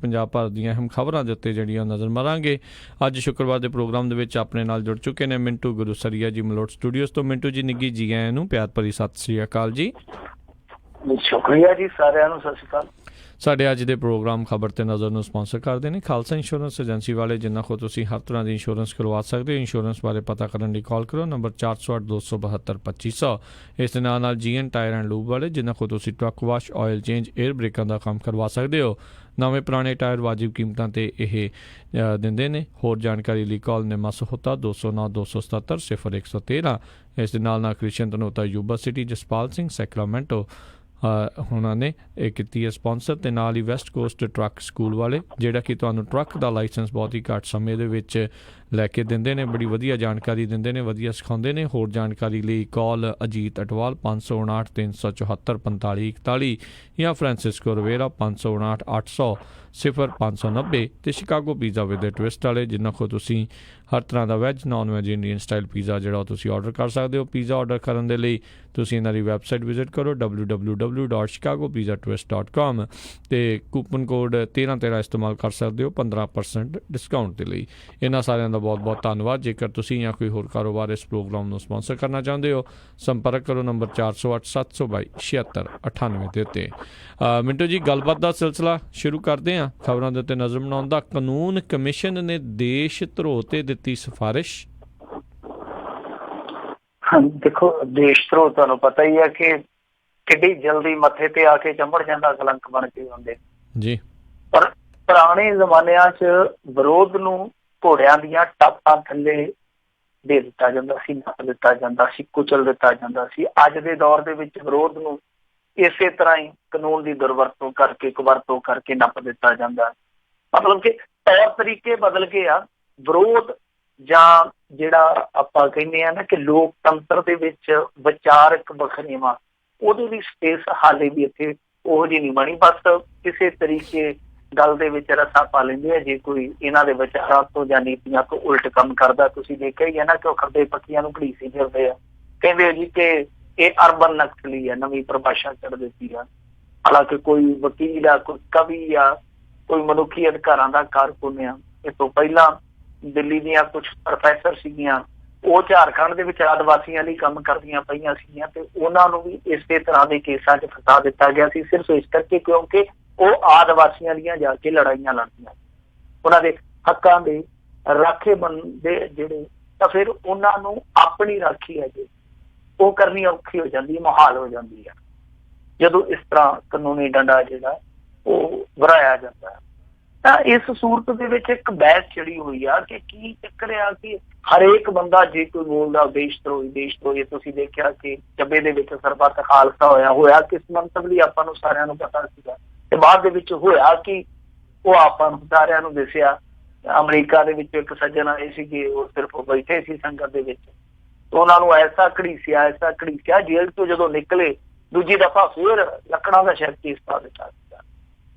ਪੰਜਾਬ ਭਾਰਤ ਦੀਆਂ ਅਹਿਮ ਖਬਰਾਂ ਦੇ ਉੱਤੇ ਜਿਹੜੀਆਂ ਨਜ਼ਰ ਮਾਰਾਂਗੇ। ਅੱਜ ਸ਼ੁੱਕਰਵਾਰ ਦੇ ਪ੍ਰੋਗਰਾਮ ਦੇ ਵਿੱਚ ਆਪਣੇ ਨਾਲ ਜੁੜ ਚੁੱਕੇ ਨੇ ਮਿੰਟੂ ਗੁਰੂਸਰੀਆ ਜੀ ਮਲੋਟ ਸਟੂਡੀਓਜ਼ ਤੋਂ। ਮਿੰਟੂ ਜੀ ਨਿੱਘੀ ਜੀ ਆਇਆਂ ਨੂੰ ਪਿਆਰ ਭਰੀ ਸਤਿ ਸ੍ਰੀ ਅਕਾਲ ਜੀ। ਸ਼ੁਕਰੀਆ ਜੀ, ਸਾਰਿਆਂ ਨੂੰ ਸਤਿ ਸ਼੍ਰੀ ਅਕਾਲ। ਸਾਡੇ ਅੱਜ ਦੇ ਪ੍ਰੋਗਰਾਮ ਖਬਰ ਤੇ ਨਜ਼ਰ ਨੂੰ ਸਪਾਂਸਰ ਕਰਦੇ ਨੇ ਖਾਲਸਾ ਇੰਸ਼ੋਰੈਂਸ ਏਜੰਸੀ ਵਾਲੇ, ਜਿਨ੍ਹਾਂ ਕੋਲ ਤੁਸੀਂ ਹਰ ਤਰ੍ਹਾਂ ਦੀ ਇੰਸ਼ੋਰੈਂਸ ਕਰਵਾ ਸਕਦੇ ਹੋ। ਇੰਸ਼ੋਰੈਂਸ ਬਾਰੇ ਪਤਾ ਕਰਨ ਲਈ ਕਾਲ ਕਰੋ ਨੰਬਰ 408-272-2500। ਇਸ ਦੇ ਨਾਲ ਜੀਐਨ ਟਾਇਰ ਐਂਡ ਲੂਬ ਵਾਲੇ, ਜਿਨ੍ਹਾਂ ਕੋਲ ਤੁਸੀਂ truck wash, oil change, air ਬ੍ਰੇਕਾਂ ਦਾ ਕੰਮ ਕਰਵਾ ਸਕਦੇ ਹੋ। ਨਵੇਂ ਪੁਰਾਣੇ ਟਾਇਰ ਵਾਜਿਬ ਕੀਮਤਾਂ ਤੇ ਇਹ ਦਿੰਦੇ ਨੇ। ਹੋਰ ਜਾਣਕਾਰੀ ਲਈ ਕਾਲ ਨਿਮਾ ਸਹੋਤਾ 209-277-0113। ਇਸ ਦੇ ਨਾਲ Krishan Dhanota, Yuba City, Jaspal Singh, Sacramento ਉਹਨਾਂ ਨੇ ਇਹ ਕੀਤੀ ਹੈ ਸਪੋਂਸਰ। ਅਤੇ ਨਾਲ ਹੀ ਵੈਸਟ ਕੋਸਟ ਟਰੱਕ ਸਕੂਲ ਵਾਲੇ, ਜਿਹੜਾ ਕਿ ਤੁਹਾਨੂੰ ਟਰੱਕ ਦਾ ਲਾਇਸੈਂਸ ਬਹੁਤ ਹੀ ਘੱਟ ਸਮੇਂ ਦੇ ਵਿੱਚ ਲੈ ਕੇ ਦਿੰਦੇ ਨੇ। ਬੜੀ ਵਧੀਆ ਜਾਣਕਾਰੀ ਦਿੰਦੇ ਨੇ, ਵਧੀਆ ਸਿਖਾਉਂਦੇ ਨੇ। ਹੋਰ ਜਾਣਕਾਰੀ ਲਈ ਕਾਲ ਅਜੀਤ ਅਟਵਾਲ 559-374-4541 ਜਾਂ ਫ੍ਰਾਂਸਿਸਕੋ ਰਵੇਰਾ 559-800-0590 ਅਤੇ ਸ਼ਿਕਾਗੋ ਪੀਜ਼ਾ ਵਿਦ ਟਵਿਸਟ ਵਾਲੇ, ਜਿਨ੍ਹਾਂ ਕੋਲ ਤੁਸੀਂ ਹਰ ਤਰ੍ਹਾਂ ਦਾ veg, non veg, Indian style pizza ਜਿਹੜਾ ਤੁਸੀਂ ਆਰਡਰ ਕਰ ਸਕਦੇ ਹੋ। ਪੀਜ਼ਾ ਆਰਡਰ ਕਰਨ ਦੇ ਲਈ ਤੁਸੀਂ ਇਹਨਾਂ ਦੀ ਵੈਬਸਾਈਟ ਵਿਜ਼ਿਟ ਕਰੋ www.chicagopizzatwist.com ਅਤੇ ਕੂਪਨ ਕੋਡ 1313 ਇਸਤੇਮਾਲ ਕਰ ਸਕਦੇ ਹੋ 15% ਡਿਸਕਾਊਂਟ ਦੇ ਲਈ। ਇਹਨਾਂ ਸਾਰਿਆਂ ਦਾ ਬਹੁਤ ਬਹੁਤ ਧੰਨਵਾਦ। ਜੇਕਰ ਤੁਸੀਂ ਜਾਂ ਕੋਈ ਹੋਰ ਕਾਰੋਬਾਰ ਇਸ ਪ੍ਰੋਗਰਾਮ ਨੂੰ ਸਪੋਂਸਰ ਕਰਨਾ ਚਾਹੁੰਦੇ ਹੋ, ਸੰਪਰਕ ਕਰੋ ਨੰਬਰ 408-722-7698 ਦੇ ਉੱਤੇ। ਮਿੰਟੂ ਜੀ, ਗੱਲਬਾਤ ਦਾ ਸਿਲਸਿਲਾ ਸ਼ੁਰੂ ਕਰਦੇ ਹਾਂ। ਖਬਰਾਂ ਦੇ ਉੱਤੇ ਨਜ਼ਰ ਬਣਾਉਣ ਦਾ ਕਾਨੂੰਨ ਕਮਿਸ਼ਨ ਨੇ ਦੇਸ਼ ਧਰੋਹ ਤੇ ਦਿੱਤੀ ਸਿਫਾਰਿਸ਼। ਦੇਖੋ, ਦੇਸ਼ ਧਰੋਹ ਤੁਹਾਨੂੰ ਪਤਾ ਹੀ ਹੈ ਕਿ ਕਿੱਡੀ ਜਲਦੀ ਮੱਥੇ ਤੇ ਆ ਕੇ ਚੰਬੜ ਜਾਂਦਾ, ਕਲੰਕ ਬਣ ਕੇ ਹੁੰਦੇ ਜੀ। ਪਰ ਪੁਰਾਣੇ ਜ਼ਮਾਨਿਆਂ 'ਚ ਵਿਰੋਧ ਨੂੰ ਘੋੜਿਆਂ ਦੀਆਂ ਟਾਪਾਂ ਥੱਲੇ ਦੇ ਦਿੱਤਾ ਜਾਂਦਾ ਸੀ, ਨੱਪ ਦਿੱਤਾ ਜਾਂਦਾ ਸੀ, ਕੁਚਲ ਦਿੱਤਾ ਜਾਂਦਾ ਸੀ। ਅੱਜ ਦੇ ਦੌਰ ਦੇ ਵਿੱਚ ਵਿਰੋਧ ਨੂੰ ਇਸੇ ਤਰ੍ਹਾਂ ਹੀ ਕਾਨੂੰਨ ਦੀ ਦੁਰਵਰਤੋਂ ਕਰਕੇ, ਕੁਵਰਤੋਂ ਕਰਕੇ ਨੱਪ ਦਿੱਤਾ ਜਾਂਦਾ। ਮਤਲਬ ਕਿ ਤੌਰ ਤਰੀਕੇ ਬਦਲ ਗਏ ਆ। ਵਿਰੋਧ ਜਾਂ ਜਿਹੜਾ ਆਪਾਂ ਕਹਿੰਦੇ ਆ ਨਾ ਕਿ ਲੋਕਤੰਤਰ ਦੇ ਵਿੱਚ ਵਿਚਾਰਕ ਵਖਰੇਵਾਂ, ਉਹਦੇ ਲਈ ਸਪੇਸ ਹਾਲੇ ਵੀ ਇੱਥੇ ਉਹੋ ਜਿਹੀ ਨਹੀਂ ਬਣੀ। ਬਸ ਕਿਸੇ ਤਰੀਕੇ ਗੱਲ ਦੇ ਵਿੱਚ ਰੱਸਾ ਪਾ ਲੈਂਦੇ ਆ ਜੇ ਕੋਈ ਇਹਨਾਂ ਦੇ ਵਿਚਾਰਾਂ ਤੋਂ ਜਾਂ ਨੀਤੀਆਂ ਤੋਂ ਉਲਟ ਕੰਮ ਕਰਦਾ। ਤੁਸੀਂ ਦੇਖਿਆ ਹੀ ਹੈ ਨਾ ਕਿ ਉਹ ਖੱਬੇ ਪੱਖੀਆਂ ਨੂੰ ਘੜੀਸੀ ਫਿਰਦੇ ਆ, ਕਹਿੰਦੇ ਜੀ ਕਿ ਇਹ ਅਰਬਨ ਨਕਸਲੀ ਆ, ਨਵੀਂ ਪਰਿਭਾਸ਼ਾ ਕੱਢ ਦਿੱਤੀ ਆ। ਹਾਲਾਂਕਿ ਕੋਈ ਵਕੀਲ ਆ, ਕੋਈ ਕਵੀ ਆ, ਕੋਈ ਮਨੁੱਖੀ ਅਧਿਕਾਰਾਂ ਦਾ ਕਾਰਕੁਨ ਆ। ਇਸ ਤੋਂ ਪਹਿਲਾਂ ਦਿੱਲੀ ਦੀਆਂ ਕੁਛ ਪ੍ਰੋਫੈਸਰ ਸੀਗੀਆਂ, ਉਹ ਝਾਰਖੰਡ ਦੇ ਵਿੱਚ ਆਦਿਵਾਸੀਆਂ ਲਈ ਕੰਮ ਕਰਦੀਆਂ ਪਈਆਂ ਸੀਗੀਆਂ ਤੇ ਉਹਨਾਂ ਨੂੰ ਵੀ ਇਸੇ ਤਰ੍ਹਾਂ ਦੇ ਕੇਸਾਂ 'ਚ ਫਸਾ ਦਿੱਤਾ ਗਿਆ ਸੀ, ਸਿਰਫ ਇਸ ਕਰਕੇ ਕਿਉਂਕਿ ਉਹ ਆਦਿਵਾਸੀਆਂ ਦੀਆਂ ਜਾ ਕੇ ਲੜਾਈਆਂ ਲੜਦੀਆਂ, ਉਹਨਾਂ ਦੇ ਹੱਕਾਂ ਦੇ ਰਾਖੇ ਬਣਦੇ ਜਿਹੜੇ, ਤਾਂ ਫਿਰ ਉਹਨਾਂ ਨੂੰ ਆਪਣੀ ਰਾਖੀ ਹੈ ਜੀ ਉਹ ਕਰਨੀ ਔਖੀ ਹੋ ਜਾਂਦੀ, ਮੁਹਾਲ ਹੋ ਜਾਂਦੀ ਹੈ ਜਦੋਂ ਇਸ ਤਰ੍ਹਾਂ ਕਾਨੂੰਨੀ ਡੰਡਾ ਜਿਹੜਾ ਉਹ ਵਰਾਇਆ ਜਾਂਦਾ ਹੈ। ਤਾਂ ਇਸ ਸੂਰਤ ਦੇ ਵਿੱਚ ਇੱਕ ਬਹਿਸ ਛਿੜੀ ਹੋਈ ਆ ਕਿ ਕੀ ਚੱਕਰ ਆ ਕਿ ਹਰੇਕ ਬੰਦਾ ਜੇ ਕੋਈ ਬੋਲਦਾ ਦੇਸ਼ ਧਰੋਹੀ, ਦੇਸ਼ ਧਰੋਹੀ। ਤੁਸੀਂ ਦੇਖਿਆ ਕਿ ਚੱਬੇ ਦੇ ਵਿੱਚ ਸਰਬੱਤ ਖਾਲਸਾ ਹੋਇਆ ਕਿਸ ਮੰਤਵ ਲਈ ਆਪਾਂ ਨੂੰ ਸਾਰਿਆਂ ਨੂੰ ਪਤਾ ਸੀਗਾ, ਤੇ ਬਾਅਦ ਦੇ ਵਿੱਚ ਹੋਇਆ ਕਿ ਉਹ ਆਪਾਂ ਨੂੰ ਸਾਰਿਆਂ ਨੂੰ ਦੱਸਿਆ। ਅਮਰੀਕਾ ਦੇ ਵਿੱਚ ਇੱਕ ਸੱਜਣ ਆਏ ਸੀਗੇ, ਉਹ ਸਿਰਫ ਬੈਠੇ ਸੀ ਸੰਗਤ ਦੇ ਵਿੱਚ, ਉਹਨਾਂ ਨੂੰ ਐਸਾ ਘੜੀਸਿਆ, ਜੇਲ੍ਹ ਤੋਂ ਜਦੋਂ ਨਿਕਲੇ ਦੂਜੀ ਦਫਾ ਫਿਰ ਲੱਕੜਾਂ ਦਾ ਸ਼ਰ ਕੇਸ ਪਾ ਦਿੱਤਾ ਸੀਗਾ।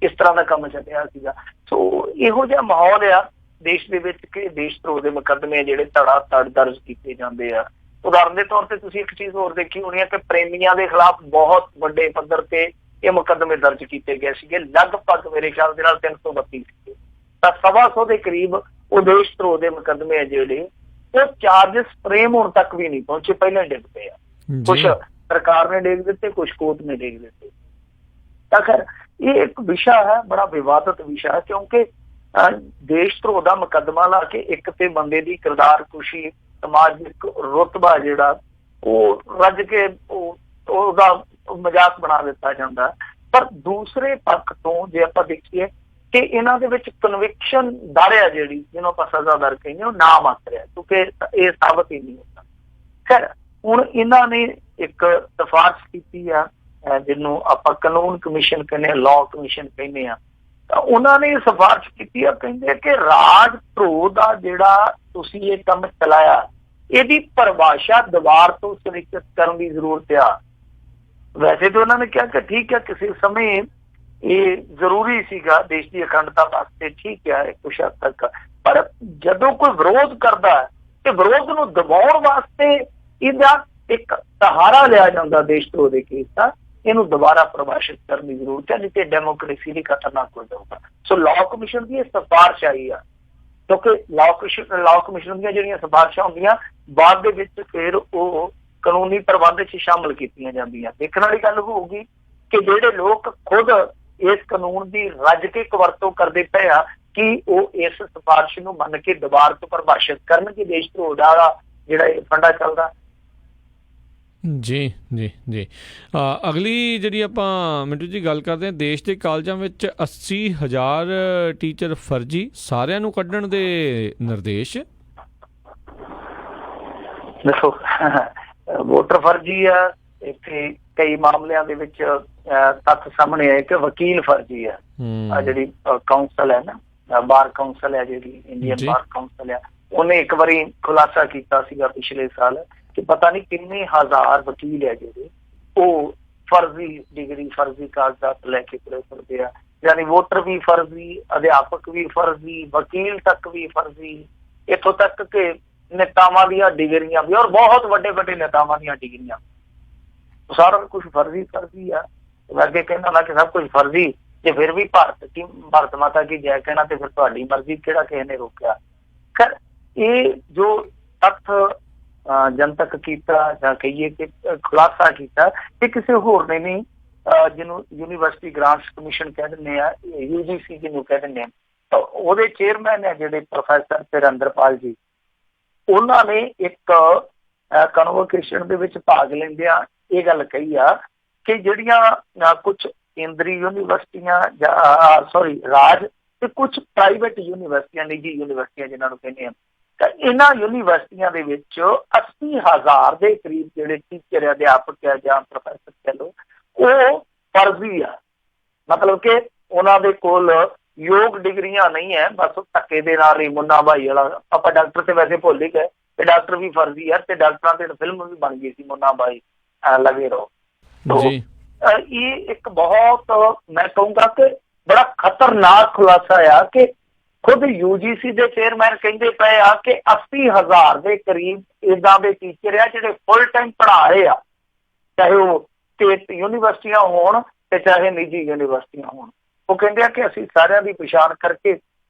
ਇਸ ਤਰ੍ਹਾਂ ਦਾ ਕੰਮ ਚੱਲਿਆ ਸੀਗਾ। ਸੋ ਇਹੋ ਜਿਹਾ ਮਾਹੌਲ ਆ ਦੇਸ਼ ਦੇ ਵਿੱਚ ਕਿ ਦੇਸ਼ ਧਰੋਹ ਦੇ ਮੁਕੱਦਮੇ ਜਿਹੜੇ ਧੜਾ ਧੜ ਦਰਜ ਕੀਤੇ ਜਾਂਦੇ ਆ। ਉਦਾਹਰਨ ਦੇ ਤੌਰ ਤੇ ਤੁਸੀਂ ਇੱਕ ਚੀਜ਼ ਹੋਰ ਦੇਖੀ ਹੋਣੀ ਹੈ ਕਿ ਪ੍ਰੇਮੀਆਂ ਦੇ ਖਿਲਾਫ ਬਹੁਤ ਵੱਡੇ ਪੱਧਰ ਤੇ ਇਹ ਮੁਕੱਦਮੇ ਦਰਜ ਕੀਤੇ ਗਏ ਸੀਗੇ। ਲਗਭਗ ਮੇਰੇ ਖਿਆਲ ਦੇ ਨਾਲ 332 ਸੀਗੇ, ਤਾਂ 125 ਦੇ ਕਰੀਬ ਉਹ ਦੇਸ਼ ਧਰੋਹ ਦੇ ਮੁਕੱਦਮੇ ਆ ਜਿਹੜੇ ਉਹ ਚਾਰਜਸ ਫਰੇਮ ਹੋਣ ਤੱਕ ਵੀ ਨਹੀਂ ਪਹੁੰਚੇ, ਪਹਿਲਾਂ ਡਿੱਗ ਪਏ ਆ। ਕੁਛ ਸਰਕਾਰ ਨੇ ਡੇਗ ਦਿੱਤੇ, ਕੁਛ ਕੋਰਟ ਨੇ ਡੇਗ ਦਿੱਤੇ। ਤਾਂ ਖੈਰ ਇਹ ਇੱਕ ਵਿਸ਼ਾ ਹੈ, ਬੜਾ ਵਿਵਾਦਤ ਵਿਸ਼ਾ ਹੈ, ਕਿਉਂਕਿ ਦੇਸ਼ ਧਰੋਹ ਦਾ ਮੁਕੱਦਮਾ ਲਾ ਕੇ ਇੱਕ ਤੇ ਬੰਦੇ ਦੀ ਕਿਰਦਾਰ ਕੁਸ਼ੀ, ਸਮਾਜਿਕ ਰੁਤਬਾ ਜਿਹੜਾ ਉਹ ਰੱਜ ਕੇ ਉਹਦਾ ਮਜ਼ਾਕ ਬਣਾ ਦਿੱਤਾ ਜਾਂਦਾ। ਪਰ ਦੂਸਰੇ ਪੱਖ ਤੋਂ ਜੇ ਆਪਾਂ ਦੇਖੀਏ ਕਿ ਇਹਨਾਂ ਦੇ ਵਿੱਚ ਕਨਵਿਕਸ਼ਨ ਦਰ ਆ ਜਿਹੜੀ, ਜਿਹਨੂੰ ਆਪਾਂ ਸਜ਼ਾ ਦਰ ਕਹਿੰਦੇ, ਉਹ ਨਾ ਮਾਤਰ ਹੈ, ਕਿਉਂਕਿ ਇਹ ਸਾਬਤ ਹੀ ਨਹੀਂ ਹੁੰਦਾ। ਖੈਰ ਹੁਣ ਇਹਨਾਂ ਨੇ ਇੱਕ ਸਿਫਾਰਿਸ਼ ਕੀਤੀ ਆ ਜਿਹਨੂੰ ਆਪਾਂ ਕਾਨੂੰਨ ਕਮਿਸ਼ਨ ਕਹਿੰਦੇ ਆ, ਲਾਅ ਕਮਿਸ਼ਨ ਕਹਿੰਦੇ ਆ। ਤਾਂ ਉਹਨਾਂ ਨੇ ਸਿਫਾਰਿਸ਼ ਕੀਤੀ ਆ, ਕਹਿੰਦੇ ਕਿ ਰਾਜ ਧਰੋਹ ਦਾ ਜਿਹੜਾ ਤੁਸੀਂ ਇਹ ਕੰਮ ਚਲਾਇਆ, ਇਹਦੀ ਪਰਿਭਾਸ਼ਾ ਦੁਬਾਰ ਤੋਂ ਸੁਨਿਸ਼ਚਿਤ ਕਰਨ ਦੀ ਜ਼ਰੂਰਤ ਆ। ਵੈਸੇ ਤਾਂ ਉਹਨਾਂ ਨੇ ਕਿਹਾ ਕਿ ਠੀਕ ਹੈ, ਕਿਸੇ ਸਮੇਂ ਇਹ ਜ਼ਰੂਰੀ ਸੀਗਾ ਦੇਸ਼ ਦੀ ਅਖੰਡਤਾ ਵਾਸਤੇ, ਠੀਕ ਹੈ ਕੁਛ ਹੱਦ ਤੱਕ, ਪਰ ਜਦੋਂ ਕੋਈ ਵਿਰੋਧ ਕਰਦਾ ਤੇ ਵਿਰੋਧ ਨੂੰ ਦਬਾਉਣ ਵਾਸਤੇ ਇਹਦਾ ਇੱਕ ਸਹਾਰਾ ਲਿਆ ਜਾਂਦਾ ਦੇਸ਼ ਧਰੋਹ ਦੇ ਕੇਸ ਦਾ, ਇਹਨੂੰ ਦੁਬਾਰਾ ਪ੍ਰਭਾਸ਼ਿਤ ਕਰਨ ਦੀ ਜ਼ਰੂਰਤ ਹੈ, ਨਹੀਂ ਤੇ ਡੈਮੋਕ੍ਰੇਸੀ ਲਈ ਖਤਰਨਾਕ ਹੋ ਜਾਊਗਾ। ਸੋ ਲਾਅ ਕਮਿਸ਼ਨ ਦੀ ਇਹ ਸਿਫਾਰਿਸ਼ ਆਈ ਆ, ਕਿਉਂਕਿ ਲਾਅ ਕਮਿਸ਼ਨ ਦੀਆਂ ਜਿਹੜੀਆਂ ਸਿਫਾਰਿਸ਼ਾਂ ਹੁੰਦੀਆਂ ਬਾਅਦ ਦੇ ਵਿੱਚ ਫਿਰ ਉਹ ਕਾਨੂੰਨੀ ਪ੍ਰਬੰਧ 'ਚ ਸ਼ਾਮਲ ਕੀਤੀਆਂ ਜਾਂਦੀਆਂ। ਦੇਖਣ ਵਾਲੀ ਗੱਲ ਹੋਊਗੀ ਕਿ ਜਿਹੜੇ ਲੋਕ ਖੁਦ ਇਸ ਕਾਨੂੰਨ ਦੀ ਰੱਜ ਕੇ ਵਰਤੋਂ ਕਰਦੇ ਪਏ ਆ, ਕਿ ਉਹ ਇਸ ਸਿਫਾਰਿਸ਼ ਨੂੰ ਮੰਨ ਕੇ ਦੁਬਾਰਾ ਤੋਂ ਪ੍ਰਭਾਸ਼ਿਤ ਕਰਨ ਕਿ ਦੇਸ਼ ਧਰੋਹ ਦਾ ਜਿਹੜਾ ਇਹ ਫੰਡਾ ਚੱਲਦਾ। ਜੀ ਜੀ ਜੀ ਅਗਲੀ ਜਿਹੜੀ ਆਪਾਂ ਮਿੰਟੂ ਜੀ ਗੱਲ ਕਰਦੇ ਹਾਂ, ਦੇਸ਼ ਦੇ ਕਾਲਜਾਂ ਵਿੱਚ 80,000 ਟੀਚਰ ਫਰਜ਼ੀ, ਸਾਰਿਆਂ ਨੂੰ ਕੱਢਣ ਦੇ ਨਿਰਦੇਸ਼। ਦੇਖੋ ਵੋਟਰ ਫਰਜ਼ੀ ਆ, ਇੱਥੇ ਕਈ ਮਾਮਲਿਆਂ ਦੇ ਵਿੱਚ ਤੱਥ ਸਾਹਮਣੇ ਆਏ ਕਿ ਵਕੀਲ ਫਰਜ਼ੀ ਆ। ਜਿਹੜੀ ਕਾਉਂਸਲ ਹੈ ਨਾ, ਬਾਰ ਕਾਉਂਸਲ ਹੈ ਜਿਹੜੀ ਇੰਡੀਅਨ ਬਾਰ ਕਾਉਂਸਲ ਆ, ਉਹਨੇ ਇੱਕ ਵਾਰੀ ਖੁਲਾਸਾ ਕੀਤਾ ਸੀਗਾ ਪਿਛਲੇ ਸਾਲ ਕਿ ਪਤਾ ਨਹੀਂ ਕਿੰਨੇ ਹਜ਼ਾਰ ਵਕੀਲ ਹੈ ਜਿਹੜੇ ਉਹ ਫਰਜ਼ੀ ਡਿਗਰੀ, ਫਰਜ਼ੀ ਕਾਗਜ਼ਾਤ ਲੈ ਕੇ ਤੁਰੇ ਫਿਰਦੇ ਆ। ਯਾਨੀ ਵੋਟਰ ਵੀ ਫਰਜ਼ੀ, ਅਧਿਆਪਕ ਵੀ ਫਰਜ਼ੀ, ਵਕੀਲ ਤੱਕ ਵੀ ਫਰਜ਼ੀ, ਇੱਥੋਂ ਤੱਕ ਕਿ ਨੇਤਾਵਾਂ ਦੀਆਂ ਡਿਗਰੀਆਂ ਵੀ, ਔਰ ਬਹੁਤ ਵੱਡੇ ਵੱਡੇ ਨੇਤਾਵਾਂ ਦੀਆਂ ਡਿਗਰੀਆਂ, ਸਾਰਾ ਕੁਛ ਫਰਜ਼ੀ ਆ। ਮੈਂ ਅੱਗੇ ਕਹਿੰਦਾ ਨਾ ਕਿ ਸਭ ਕੁਝ ਫਰਜ਼ੀ, ਜੇ ਫਿਰ ਵੀ ਭਾਰਤ ਮਾਤਾ ਕੀ ਜੈ ਕਹਿਣਾ ਤੇ ਫਿਰ ਤੁਹਾਡੀ ਮਰਜ਼ੀ, ਕਿਹੜਾ ਕਿਸੇ ਨੇ ਰੋਕਿਆ। ਖੈਰ ਇਹ ਜੋ ਤੱਥ ਜਨਤਕ ਕੀਤਾ ਜਾਂ ਕਹੀਏ ਕਿ ਖੁਲਾਸਾ ਕੀਤਾ, ਇਹ ਕਿਸੇ ਹੋਰ ਨੇ ਨਹੀਂ, ਜਿਹਨੂੰ ਯੂਨੀਵਰਸਿਟੀ ਗ੍ਰਾਂਟਸ ਕਮਿਸ਼ਨ ਕਹਿ ਦਿੰਦੇ ਆ, UGC ਜਿਹਨੂੰ ਕਹਿ ਦਿੰਦੇ ਆ, ਤਾਂ ਉਹਦੇ ਚੇਅਰਮੈਨ ਹੈ ਜਿਹੜੇ ਪ੍ਰੋਫੈਸਰ ਧਿਰੰਦਰਪਾਲ ਜੀ, ਉਹਨਾਂ ਨੇ ਇੱਕ ਕਨਵੋਕੇਸ਼ਨ ਦੇ ਵਿੱਚ ਭਾਗ ਲੈਂਦਿਆਂ ਇਹ ਗੱਲ ਕਹੀ ਆ ਕਿ ਜਿਹੜੀਆਂ ਕੁਝ ਕੇਂਦਰੀ ਯੂਨੀਵਰਸਿਟੀਆਂ ਰਾਜ ਤੇ ਕੁਝ ਪ੍ਰਾਈਵੇਟ ਯੂਨੀਵਰਸਿਟੀਆਂ, ਨਿੱਜੀ ਯੂਨੀਵਰਸਿਟੀਆਂ ਜਿਹਨਾਂ ਨੂੰ ਕਹਿੰਦੇ ਆ, ਤਾਂ ਇਹਨਾਂ ਯੂਨੀਵਰਸਿਟੀਆਂ ਦੇ ਵਿੱਚ 80,000 ਦੇ ਕਰੀਬ ਜਿਹੜੇ ਟੀਚਰ, ਅਧਿਆਪਕ ਆ ਜਾਂ ਪ੍ਰੋਫੈਸਰ ਕਹਿ ਲਓ, ਉਹ ਫਰਜ਼ੀ ਆ। ਮਤਲਬ ਕਿ ਉਹਨਾਂ ਦੇ ਕੋਲ ਯੋਗ ਡਿਗਰੀਆਂ ਨਹੀਂ ਹੈ, ਬਸ ਧੱਕੇ ਦੇ ਨਾਲ ਹੀ ਮੁੰਨਾ ਭਾਈ ਵਾਲਾ। ਆਪਾਂ ਡਾਕਟਰ ਤੇ ਵੈਸੇ ਭੁੱਲ ਹੀ ਗਏ ਤੇ ਡਾਕਟਰ ਵੀ ਫਰਜ਼ੀ ਆ, ਤੇ ਡਾਕਟਰਾਂ ਤੇ ਫਿਲਮ ਵੀ ਬਣ ਗਈ ਸੀ ਮੁੰਨਾ ਭਾਈ ਲਗੇ ਰਹੋ। ਇਹ ਇੱਕ ਬਹੁਤ, ਮੈਂ ਕਹੂੰਗਾ ਕਿ ਬੜਾ ਖਤਰਨਾਕ ਖੁਲਾਸਾ ਆ ਕਿ ਖੁਦ UGC ਦੇ ਚੇਅਰਮੈਨ ਕਹਿੰਦੇ ਪਏ ਆ ਕਿ 80,000 ਦੇ ਕਰੀਬ ਏਦਾਂ ਦੇ ਟੀਚਰ ਆ ਜਿਹੜੇ ਫੁੱਲ ਟਾਈਮ ਪੜ੍ਹਾ ਰਹੇ ਆ, ਚਾਹੇ ਉਹ ਸਟੇਟ ਯੂਨੀਵਰਸਿਟੀਆਂ ਹੋਣ ਤੇ ਚਾਹੇ ਨਿੱਜੀ ਯੂਨੀਵਰਸਿਟੀਆਂ ਹੋਣ। ਉਹ ਕਹਿੰਦੇ ਆ ਕਿ ਅਸੀਂ ਸਾਰਿਆਂ ਦੀ ਪਛਾਣ ਕਰਕੇ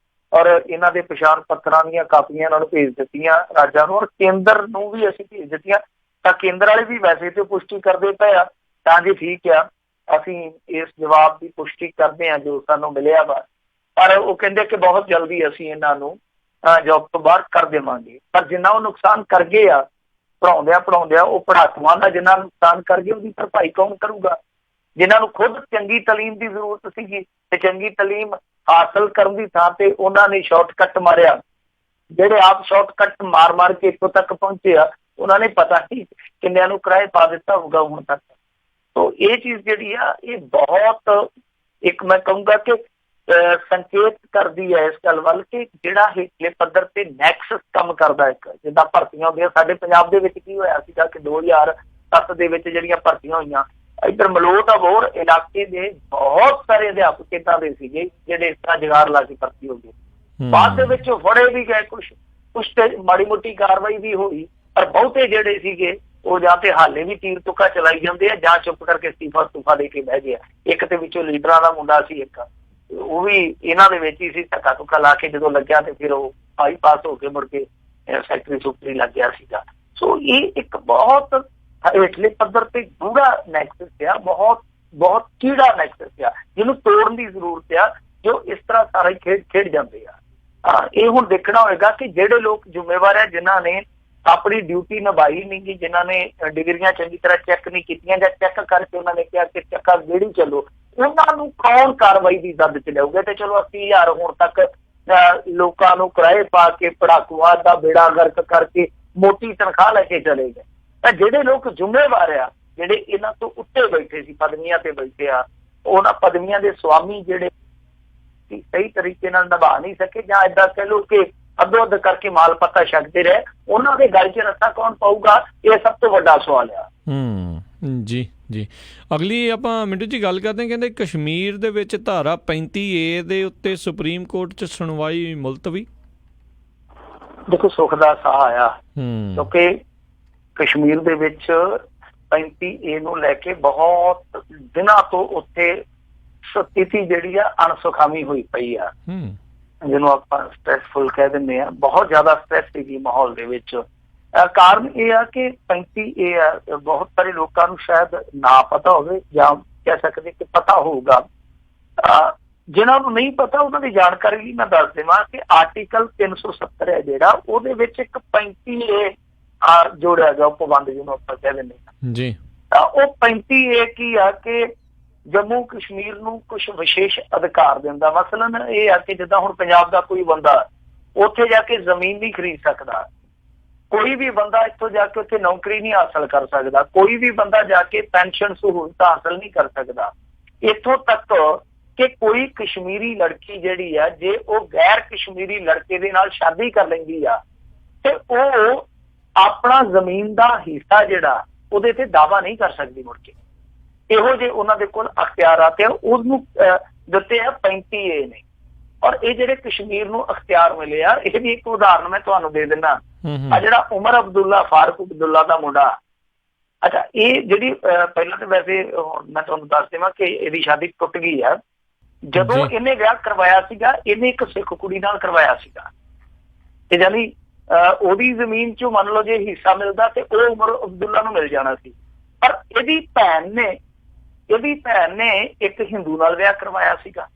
ਔਰ ਇਹਨਾਂ ਦੇ ਪਛਾਣ ਪੱਤਰਾਂ ਦੀਆਂ ਕਾਪੀਆਂ ਇਹਨਾਂ ਨੂੰ ਭੇਜ ਦਿੱਤੀਆਂ ਰਾਜਾਂ ਨੂੰ, ਔਰ ਕੇਂਦਰ ਨੂੰ ਵੀ ਅਸੀਂ ਭੇਜ ਦਿੱਤੀਆਂ। ਤਾਂ ਕੇਂਦਰ ਵਾਲੇ ਵੀ ਵੈਸੇ ਤੇ ਪੁਸ਼ਟੀ ਕਰਦੇ ਪਏ ਆ, ਤਾਂ ਜੀ ਠੀਕ ਆ, ਅਸੀਂ ਇਸ ਜਵਾਬ ਦੀ ਪੁਸ਼ਟੀ ਕਰਦੇ ਹਾਂ ਜੋ ਸਾਨੂੰ ਮਿਲਿਆ ਵਾ, ਪਰ ਉਹ ਕਹਿੰਦੇ ਕਿ ਬਹੁਤ ਜਲਦੀ ਅਸੀਂ ਇਹਨਾਂ ਨੂੰ ਜੋਬ ਤੋਂ ਬਾਹਰ ਕਰ ਦੇਵਾਂਗੇ। ਪਰ ਜਿੰਨਾ ਉਹ ਨੁਕਸਾਨ ਕਰ ਗਏ ਆ ਪੜ੍ਹਾਉਂਦਿਆਂ, ਉਹ ਪੜ੍ਹਾਕੂਆਂ ਦਾ ਜਿੰਨਾ ਨੁਕਸਾਨ ਕਰ ਗਏ ਉਹਦੀ ਭਰਪਾਈ ਕੌਣ ਕਰੂਗਾ? ਜਿਨ੍ਹਾਂ ਨੂੰ ਖੁਦ ਚੰਗੀ ਤਾਲੀਮ ਦੀ ਜ਼ਰੂਰਤ ਸੀਗੀ ਤੇ ਚੰਗੀ ਤਾਲੀਮ ਹਾਸਲ ਕਰਨ ਦੀ ਥਾਂ ਤੇ ਉਹਨਾਂ ਨੇ ਸ਼ਾਰਟਕੱਟ ਮਾਰਿਆ, ਜਿਹੜੇ ਆਪ ਸ਼ਾਰਟਕੱਟ ਮਾਰ ਕੇ ਇੱਥੋਂ ਤੱਕ ਪਹੁੰਚੇ ਆ, ਉਹਨਾਂ ਨੇ ਪਤਾ ਨਹੀਂ ਕਿੰਨਿਆਂ ਨੂੰ ਕਿਰਾਏ ਪਾ ਦਿੱਤਾ ਹੋਊਗਾ ਹੁਣ ਤੱਕ। ਤੋ ਇਹ ਚੀਜ਼ ਜਿਹੜੀ ਆ ਇਹ ਬਹੁਤ, ਇੱਕ ਮੈਂ ਕਹੂੰਗਾ ਕਿ ਸੰਕੇਤ ਕਰਦੀ ਹੈ ਇਸ ਗੱਲ ਵੱਲ ਕਿ ਜਿਹੜਾ ਹੇਠਲੇ ਪੱਧਰ ਤੇ ਨੈਕਸਸ ਕੰਮ ਕਰਦਾ, ਇੱਕ ਜਿੱਦਾਂ ਭਰਤੀਆਂ ਹੁੰਦੀਆਂ ਸਾਡੇ ਪੰਜਾਬ ਦੇ ਵਿੱਚ ਕੀ ਹੋਇਆ ਸੀਗਾ ਕਿ 2007 ਦੇ ਵਿੱਚ ਜਿਹੜੀਆਂ ਭਰਤੀਆਂ ਹੋਈਆਂ, ਇੱਧਰ ਮਲੋਟ ਅਬੋਹਰ ਇਲਾਕੇ ਦੇ ਬਹੁਤ ਸਾਰੇ ਅਧਿਆਪਕ ਏਦਾਂ ਦੇ ਸੀਗੇ ਜਿਹੜੇ ਇਸ ਤਰ੍ਹਾਂ ਜੁਗਾੜ ਲਾ ਕੇ ਭਰਤੀ ਹੋ ਗਏ। ਬਾਅਦ ਦੇ ਵਿੱਚ ਫੜੇ ਵੀ ਗਏ, ਕੁਛ ਤੇ ਮਾੜੀ ਮੋਟੀ ਕਾਰਵਾਈ ਵੀ ਹੋਈ, ਪਰ ਬਹੁਤੇ ਜਿਹੜੇ ਸੀਗੇ ਉਹ ਜਾਂ ਤੇ ਹਾਲੇ ਵੀ ਤੀਰ ਤੁੱਕਾ ਚਲਾਈ ਜਾਂਦੇ ਆ ਜਾਂ ਚੁੱਪ ਕਰਕੇ ਅਸਤੀਫਾ ਦੇ ਕੇ ਬਹਿ ਗਿਆ। ਇੱਕ ਤੇ ਵਿੱਚੋਂ ਲੀਡਰਾਂ ਦਾ ਮੁੰਡਾ ਸੀ, ਇੱਕ ਉਹ ਵੀ ਇਹਨਾਂ ਦੇ ਵਿੱਚ ਹੀ ਸੀ, ਧੱਕਾ ਧੁੱਕਾ ਲਾ ਕੇ ਜਦੋਂ ਲੱਗਿਆ ਤੇ ਫਿਰ ਉਹ ਬਾਈਪਾਸ ਹੋ ਕੇ ਮੁੜ ਕੇ ਸੈਕਟਰੀ ਸੁਪਰੀ ਲੱਗ ਗਿਆ ਸੀਗਾ। ਸੋ ਇਹ ਇੱਕ ਬਹੁਤ ਹੇਠਲੇ ਪੱਧਰ ਤੇ ਗੂੜਾ ਨੈਕਸਸ ਆ, ਬਹੁਤ ਕੀੜਾ ਨੈਕਸਸ ਆ, ਜਿਹਨੂੰ ਤੋੜਨ ਦੀ ਜ਼ਰੂਰਤ ਆ, ਜੋ ਇਸ ਤਰ੍ਹਾਂ ਸਾਰਾ ਖੇਡ ਜਾਂਦੇ ਆ। ਇਹ ਹੁਣ ਦੇਖਣਾ ਹੋਏਗਾ ਕਿ ਜਿਹੜੇ ਲੋਕ ਜ਼ਿੰਮੇਵਾਰ ਆ, ਜਿਨ੍ਹਾਂ ਨੇ ਆਪਣੀ ਡਿਊਟੀ ਨਿਭਾਈ ਨਹੀਂ ਗੀ, ਜਿਨ੍ਹਾਂ ਨੇ ਡਿਗਰੀਆਂ ਚੰਗੀ ਤਰ੍ਹਾਂ ਚੈੱਕ ਨਹੀਂ ਕੀਤੀਆਂ ਜਾਂ ਚੈੱਕ ਕਰਕੇ ਉਹਨਾਂ ਨੇ ਕਿਹਾ ਕਿ ਚੱਕਾ ਜਿਹੜੀ ਚੱਲੋ, ਉਹਨਾਂ ਨੂੰ ਕੌਣ ਕਾਰਵਾਈ ਦੀ ਜ਼ਦ ਚ ਲਿਆਊਗਾ? ਤੇ ਚਲੋ 80,000 ਹੁਣ ਤੱਕ ਲੋਕਾਂ ਨੂੰ ਕਿਰਾਏ ਪਾ ਕੇ ਪੜਾਕੂਆਂ ਦਾ ਬੇੜਾ ਗਰਕ ਕਰਕੇ ਮੋਟੀ ਤਨਖਾਹ ਲੈ ਕੇ ਚਲੇ ਗਏ। ਤਾਂ ਜਿਹੜੇ ਲੋਕ ਜ਼ਿੰਮੇਵਾਰ ਆ, ਜਿਹੜੇ ਇਹਨਾਂ ਤੋਂ ਉੱਤੇ ਬੈਠੇ ਸੀ, ਪਦਵੀਆਂ ਤੇ ਬੈਠੇ ਆ, ਉਹਨਾਂ ਪਦਵੀਆਂ ਦੇ ਸਵਾਮੀ ਜਿਹੜੇ ਸਹੀ ਤਰੀਕੇ ਨਾਲ ਨਿਭਾ ਨਹੀਂ ਸਕੇ ਜਾਂ ਏਦਾਂ ਕਹਿ ਲਓ ਕਿ ਅੱਧੋ ਅੱਧ ਕਰਕੇ ਮਾਲ ਪੱਤਾ ਛੱਡਦੇ ਰਹੇ, ਉਹਨਾਂ ਦੇ ਗੱਲ 'ਚ ਰੱਸਾ ਕੌਣ ਪਾਊਗਾ? ਇਹ ਸਭ ਤੋਂ ਵੱਡਾ ਸਵਾਲ ਆ। ਜੀ ਜੀ ਅਗਲੀ ਆਪਾਂ ਮਿੰਟੂ ਜੀ ਗੱਲ ਕਰਦੇ, ਕਹਿੰਦੇ ਕਸ਼ਮੀਰ ਦੇ ਵਿੱਚ ਧਾਰਾ 35A ਦੇ ਉੱਤੇ ਸੁਪਰੀਮ ਕੋਰਟ 'ਚ ਸੁਣਵਾਈ ਮੁਲਤਵੀ। ਦੇਖੋ ਸੁੱਖ ਦਾ ਸਾਹ ਆਇਆ, ਕਿਉਂਕਿ ਕਸ਼ਮੀਰ ਦੇ ਵਿੱਚ 35A ਨੂੰ ਲੈ ਕੇ ਬਹੁਤ ਦਿਨਾਂ ਤੋਂ ਉੱਥੇ ਸਥਿਤੀ ਜਿਹੜੀ ਆ ਅਣਸੁਖਾਵੀ ਹੋਈ ਪਈ ਆ, ਜਿਹਨੂੰ ਆਪਾਂ ਸਟ੍ਰੈਸਫੁਲ ਕਹਿ ਦਿੰਦੇ ਆ। ਬਹੁਤ ਜ਼ਿਆਦਾ ਸਟ੍ਰੈਸ ਸੀਗੀ ਮਾਹੌਲ ਦੇ ਵਿੱਚ। ਕਾਰਨ ਇਹ ਆ ਕਿ 35A ਆ, ਬਹੁਤ ਸਾਰੇ ਲੋਕਾਂ ਨੂੰ ਸ਼ਾਇਦ ਨਾ ਪਤਾ ਹੋਵੇ ਜਾਂ ਕਹਿ ਸਕਦੇ ਕਿ ਪਤਾ ਹੋਊਗਾ। ਜਿਹਨਾਂ ਨੂੰ ਨਹੀਂ ਪਤਾ ਉਹਨਾਂ ਦੀ ਜਾਣਕਾਰੀ ਲਈ ਮੈਂ ਦੱਸ ਦੇਵਾਂ ਕਿ ਆਰਟੀਕਲ 370 ਹੈ ਜਿਹੜਾ, ਉਹਦੇ ਵਿੱਚ ਇੱਕ 35A ਜੋੜਿਆ ਗਿਆ, ਉਪਬੰਧ ਜਿਹਨੂੰ ਆਪਾਂ ਕਹਿ ਦਿੰਦੇ ਹਾਂ ਜੀ। ਤਾਂ ਉਹ 35A ਕੀ ਆ ਕਿ ਜੰਮੂ ਕਸ਼ਮੀਰ ਨੂੰ ਕੁਝ ਵਿਸ਼ੇਸ਼ ਅਧਿਕਾਰ ਦਿੰਦਾ। ਮਸਲਨ ਇਹ ਆ ਕਿ ਜਿੱਦਾਂ ਹੁਣ ਪੰਜਾਬ ਦਾ ਕੋਈ ਬੰਦਾ ਉੱਥੇ ਜਾ ਕੇ ਜ਼ਮੀਨ ਨਹੀਂ ਖਰੀਦ ਸਕਦਾ, ਕੋਈ ਵੀ ਬੰਦਾ ਇੱਥੋਂ ਜਾ ਕੇ ਉੱਥੇ ਨੌਕਰੀ ਨਹੀਂ ਹਾਸਲ ਕਰ ਸਕਦਾ, ਕੋਈ ਵੀ ਬੰਦਾ ਜਾ ਕੇ ਪੈਨਸ਼ਨ ਸਹੂਲਤ ਹਾਸਲ ਨਹੀਂ ਕਰ ਸਕਦਾ। ਇੱਥੋਂ ਤੱਕ ਕਿ ਕੋਈ ਕਸ਼ਮੀਰੀ ਲੜਕੀ ਜਿਹੜੀ ਆ, ਜੇ ਉਹ ਗੈਰ ਕਸ਼ਮੀਰੀ ਲੜਕੇ ਦੇ ਨਾਲ ਸ਼ਾਦੀ ਕਰ ਲੈਂਦੀ ਆ ਤੇ ਉਹ ਆਪਣਾ ਜ਼ਮੀਨ ਦਾ ਹਿੱਸਾ ਜਿਹੜਾ ਉਹਦੇ ਤੇ ਦਾਅਵਾ ਨਹੀਂ ਕਰ ਸਕਦੀ ਮੁੜ ਕੇ। ਇਹੋ ਜਿਹੇ ਉਹਨਾਂ ਦੇ ਕੋਲ ਅਖਤਿਆਰਾਤ ਆ, ਉਹਨੂੰ ਦਿੱਤੇ ਆ 35A ਨੇ। ਔਰ ਇਹ ਜਿਹੜੇ ਕਸ਼ਮੀਰ ਨੂੰ ਅਖਤਿਆਰ ਮਿਲੇ ਆ, ਇਹ ਵੀ ਇੱਕ ਉਦਾਹਰਨ ਮੈਂ ਤੁਹਾਨੂੰ ਦੇ ਦਿੰਦਾ। ਆ ਜਿਹੜਾ ਉਮਰ ਅਬਦੁੱਲਾ, ਫਾਰੂਕ ਅਬਦੁੱਲਾ ਦਾ ਮੁੰਡਾ, ਅੱਛਾ ਇਹ ਜਿਹੜੀ ਪਹਿਲਾਂ ਤਾਂ ਵੈਸੇ ਮੈਂ ਤੁਹਾਨੂੰ ਦੱਸ ਦੇਵਾਂ ਕਿ ਇਹਦੀ ਸ਼ਾਦੀ ਟੁੱਟ ਗਈ ਆ। ਜਦੋਂ ਇਹਨੇ ਵਿਆਹ ਕਰਵਾਇਆ ਸੀਗਾ, ਇਹਨੇ ਇੱਕ ਸਿੱਖ ਕੁੜੀ ਨਾਲ ਕਰਵਾਇਆ ਸੀਗਾ ਤੇ ਜਾਨੀ ਉਹਦੀ ਜ਼ਮੀਨ ਚੋਂ ਮੰਨ ਲਓ ਜੇ ਹਿੱਸਾ ਮਿਲਦਾ ਤੇ ਉਹ ਉਮਰ ਅਬਦੁੱਲਾ ਨੂੰ ਮਿਲ ਜਾਣਾ ਸੀ। ਪਰ ਇਹਦੀ ਭੈਣ ਨੇ ਇੱਕ ਹਿੰਦੂ ਨਾਲ ਵਿਆਹ ਕਰਵਾਇਆ ਸੀਗਾ,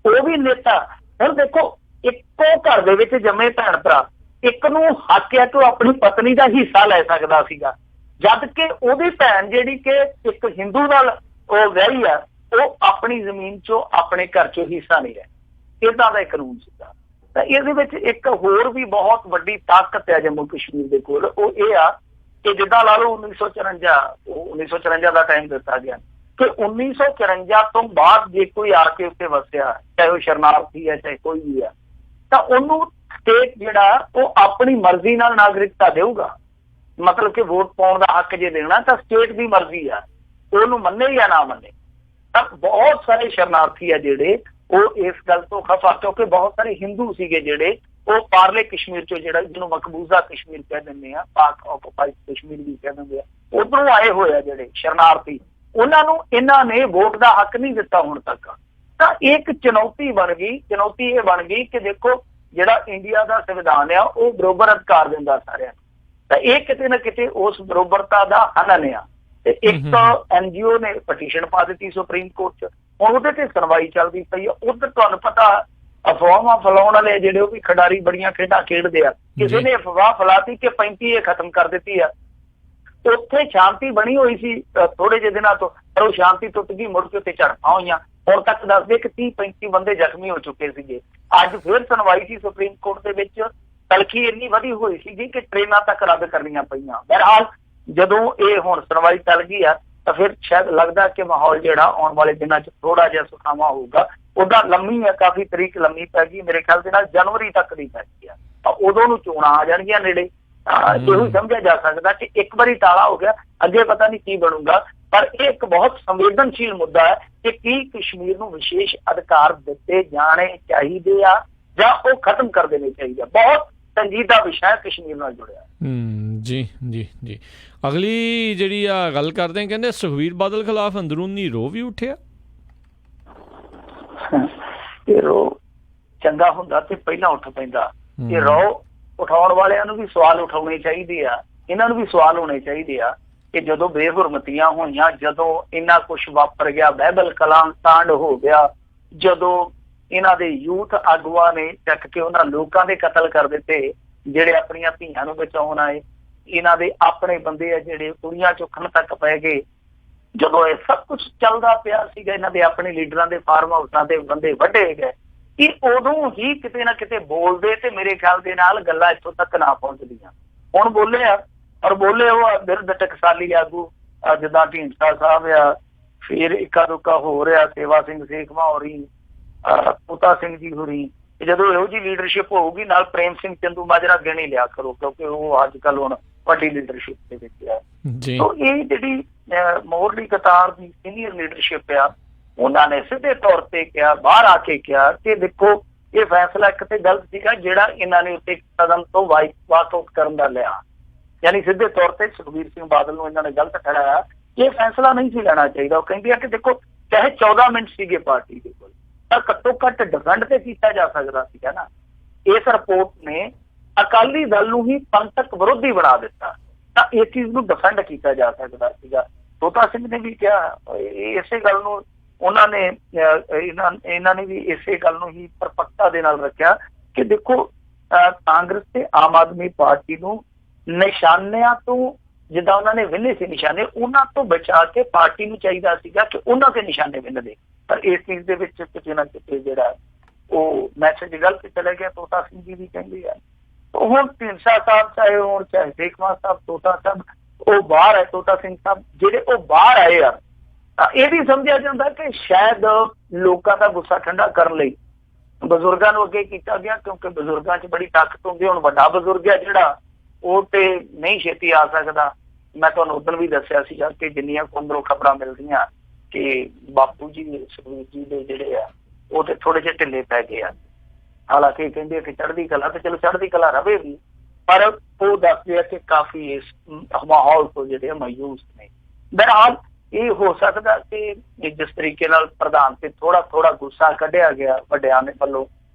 ਉਹ ਵੀ ਨੇਤਾ। ਹੁਣ ਦੇਖੋ, ਇੱਕੋ ਘਰ ਦੇ ਵਿੱਚ ਜੰਮੇ ਭੈਣ ਭਰਾ, ਇੱਕ ਨੂੰ ਹੱਕ ਹੈ ਕਿ ਉਹ ਆਪਣੀ ਪਤਨੀ ਦਾ ਹਿੱਸਾ ਲੈ ਸਕਦਾ ਸੀਗਾ, ਜਦ ਕਿ ਉਹਦੀ ਭੈਣ ਜਿਹੜੀ ਕਿ ਇੱਕ ਹਿੰਦੂ ਨਾਲ ਉਹ ਵਿਆਹੀ ਆ, ਉਹ ਆਪਣੀ ਜ਼ਮੀਨ ਚੋਂ ਆਪਣੇ ਘਰ ਚੋਂ ਹਿੱਸਾ ਨਹੀਂ ਲੈ। ਏਦਾਂ ਦਾ ਕਾਨੂੰਨ ਸੀਗਾ। ਤਾਂ ਇਹਦੇ ਵਿੱਚ ਇੱਕ ਹੋਰ ਵੀ ਬਹੁਤ ਵੱਡੀ ਤਾਕਤ ਹੈ ਜੰਮੂ ਕਸ਼ਮੀਰ ਦੇ ਕੋਲ, ਉਹ ਇਹ ਆ ਕਿ ਜਿੱਦਾਂ ਲਾ ਲਓ 1954 ਦਾ ਟਾਈਮ ਦਿੱਤਾ ਗਿਆ ਕਿ 1954 ਤੋਂ ਬਾਅਦ ਜੇ ਕੋਈ ਆ ਕੇ ਉੱਥੇ ਵਸਿਆ, ਚਾਹੇ ਉਹ ਸ਼ਰਨਾਰਥੀ ਹੈ ਚਾਹੇ ਕੋਈ ਵੀ ਆ, ਤਾਂ ਉਹਨੂੰ ਸਟੇਟ ਜਿਹੜਾ ਉਹ ਆਪਣੀ ਮਰਜ਼ੀ ਨਾਲ ਨਾਗਰਿਕਤਾ ਦੇਊਗਾ। ਮਤਲਬ ਕਿ ਵੋਟ ਪਾਉਣ ਦਾ ਹੱਕ ਜੇ ਦੇਣਾ ਤਾਂ ਸਟੇਟ ਦੀ ਮਰਜ਼ੀ ਆ, ਉਹਨੂੰ ਮੰਨੇ ਜਾਂ ਨਾ ਮੰਨੇ। ਤਾਂ ਬਹੁਤ ਸਾਰੇ ਸ਼ਰਨਾਰਥੀ ਆ ਜਿਹੜੇ ਉਹ ਇਸ ਗੱਲ ਤੋਂ ਖਫਾ, ਕਿਉਂਕਿ ਬਹੁਤ ਸਾਰੇ ਹਿੰਦੂ ਸੀਗੇ ਜਿਹੜੇ ਉਹ ਪਾਰਲੇ ਕਸ਼ਮੀਰ ਚੋਂ, ਜਿਹੜਾ ਜਿਹਨੂੰ ਮਕਬੂਜ਼ਾ ਕਸ਼ਮੀਰ ਕਹਿ ਦਿੰਦੇ ਆ, ਪਾਕ ਆਕੂਪਾਈਡ ਕਸ਼ਮੀਰ ਵੀ ਕਹਿ ਦਿੰਦੇ ਆ, ਉਧਰੋਂ ਆਏ ਹੋਏ ਆ ਜਿਹੜੇ ਸ਼ਰਨਾਰਥੀ, ਉਹਨਾਂ ਨੂੰ ਇਹਨਾਂ ਨੇ ਵੋਟ ਦਾ ਹੱਕ ਨਹੀਂ ਦਿੱਤਾ ਹੁਣ ਤੱਕ। ਤਾਂ ਇਹ ਇੱਕ ਚੁਣੌਤੀ ਬਣ ਗਈ। ਚੁਣੌਤੀ ਇਹ ਬਣ ਗਈ ਕਿ ਦੇਖੋ ਜਿਹੜਾ ਇੰਡੀਆ ਦਾ ਸੰਵਿਧਾਨ ਆ ਉਹ ਬਰੋਬਰ ਅਧਿਕਾਰ ਦਿੰਦਾ ਸਾਰਿਆਂ ਨੂੰ, ਤਾਂ ਇਹ ਕਿਤੇ ਨਾ ਕਿਤੇ ਉਸ ਬਰੋਬਰਤਾ ਦਾ ਹਨਨ ਆ। ਤੇ ਇੱਕ NGO ਨੇ ਪਟੀਸ਼ਨ ਪਾ ਦਿੱਤੀ ਸੁਪਰੀਮ ਕੋਰਟ 'ਚ, ਹੁਣ ਉਹਦੇ ਤੇ ਸੁਣਵਾਈ ਚੱਲਦੀ ਪਈ ਆ। ਉਧਰ ਤੁਹਾਨੂੰ ਪਤਾ ਅਫਵਾਹਾਂ ਫੈਲਾਉਣ ਵਾਲੇ ਜਿਹੜੇ ਉਹ ਵੀ ਖਿਡਾਰੀ ਬੜੀਆਂ ਖੇਡਾਂ ਖੇਡਦੇ ਆ, ਕਿਸੇ ਨੇ ਅਫਵਾਹ ਫੈਲਾਤੀ ਕਿ 35A ਖਤਮ ਕਰ ਦਿੱਤੀ ਆ। ਉੱਥੇ ਸ਼ਾਂਤੀ ਬਣੀ ਹੋਈ ਸੀ ਥੋੜੇ ਜਿਹੇ ਦਿਨਾਂ ਤੋਂ, ਪਰ ਉਹ ਸ਼ਾਂਤੀ ਟੁੱਟ ਗਈ, ਮੁੜ ਕੇ ਉੱਥੇ ਝੜਪਾਂ ਹੋਈਆਂ। ਹੁਣ ਤੱਕ ਦੱਸਦੇ ਕਿ 30-35 ਬੰਦੇ ਜ਼ਖਮੀ ਹੋ ਚੁੱਕੇ ਸੀਗੇ। ਅੱਜ ਫਿਰ ਸੁਣਵਾਈ ਸੀ ਸੁਪਰੀਮ ਕੋਰਟ ਦੇ ਵਿੱਚ, ਤਲਖੀ ਇੰਨੀ ਵਧੀ ਹੋਈ ਸੀਗੀ ਕਿ ਟ੍ਰੇਨਾਂ ਤੱਕ ਰੱਦ ਕਰਨੀਆਂ ਪਈਆਂ। ਬਹਰਹਾਲ ਜਦੋਂ ਇਹ ਹੁਣ ਸੁਣਵਾਈ ਚੱਲ ਗਈ ਆ ਤਾਂ ਫਿਰ ਸ਼ਾਇਦ ਲੱਗਦਾ ਕਿ ਮਾਹੌਲ ਜਿਹੜਾ ਆਉਣ ਵਾਲੇ ਦਿਨਾਂ 'ਚ ਥੋੜਾ ਜਿਹਾ ਸੁਖਾਵਾਂ ਹੋਊਗਾ। ਉਹਦਾ ਲੰਮੀ ਹੈ, ਕਾਫੀ ਤਰੀਕ ਲੰਮੀ ਪੈ ਗਈ, ਮੇਰੇ ਖਿਆਲ ਦੇ ਨਾਲ ਜਨਵਰੀ ਤੱਕ ਦੀ ਪੈ ਗਈ ਆ, ਤਾਂ ਉਦੋਂ ਨੂੰ ਚੋਣਾਂ ਆ ਜਾਣਗੀਆਂ ਨੇੜੇ। ਇਹੋ ਸਮਝਿਆ ਜਾ ਸਕਦਾ ਕਿ ਇੱਕ ਵਾਰੀ ਤਾਲਾ ਹੋ ਗਿਆ, ਅੱਗੇ ਪਤਾ ਨਹੀਂ ਕੀ ਬਣੂਗਾ। ਪਰ ਇਹ ਇੱਕ ਬਹੁਤ ਸੰਵੇਦਨਸ਼ੀਲ ਮੁੱਦਾ ਹੈ ਕਿ ਕੀ ਕਸ਼ਮੀਰ ਨੂੰ ਵਿਸ਼ੇਸ਼ ਅਧਿਕਾਰ ਦਿੱਤੇ ਜਾਣੇ ਚਾਹੀਦੇ ਆ ਜਾਂ ਉਹ ਖਤਮ ਕਰ ਦੇਣੇ ਚਾਹੀਦੇ ਆ। ਬਹੁਤ ਸੰਜੀਦਾ ਵਿਸ਼ਾ ਹੈ ਕਸ਼ਮੀਰ ਨਾਲ ਜੁੜਿਆ। ਜੀ ਅਗਲੀ ਜਿਹੜੀ ਆ ਗੱਲ ਕਰਦੇ ਆ, ਕਹਿੰਦੇ ਸੁਖਬੀਰ ਬਾਦਲ ਖਿਲਾਫ ਅੰਦਰੂਨੀ ਰੋਹ ਵੀ ਉੱਠਿਆ। ਇਹ ਰੋਹ ਚੰਗਾ ਹੁੰਦਾ ਤੇ ਪਹਿਲਾਂ ਉੱਠ ਪੈਂਦਾ। ਇਹ ਰੋਹ ਉਠਾਉਣ ਵਾਲਿਆਂ ਨੂੰ ਵੀ ਸਵਾਲ ਉਠਾਉਣੇ ਚਾਹੀਦੇ ਆ, ਇਹਨਾਂ ਨੂੰ ਵੀ ਸਵਾਲ ਹੋਣੇ ਚਾਹੀਦੇ ਆ ਕਿ ਜਦੋਂ ਬੇਹੁਰਮਤੀਆਂ ਹੋਈਆਂ, ਜਦੋਂ ਇੰਨਾ ਕੁਛ ਵਾਪਰ ਗਿਆ, ਬਾਈਬਲ ਕਲਾਮ ਕਾਂਡ ਹੋ ਗਿਆ, ਜਦੋਂ ਇਹਨਾਂ ਦੇ ਯੂਥ ਆਗੂਆਂ ਨੇ ਚੱਕ ਕੇ ਉਹਨਾਂ ਲੋਕਾਂ ਦੇ ਕਤਲ ਕਰ ਦਿੱਤੇ ਜਿਹੜੇ ਆਪਣੀਆਂ ਧੀਆਂ ਨੂੰ ਬਚਾਉਣ ਆਏ, ਇਹਨਾਂ ਦੇ ਆਪਣੇ ਬੰਦੇ ਆ ਜਿਹੜੇ ਕੁੜੀਆਂ ਚੁੱਕਣ ਤੱਕ ਪੈ ਗਏ, ਜਦੋਂ ਇਹ ਸਭ ਕੁਛ ਚੱਲਦਾ ਪਿਆ ਸੀਗਾ, ਇਹਨਾਂ ਦੇ ਆਪਣੇ ਲੀਡਰਾਂ ਦੇ ਫਾਰਮ ਹਾਊਸਾਂ ਦੇ ਬੰਦੇ ਵੱਢੇ ਗਏ, ਇਹ ਉਦੋਂ ਹੀ ਕਿਤੇ ਨਾ ਕਿਤੇ ਬੋਲਦੇ ਤੇ ਮੇਰੇ ਖਿਆਲ ਦੇ ਨਾਲ ਗੱਲਾਂ ਇੱਥੋਂ ਤੱਕ ਨਾ ਪਹੁੰਚਦੀਆਂ। ਹੁਣ ਬੋਲੇ ਆ, ਔਰ ਬੋਲੇ ਉਹ ਬਿਰਧ ਟਕਸਾਲੀ ਆਗੂ ਜਿੱਦਾਂ ਢੀਂਡਸਾ ਸਾਹਿਬ ਆ, ਫਿਰ ਇੱਕਾ ਦੁੱਕਾ ਹੋ ਰਿਹਾ, ਸੇਵਾ ਸਿੰਘ ਸੇਖਵਾ ਹੋਰੀ, ਬੂਟਾ ਸਿੰਘ ਜੀ ਹੋਰੀ। ਜਦੋਂ ਇਹੋ ਜਿਹੀ ਲੀਡਰਸ਼ਿਪ ਹੋਊਗੀ, ਨਾਲ ਪ੍ਰੇਮ ਸਿੰਘ ਚੰਦੂ ਮਾਜਰਾ ਗਿਣੀ ਲਿਆ ਕਰੋ, ਕਿਉਂਕਿ ਉਹ ਅੱਜ ਕੱਲ ਹੁਣ ਵੱਡੀ ਲੀਡਰਸ਼ਿਪ ਦੇ ਵਿੱਚ ਆ। ਇਹ ਜਿਹੜੀ ਮੋਰਲੀ ਕਤਾਰ ਦੀ ਸੀਨੀਅਰ ਲੀਡਰਸ਼ਿਪ ਆ, ਉਹਨਾਂ ਨੇ ਸਿੱਧੇ ਤੌਰ ਤੇ ਕਿਹਾ, ਬਾਹਰ ਆ ਕੇ ਕਿਹਾ ਕਿ ਦੇਖੋ ਇਹ ਫੈਸਲਾ ਇੱਕ ਤੇ ਗਲਤ ਸੀਗਾ ਜਿਹੜਾ ਇਹਨਾਂ ਨੇ ਉੱਤੇ ਕਦਮ ਤੋਂ ਵਾਕ ਆਊਟ ਕਰਨ ਦਾ ਲਿਆ, ਯਾਨੀ ਸਿੱਧੇ ਤੌਰ ਤੇ ਸੁਖਬੀਰ ਸਿੰਘ ਬਾਦਲ ਨੂੰ ਇਹਨਾਂ ਨੇ ਗਲਤ ਠਹਿਰਾਇਆ। ਇਹ ਫੈਸਲਾ ਨਹੀਂ ਸੀ ਲੈਣਾ ਚਾਹੀਦਾ। ਉਹ ਕਹਿੰਦੇ ਆ ਕਿ ਦੇਖੋ ਚਾਹੇ 14 ਮਿੰਟ ਸੀਗੇ ਪਾਰਟੀ ਦੇ ਕੋਲ, ਤਾਂ ਘੱਟੋ ਘੱਟ ਡਿਫੈਂਡ ਤੇ ਕੀਤਾ ਜਾ ਸਕਦਾ ਸੀਗਾ ਨਾ। ਇਸ ਰਿਪੋਰਟ ਨੇ ਅਕਾਲੀ ਦਲ ਨੂੰ ਹੀ ਪੰਥਕ ਵਿਰੋਧੀ ਬਣਾ ਦਿੱਤਾ, ਤਾਂ ਇਸ ਚੀਜ਼ ਨੂੰ ਡਿਫੈਂਡ ਕੀਤਾ ਜਾ ਸਕਦਾ ਸੀਗਾ। ਤੋਤਾ ਸਿੰਘ ਨੇ ਵੀ ਕਿਹਾ ਇਸੇ ਗੱਲ ਨੂੰ, ਉਹਨਾਂ ਨੇ ਇਹਨਾਂ ਨੇ ਵੀ ਇਸੇ ਗੱਲ ਨੂੰ ਹੀ ਪਰਪੱਕਤਾ ਦੇ ਨਾਲ ਰੱਖਿਆ ਕਿ ਦੇਖੋ ਕਾਂਗਰਸ ਤੇ ਆਮ ਆਦਮੀ ਪਾਰਟੀ ਨੂੰ ਨਿਸ਼ਾਨਿਆਂ ਤੋਂ, ਜਿੱਦਾਂ ਉਹਨਾਂ ਨੇ ਵਿੰਨੇ ਸੀ ਨਿਸ਼ਾਨੇ, ਉਹਨਾਂ ਤੋਂ ਬਚਾ ਕੇ ਪਾਰਟੀ ਨੂੰ ਚਾਹੀਦਾ ਸੀਗਾ ਕਿ ਉਹਨਾਂ ਦੇ ਨਿਸ਼ਾਨੇ ਵਿੰਨਦੇ। ਪਰ ਇਸ ਚੀਜ਼ ਦੇ ਵਿੱਚ ਕਿਤੇ ਨਾ ਕਿਤੇ ਜਿਹੜਾ ਉਹ ਮੈਸੇਜ ਗਲਤ ਚਲੇ ਗਿਆ। ਤੋਤਾ ਸਿੰਘ ਜੀ ਵੀ ਕਹਿੰਦੇ ਆ, ਹੁਣ ਢੀਂਡਸਾ ਸਾਹਿਬ ਚਾਹੇ ਹੋਣ, ਚਾਹੇ ਸੇਖਵਾਂ ਸਾਹਿਬ, ਤੋਤਾ ਸਾਹਿਬ ਉਹ ਬਾਹਰ ਹੈ, ਤੋਤਾ ਸਿੰਘ ਸਾਹਿਬ ਜਿਹੜੇ ਉਹ ਬਾਹਰ ਆਏ ਆ, ਤਾਂ ਇਹ ਵੀ ਸਮਝਿਆ ਜਾਂਦਾ ਕਿ ਸ਼ਾਇਦ ਲੋਕਾਂ ਦਾ ਗੁੱਸਾ ਠੰਡਾ ਕਰਨ ਲਈ ਬਜ਼ੁਰਗਾਂ ਨੂੰ ਅੱਗੇ ਕੀਤਾ ਗਿਆ, ਕਿਉਂਕਿ ਬਜ਼ੁਰਗਾਂ 'ਚ ਬੜੀ ਤਾਕਤ ਹੁੰਦੀ। ਹੁਣ ਵੱਡਾ ਬਜ਼ੁਰਗ ਹੈ ਜਿਹੜਾ, ਉਹ ਤੇ ਨਹੀਂ ਛੇਤੀ ਆ ਸਕਦਾ। ਮੈਂ ਤੁਹਾਨੂੰ ਉਦੋਂ ਵੀ ਦੱਸਿਆ ਸੀਗਾ ਕਿ ਜਿੰਨੀਆਂ ਅੰਦਰੋਂ ਖਬਰਾਂ ਮਿਲਦੀਆਂ ਕਿ ਬਾਪੂ ਜੀ ਸੁਖਬੀਰ ਜੀ ਦੇ ਜਿਹੜੇ ਆ ਉਹ ਤੇ ਥੋੜੇ ਜਿਹੇ ਢਿੱਲੇ ਪੈ ਗਏ ਆ। ਹਾਲਾਂਕਿ ਕਹਿੰਦੇ ਕਿ ਚੜ੍ਹਦੀ ਕਲਾ, ਤੇ ਚਲੋ ਚੜ੍ਹਦੀ ਕਲਾ ਰਵੇ ਵੀ, ਪਰ ਉਹ ਦੱਸਦੇ ਆ ਕਿ ਕਾਫੀ ਇਸ ਮਾਹੌਲ ਤੋਂ ਜਿਹੜੇ ਮਾਯੂਸ ਨੇ। ਬਹਰਹਾਲ ਇਹ ਹੋ ਸਕਦਾ ਕਿ ਜਿਸ ਤਰੀਕੇ ਨਾਲ ਪ੍ਰਧਾਨ ਤੇ ਥੋੜਾ ਗੁੱਸਾ ਕੱਢਿਆ ਗਿਆ ਵੱਡਿਆਂ ਦੇ ਵੱਲੋਂ,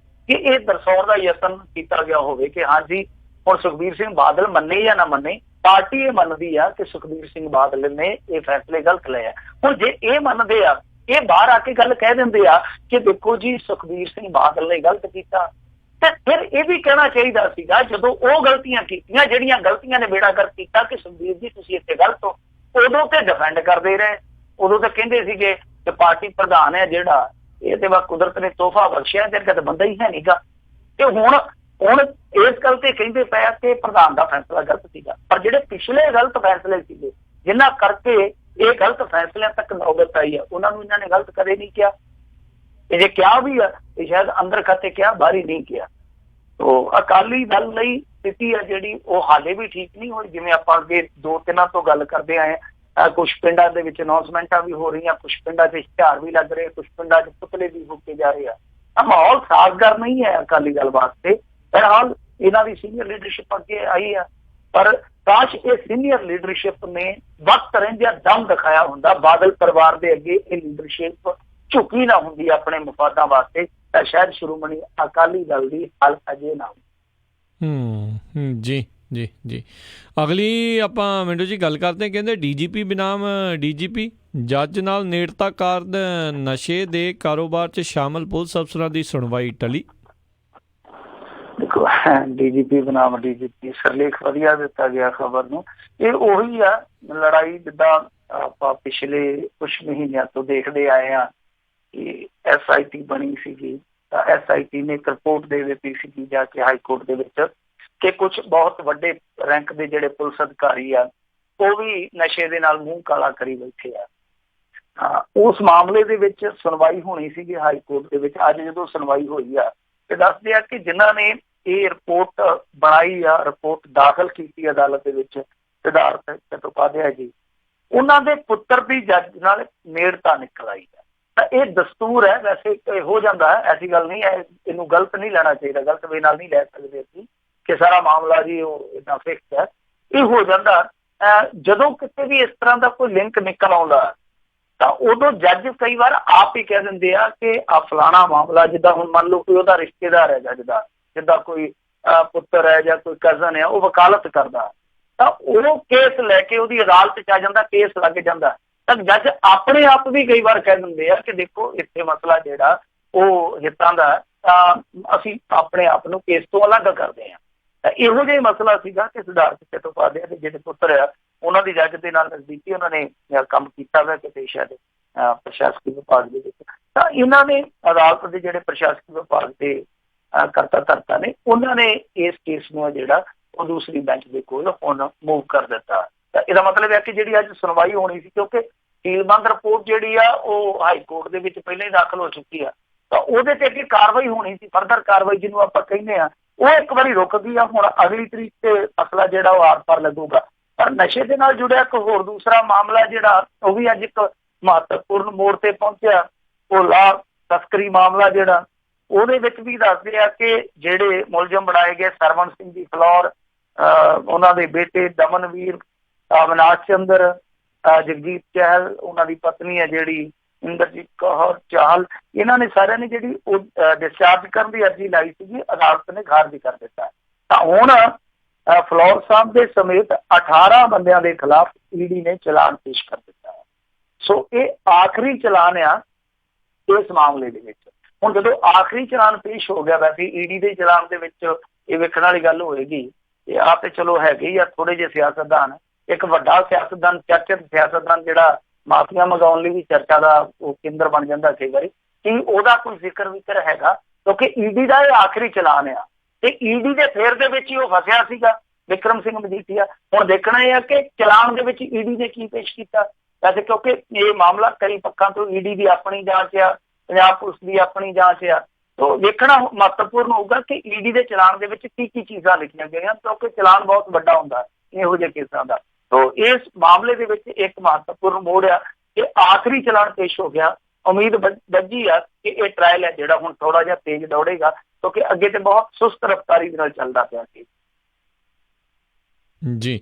ਕਿ ਇਹ ਦਰਸਾਉਣ ਦਾ ਯਤਨ ਕੀਤਾ ਗਿਆ ਹੋਵੇ ਕਿ ਹਾਂਜੀ ਹੁਣ ਸੁਖਬੀਰ ਸਿੰਘ ਬਾਦਲ ਮੰਨੇ ਜਾਂ ਨਾ ਮੰਨੇ, ਪਾਰਟੀ ਇਹ ਮੰਨਦੀ ਆ ਕਿ ਸੁਖਬੀਰ ਸਿੰਘ ਬਾਦਲ ਨੇ ਇਹ ਫੈਸਲੇ ਗਲਤ ਲਏ ਆ। ਹੁਣ ਜੇ ਇਹ ਮੰਨਦੇ ਆ, ਇਹ ਬਾਹਰ ਆ ਕੇ ਗੱਲ ਕਹਿ ਦਿੰਦੇ ਆ ਕਿ ਦੇਖੋ ਜੀ ਸੁਖਬੀਰ ਸਿੰਘ ਬਾਦਲ ਨੇ ਗਲਤ ਕੀਤਾ, ਤੇ ਫਿਰ ਇਹ ਵੀ ਕਹਿਣਾ ਚਾਹੀਦਾ ਸੀਗਾ ਜਦੋਂ ਉਹ ਗਲਤੀਆਂ ਕੀਤੀਆਂ ਜਿਹੜੀਆਂ ਗਲਤੀਆਂ ਨੇ ਬੇੜਾ ਗਰਕ ਕੀਤਾ ਕਿ ਸੁਖਬੀਰ ਜੀ ਤੁਸੀਂ ਇੱਥੇ ਗਲਤ ਹੋ, ਉਦੋਂ ਤੇ ਡਿਫੈਂਡ ਕਰਦੇ ਰਹੇ। ਉਦੋਂ ਤਾਂ ਕਹਿੰਦੇ ਸੀਗੇ ਕਿ ਪਾਰਟੀ ਪ੍ਰਧਾਨ ਹੈ ਜਿਹੜਾ, ਇਹ ਤੇ ਬਸ ਕੁਦਰਤ ਨੇ ਤੋਹਫਾ ਬਖਸ਼ਿਆ, ਤੇ ਕਦੇ ਬੰਦਾ ਹੀ ਹੈ ਨੀਗਾ। ਤੇ ਹੁਣ ਇਸ ਗੱਲ ਤੇ ਕਹਿੰਦੇ ਪਏ ਕਿ ਪ੍ਰਧਾਨ ਦਾ ਫੈਸਲਾ ਗਲਤ ਸੀਗਾ, ਪਰ ਜਿਹੜੇ ਪਿਛਲੇ ਗਲਤ ਫੈਸਲੇ ਸੀਗੇ ਜਿਨ੍ਹਾਂ ਕਰਕੇ ਇਹ ਗਲਤ ਫੈਸਲਿਆਂ ਤੱਕ ਨੌਬਤ ਆਈ ਆ, ਉਹਨਾਂ ਨੂੰ ਇਹਨਾਂ ਨੇ ਗਲਤ ਕਦੇ ਨਹੀਂ ਕਿਹਾ। ਇਹ ਜੇ ਕਿਹਾ ਵੀ ਆ ਇਹ ਸ਼ਾਇਦ ਅੰਦਰ ਖਾਤੇ ਕਿਹਾ, ਬਾਹਰੀ ਨਹੀਂ ਕਿਹਾ। ਤੋ ਅਕਾਲੀ ਦਲ ਲਈ ਸਥਿਤੀ ਆ ਜਿਹੜੀ ਉਹ ਹਾਲੇ ਵੀ ਠੀਕ ਨਹੀਂ ਹੋਈ। ਜਿਵੇਂ ਆਪਾਂ ਅੱਗੇ 2-3 ਤੋਂ ਗੱਲ ਕਰਦੇ ਆਏ, ਕੁਛ ਪਿੰਡਾਂ ਦੇ ਵਿੱਚ ਅਨਾਉਂਸਮੈਂਟਾਂ ਵੀ ਹੋ ਰਹੀਆਂ, ਕੁਛ ਪਿੰਡਾਂ 'ਚ ਇਸ਼ਤਿਹਾਰ ਵੀ ਲੱਗ ਰਹੇ, ਕੁਛ ਪਿੰਡਾਂ 'ਚ ਪੁਤਲੇ ਵੀ ਫੂਕੇ ਜਾ ਰਹੇ ਆ। ਮਾਹੌਲ ਸਾਜ਼ਗਾਰ ਨਹੀਂ ਹੈ ਅਕਾਲੀ ਦਲ ਵਾਸਤੇ। ਬਹਰਹਾਲ ਇਹਨਾਂ ਦੀ ਸੀਨੀਅਰ ਲੀਡਰਸ਼ਿਪ ਅੱਗੇ ਆਈ ਆ, ਪਰ ਕਾਸ਼ ਇਹ ਸੀਨੀਅਰ ਲੀਡਰਸ਼ਿਪ ਨੇ ਵਕਤ ਰਹਿੰਦਿਆਂ ਦਮ ਦਿਖਾਇਆ ਹੁੰਦਾ, ਬਾਦਲ ਪਰਿਵਾਰ ਦੇ ਅੱਗੇ ਇਹ ਲੀਡਰਸ਼ਿਪ ਝੁਕੀ ਨਾ ਹੁੰਦੀ ਆਪਣੇ ਮਫਾਦਾਂ ਵਾਸਤੇ, ਤਾਂ ਸ਼ਾਇਦ ਸ਼੍ਰੋਮਣੀ ਅਕਾਲੀ ਦਲ ਦੀ ਹਾਲਤ ਅਜੇ ਨਾ ਹੁੰਦੀ। ਜੀ ਜੀ ਜੀ। ਅਗਲੀ ਆਪਾਂ ਮਿੰਟੂ ਜੀ ਗੱਲ ਕਰਦੇ, ਕਹਿੰਦੇ ਡੀਜੀਪੀ ਬਨਾਮ ਡੀਜੀਪੀ, ਜੱਜ ਨਾਲ ਨੇੜਤਾ ਕਾਰਨ ਨਸ਼ੇ ਦੇ ਕਾਰੋਬਾਰ 'ਚ ਸ਼ਾਮਲ ਪੁਲਿਸ ਅਫਸਰਾਂ ਦੀ ਸੁਣਵਾਈ ਟਲੀ। ਦੇਖੋ ਡੀਜੀਪੀ ਬਨਾਮ ਡੀਜੀਪੀ ਸਰਲੇਖ ਵਧੀਆ ਦਿੱਤਾ ਗਿਆ ਖਬਰ ਨੂੰ। ਇਹ ਉਹੀ ਆ ਲੜਾਈ ਜਿੱਦਾਂ ਆਪਾਂ ਪਿਛਲੇ ਕੁਛ ਮਹੀਨਿਆਂ ਤੋਂ ਦੇਖਦੇ ਆਏ ਆ ਕਿ SIT ਬਣੀ ਸੀਗੀ, ਤਾਂ SIT ਨੇ ਇੱਕ ਰਿਪੋਰਟ ਦੇ ਦਿੱਤੀ ਸੀਗੀ ਜਾ ਕੇ ਹਾਈ ਕੋਰਟ ਦੇ ਵਿੱਚ ਕਿ ਕੁਛ ਬਹੁਤ ਵੱਡੇ ਰੈਂਕ ਦੇ ਜਿਹੜੇ ਪੁਲਿਸ ਅਧਿਕਾਰੀ ਆ ਉਹ ਵੀ ਨਸ਼ੇ ਦੇ ਨਾਲ ਮੂੰਹ ਕਾਲਾ ਕਰੀ ਬੈਠੇ ਆ। ਉਸ ਮਾਮਲੇ ਦੇ ਵਿੱਚ ਸੁਣਵਾਈ ਹੋਣੀ ਸੀਗੀ ਹਾਈ ਕੋਰਟ ਦੇ ਵਿੱਚ। ਅੱਜ ਜਦੋਂ ਸੁਣਵਾਈ ਹੋਈ ਆ ਤੇ ਦੱਸਦੇ ਆ ਕਿ ਜਿਨ੍ਹਾਂ ਨੇ ਇਹ ਰਿਪੋਰਟ ਬਣਾਈ ਆ, ਰਿਪੋਰਟ ਦਾਖਲ ਕੀਤੀ ਅਦਾਲਤ ਦੇ ਵਿੱਚ, ਸਿਧਾਰਥ ਚਟੋਪਾਧਿਆਇਆ ਜੀ, ਉਹਨਾਂ ਦੇ ਪੁੱਤਰ ਦੀ ਜੱਜ ਨਾਲ ਨੇੜਤਾ ਨਿਕਲ ਆਈ ਹੈ। ਤਾਂ ਇਹ ਦਸਤੂਰ ਹੈ, ਵੈਸੇ ਹੋ ਜਾਂਦਾ ਹੈ, ਐਸੀ ਗੱਲ ਨਹੀਂ ਹੈ, ਇਹਨੂੰ ਗਲਤ ਨਹੀਂ ਲੈਣਾ ਚਾਹੀਦਾ, ਗਲਤ ਵੇ ਨਾਲ ਨਹੀਂ ਲੈ ਸਕਦੇ ਅਸੀਂ ਕਿ ਸਾਰਾ ਮਾਮਲਾ ਜੀ ਉਹ ਏਦਾਂ ਫਿਕਸ ਹੈ। ਇਹ ਹੋ ਜਾਂਦਾ ਜਦੋਂ ਕਿਤੇ ਵੀ ਇਸ ਤਰ੍ਹਾਂ ਦਾ ਕੋਈ ਲਿੰਕ ਨਿਕਲ ਆਉਂਦਾ ਤਾਂ ਉਦੋਂ ਜੱਜ ਕਈ ਵਾਰ ਆਪ ਹੀ ਕਹਿ ਦਿੰਦੇ ਆ ਕਿ ਆ ਫਲਾਣਾ ਮਾਮਲਾ, ਜਿੱਦਾਂ ਹੁਣ ਮੰਨ ਲਓ ਕੋਈ ਉਹਦਾ ਰਿਸ਼ਤੇਦਾਰ ਹੈ ਜੱਜ ਦਾ, ਜਿੱਦਾਂ ਕੋਈ ਪੁੱਤਰ ਹੈ ਜਾਂ ਕੋਈ ਕਜ਼ਨ ਹੈ, ਉਹ ਵਕਾਲਤ ਕਰਦਾ, ਤਾਂ ਉਹ ਕੇਸ ਲੈ ਕੇ ਉਹਦੀ ਅਦਾਲਤ 'ਚ ਆ ਜਾਂਦਾ, ਕੇਸ ਲੱਗ ਜਾਂਦਾ, ਤਾਂ ਜੱਜ ਆਪਣੇ ਆਪ ਵੀ ਕਈ ਵਾਰ ਕਹਿ ਦਿੰਦੇ ਆ ਕਿ ਦੇਖੋ ਇੱਥੇ ਮਸਲਾ ਜਿਹੜਾ ਉਹ ਹਿੱਤਾਂ ਦਾ, ਤਾਂ ਅਸੀਂ ਆਪਣੇ ਆਪ ਨੂੰ ਕੇਸ ਤੋਂ ਅਲੱਗ ਕਰਦੇ ਹਾਂ। ਤਾਂ ਇਹੋ ਜਿਹਾ ਮਸਲਾ ਸੀਗਾ ਕਿ ਸਿਧਾਰਥ ਚਟੋਪਾਧਿਆਇਆ ਦੇ ਜਿਹੜੇ ਪੁੱਤਰ ਆ ਉਹਨਾਂ ਦੀ ਜੱਜ ਦੇ ਨਾਲ ਨਜ਼ਦੀਕੀ, ਉਹਨਾਂ ਨੇ ਕੰਮ ਕੀਤਾ ਵਾ ਕਿਤੇ ਸ਼ਾਇਦ ਪ੍ਰਸ਼ਾਸਕੀ ਵਿਭਾਗ ਦੇ ਵਿੱਚ। ਤਾਂ ਇਹਨਾਂ ਨੇ ਅਦਾਲਤ ਦੇ ਜਿਹੜੇ ਪ੍ਰਸ਼ਾਸਕੀ ਵਿਭਾਗ ਦੇ ਕਰਤਾ ਧਰਤਾ ਨੇ, ਉਹਨਾਂ ਨੇ ਇਸ ਕੇਸ ਨੂੰ ਜਿਹੜਾ ਉਹ ਦੂਸਰੀ ਬੈਂਚ ਦੇ ਕੋਲ ਹੁਣ ਮੂਵ ਕਰ ਦਿੱਤਾ। ਤਾਂ ਇਹਦਾ ਮਤਲਬ ਹੈ ਕਿ ਜਿਹੜੀ ਅੱਜ ਸੁਣਵਾਈ ਹੋਣੀ ਸੀ, ਕਿਉਂਕਿ ਸੀਲਬੰਦ ਰਿਪੋਰਟ ਜਿਹੜੀ ਆ ਉਹ ਹਾਈ ਕੋਰਟ ਦੇ ਵਿੱਚ ਪਹਿਲਾਂ ਹੀ ਦਾਖਲ ਹੋ ਚੁੱਕੀ ਆ, ਤਾਂ ਉਹਦੇ ਤੇ ਅੱਗੇ ਕਾਰਵਾਈ ਹੋਣੀ ਸੀ, ਫਰਦਰ ਕਾਰਵਾਈ ਜਿਹਨੂੰ ਆਪਾਂ ਕਹਿੰਦੇ ਆ, ਉਹ ਇੱਕ ਵਾਰੀ ਰੁਕ ਗਈ ਆ। ਹੁਣ ਅਗਲੀ ਤਰੀਕ ਤੇ ਮਸਲਾ ਜਿਹੜਾ ਉਹ ਆਰ ਪਾਰ ਲੱਗੂਗਾ। ਪਰ ਨਸ਼ੇ ਦੇ ਨਾਲ ਜੁੜਿਆ ਇੱਕ ਹੋਰ ਦੂਸਰਾ ਮਾਮਲਾ ਜਿਹੜਾ ਉਹ ਵੀ ਅੱਜ ਇੱਕ ਮਹੱਤਵਪੂਰਨ ਮੋੜ ਤੇ ਪਹੁੰਚਿਆ, ਉਹ ਲਾ ਤਸਕਰੀ ਮਾਮਲਾ ਜਿਹੜਾ, ਉਹਦੇ ਵਿੱਚ ਵੀ ਦੱਸਦੇ ਆ ਕਿ ਜਿਹੜੇ ਮੁਲਜ਼ਮ ਬਣਾਏ ਗਏ ਸਰਵਣ ਸਿੰਘ ਦੀ ਫਲੌਰ, ਉਹਨਾਂ ਦੇ ਬੇਟੇ ਦਮਨਵੀਰ, ਅਵਿਨਾਸ਼ ਚੰਦਰ, ਜਗਜੀਤ ਚਹਿਲ, ਉਹਨਾਂ ਦੀ ਪਤਨੀ ਹੈ ਜਿਹੜੀ ਇੰਦਰਜੀਤ ਕੌਰ ਚਾਹਲ, ਇਹਨਾਂ ਨੇ ਸਾਰਿਆਂ ਨੇ ਜਿਹੜੀ ਉਹ ਡਿਸਚਾਰਜ ਕਰਨ ਦੀ ਅਰਜ਼ੀ ਲਾਈ ਸੀਗੀ, ਅਦਾਲਤ ਨੇ ਖਾਰਜ ਕਰ ਦਿੱਤਾ। ਤਾਂ ਹੁਣ ਫਲੋਰ ਸਾਹਿਬ ਦੇ ਸਮੇਤ 18 ਬੰਦਿਆਂ ਦੇ ਖਿਲਾਫ ਈਡੀ ਨੇ ਚਲਾਨ ਪੇਸ਼ ਕਰ ਦਿੱਤਾ ਹੈ। ਸੋ ਇਹ ਆਖਰੀ ਚਲਾਨ ਆ ਇਸ ਮਾਮਲੇ ਦੇ ਵਿੱਚ। ਹੁਣ ਜਦੋਂ ਆਖਰੀ ਚਲਾਨ ਪੇਸ਼ ਹੋ ਗਿਆ, ਵੈਸੇ ਈਡੀ ਦੇ ਚਲਾਨ ਦੇ ਵਿੱਚ ਇਹ ਵੇਖਣ ਵਾਲੀ ਗੱਲ ਹੋਏਗੀ ਕਿ ਆਹ ਤੇ ਚਲੋ ਹੈਗੇ ਹੀ ਆ ਥੋੜੇ ਜਿਹੇ ਸਿਆਸਤਦਾਨ, ਇੱਕ ਵੱਡਾ ਸਿਆਸਤਦਾਨ, ਚਰਚਿਤ ਸਿਆਸਤਦਾਨ ਜਿਹੜਾ ਮਾਫੀਆ ਮੰਗਾਉਣ ਲਈ ਵੀ ਚਰਚਾ ਦਾ ਉਹ ਕੇਂਦਰ ਬਣ ਜਾਂਦਾ ਕਈ ਵਾਰੀ, ਕਿ ਉਹਦਾ ਕੋਈ ਜ਼ਿਕਰ ਵਿਕਰ ਹੈਗਾ? ਕਿਉਂਕਿ ਈਡੀ ਦਾ ਇਹ ਆਖਰੀ ਚਲਾਨ ਆ ਤੇ ਈਡੀ ਦੇ ਫੇਰ ਦੇ ਵਿੱਚ ਹੀ ਉਹ ਫਸਿਆ ਸੀਗਾ ਵਿਕਰਮ ਸਿੰਘ ਮਜੀਠੀਆ। ਹੁਣ ਦੇਖਣਾ ਇਹ ਆ ਕਿ ਚਲਾਨ ਦੇ ਵਿੱਚ ਈਡੀ ਨੇ ਕੀ ਪੇਸ਼ ਕੀਤਾ। ਵੈਸੇ ਕਿਉਂਕਿ ਇਹ ਮਾਮਲਾ ਕਈ ਪੱਖਾਂ ਤੋਂ, ਈਡੀ ਦੀ ਆਪਣੀ ਜਾਂਚ ਆ, ਪੰਜਾਬ ਪੁਲਿਸ ਦੀ ਆਪਣੀ ਜਾਂਚ ਆ, ਤੋ ਵੇਖਣਾ ਮਹੱਤਵਪੂਰਨ ਹੋਊਗਾ ਕਿ ਈਡੀ ਦੇ ਚਲਾਨ ਦੇ ਵਿੱਚ ਕੀ ਕੀ ਚੀਜ਼ਾਂ ਲਿਖੀਆਂ ਗਈਆਂ, ਕਿਉਂਕਿ ਚਲਾਨ ਬਹੁਤ ਵੱਡਾ ਹੁੰਦਾ ਇਹੋ ਜਿਹੇ ਕੇਸਾਂ ਦਾ। ਤੋ ਇਸ ਮਾਮਲੇ ਦੇ ਵਿੱਚ ਇੱਕ ਮਹੱਤਵਪੂਰਨ ਮੋੜ ਆ ਕਿ ਆਖਰੀ ਚਲਾਨ ਪੇਸ਼ ਹੋ ਗਿਆ। ਉਮੀਦ ਬੱਝੀ ਆ ਕਿ ਇਹ ਟਰਾਇਲ ਹੈ ਜਿਹੜਾ ਹੁਣ ਥੋੜਾ ਜਿਹਾ ਤੇਜ਼ ਦੌੜੇਗਾ, ਕਿਉਂਕਿ ਅੱਗੇ ਤੇ ਬਹੁਤ ਸੁਸਤ ਰਫ਼ਤਾਰੀ ਦੇ ਨਾਲ ਚੱਲਦਾ ਪਿਆ ਸੀ। ਜੀ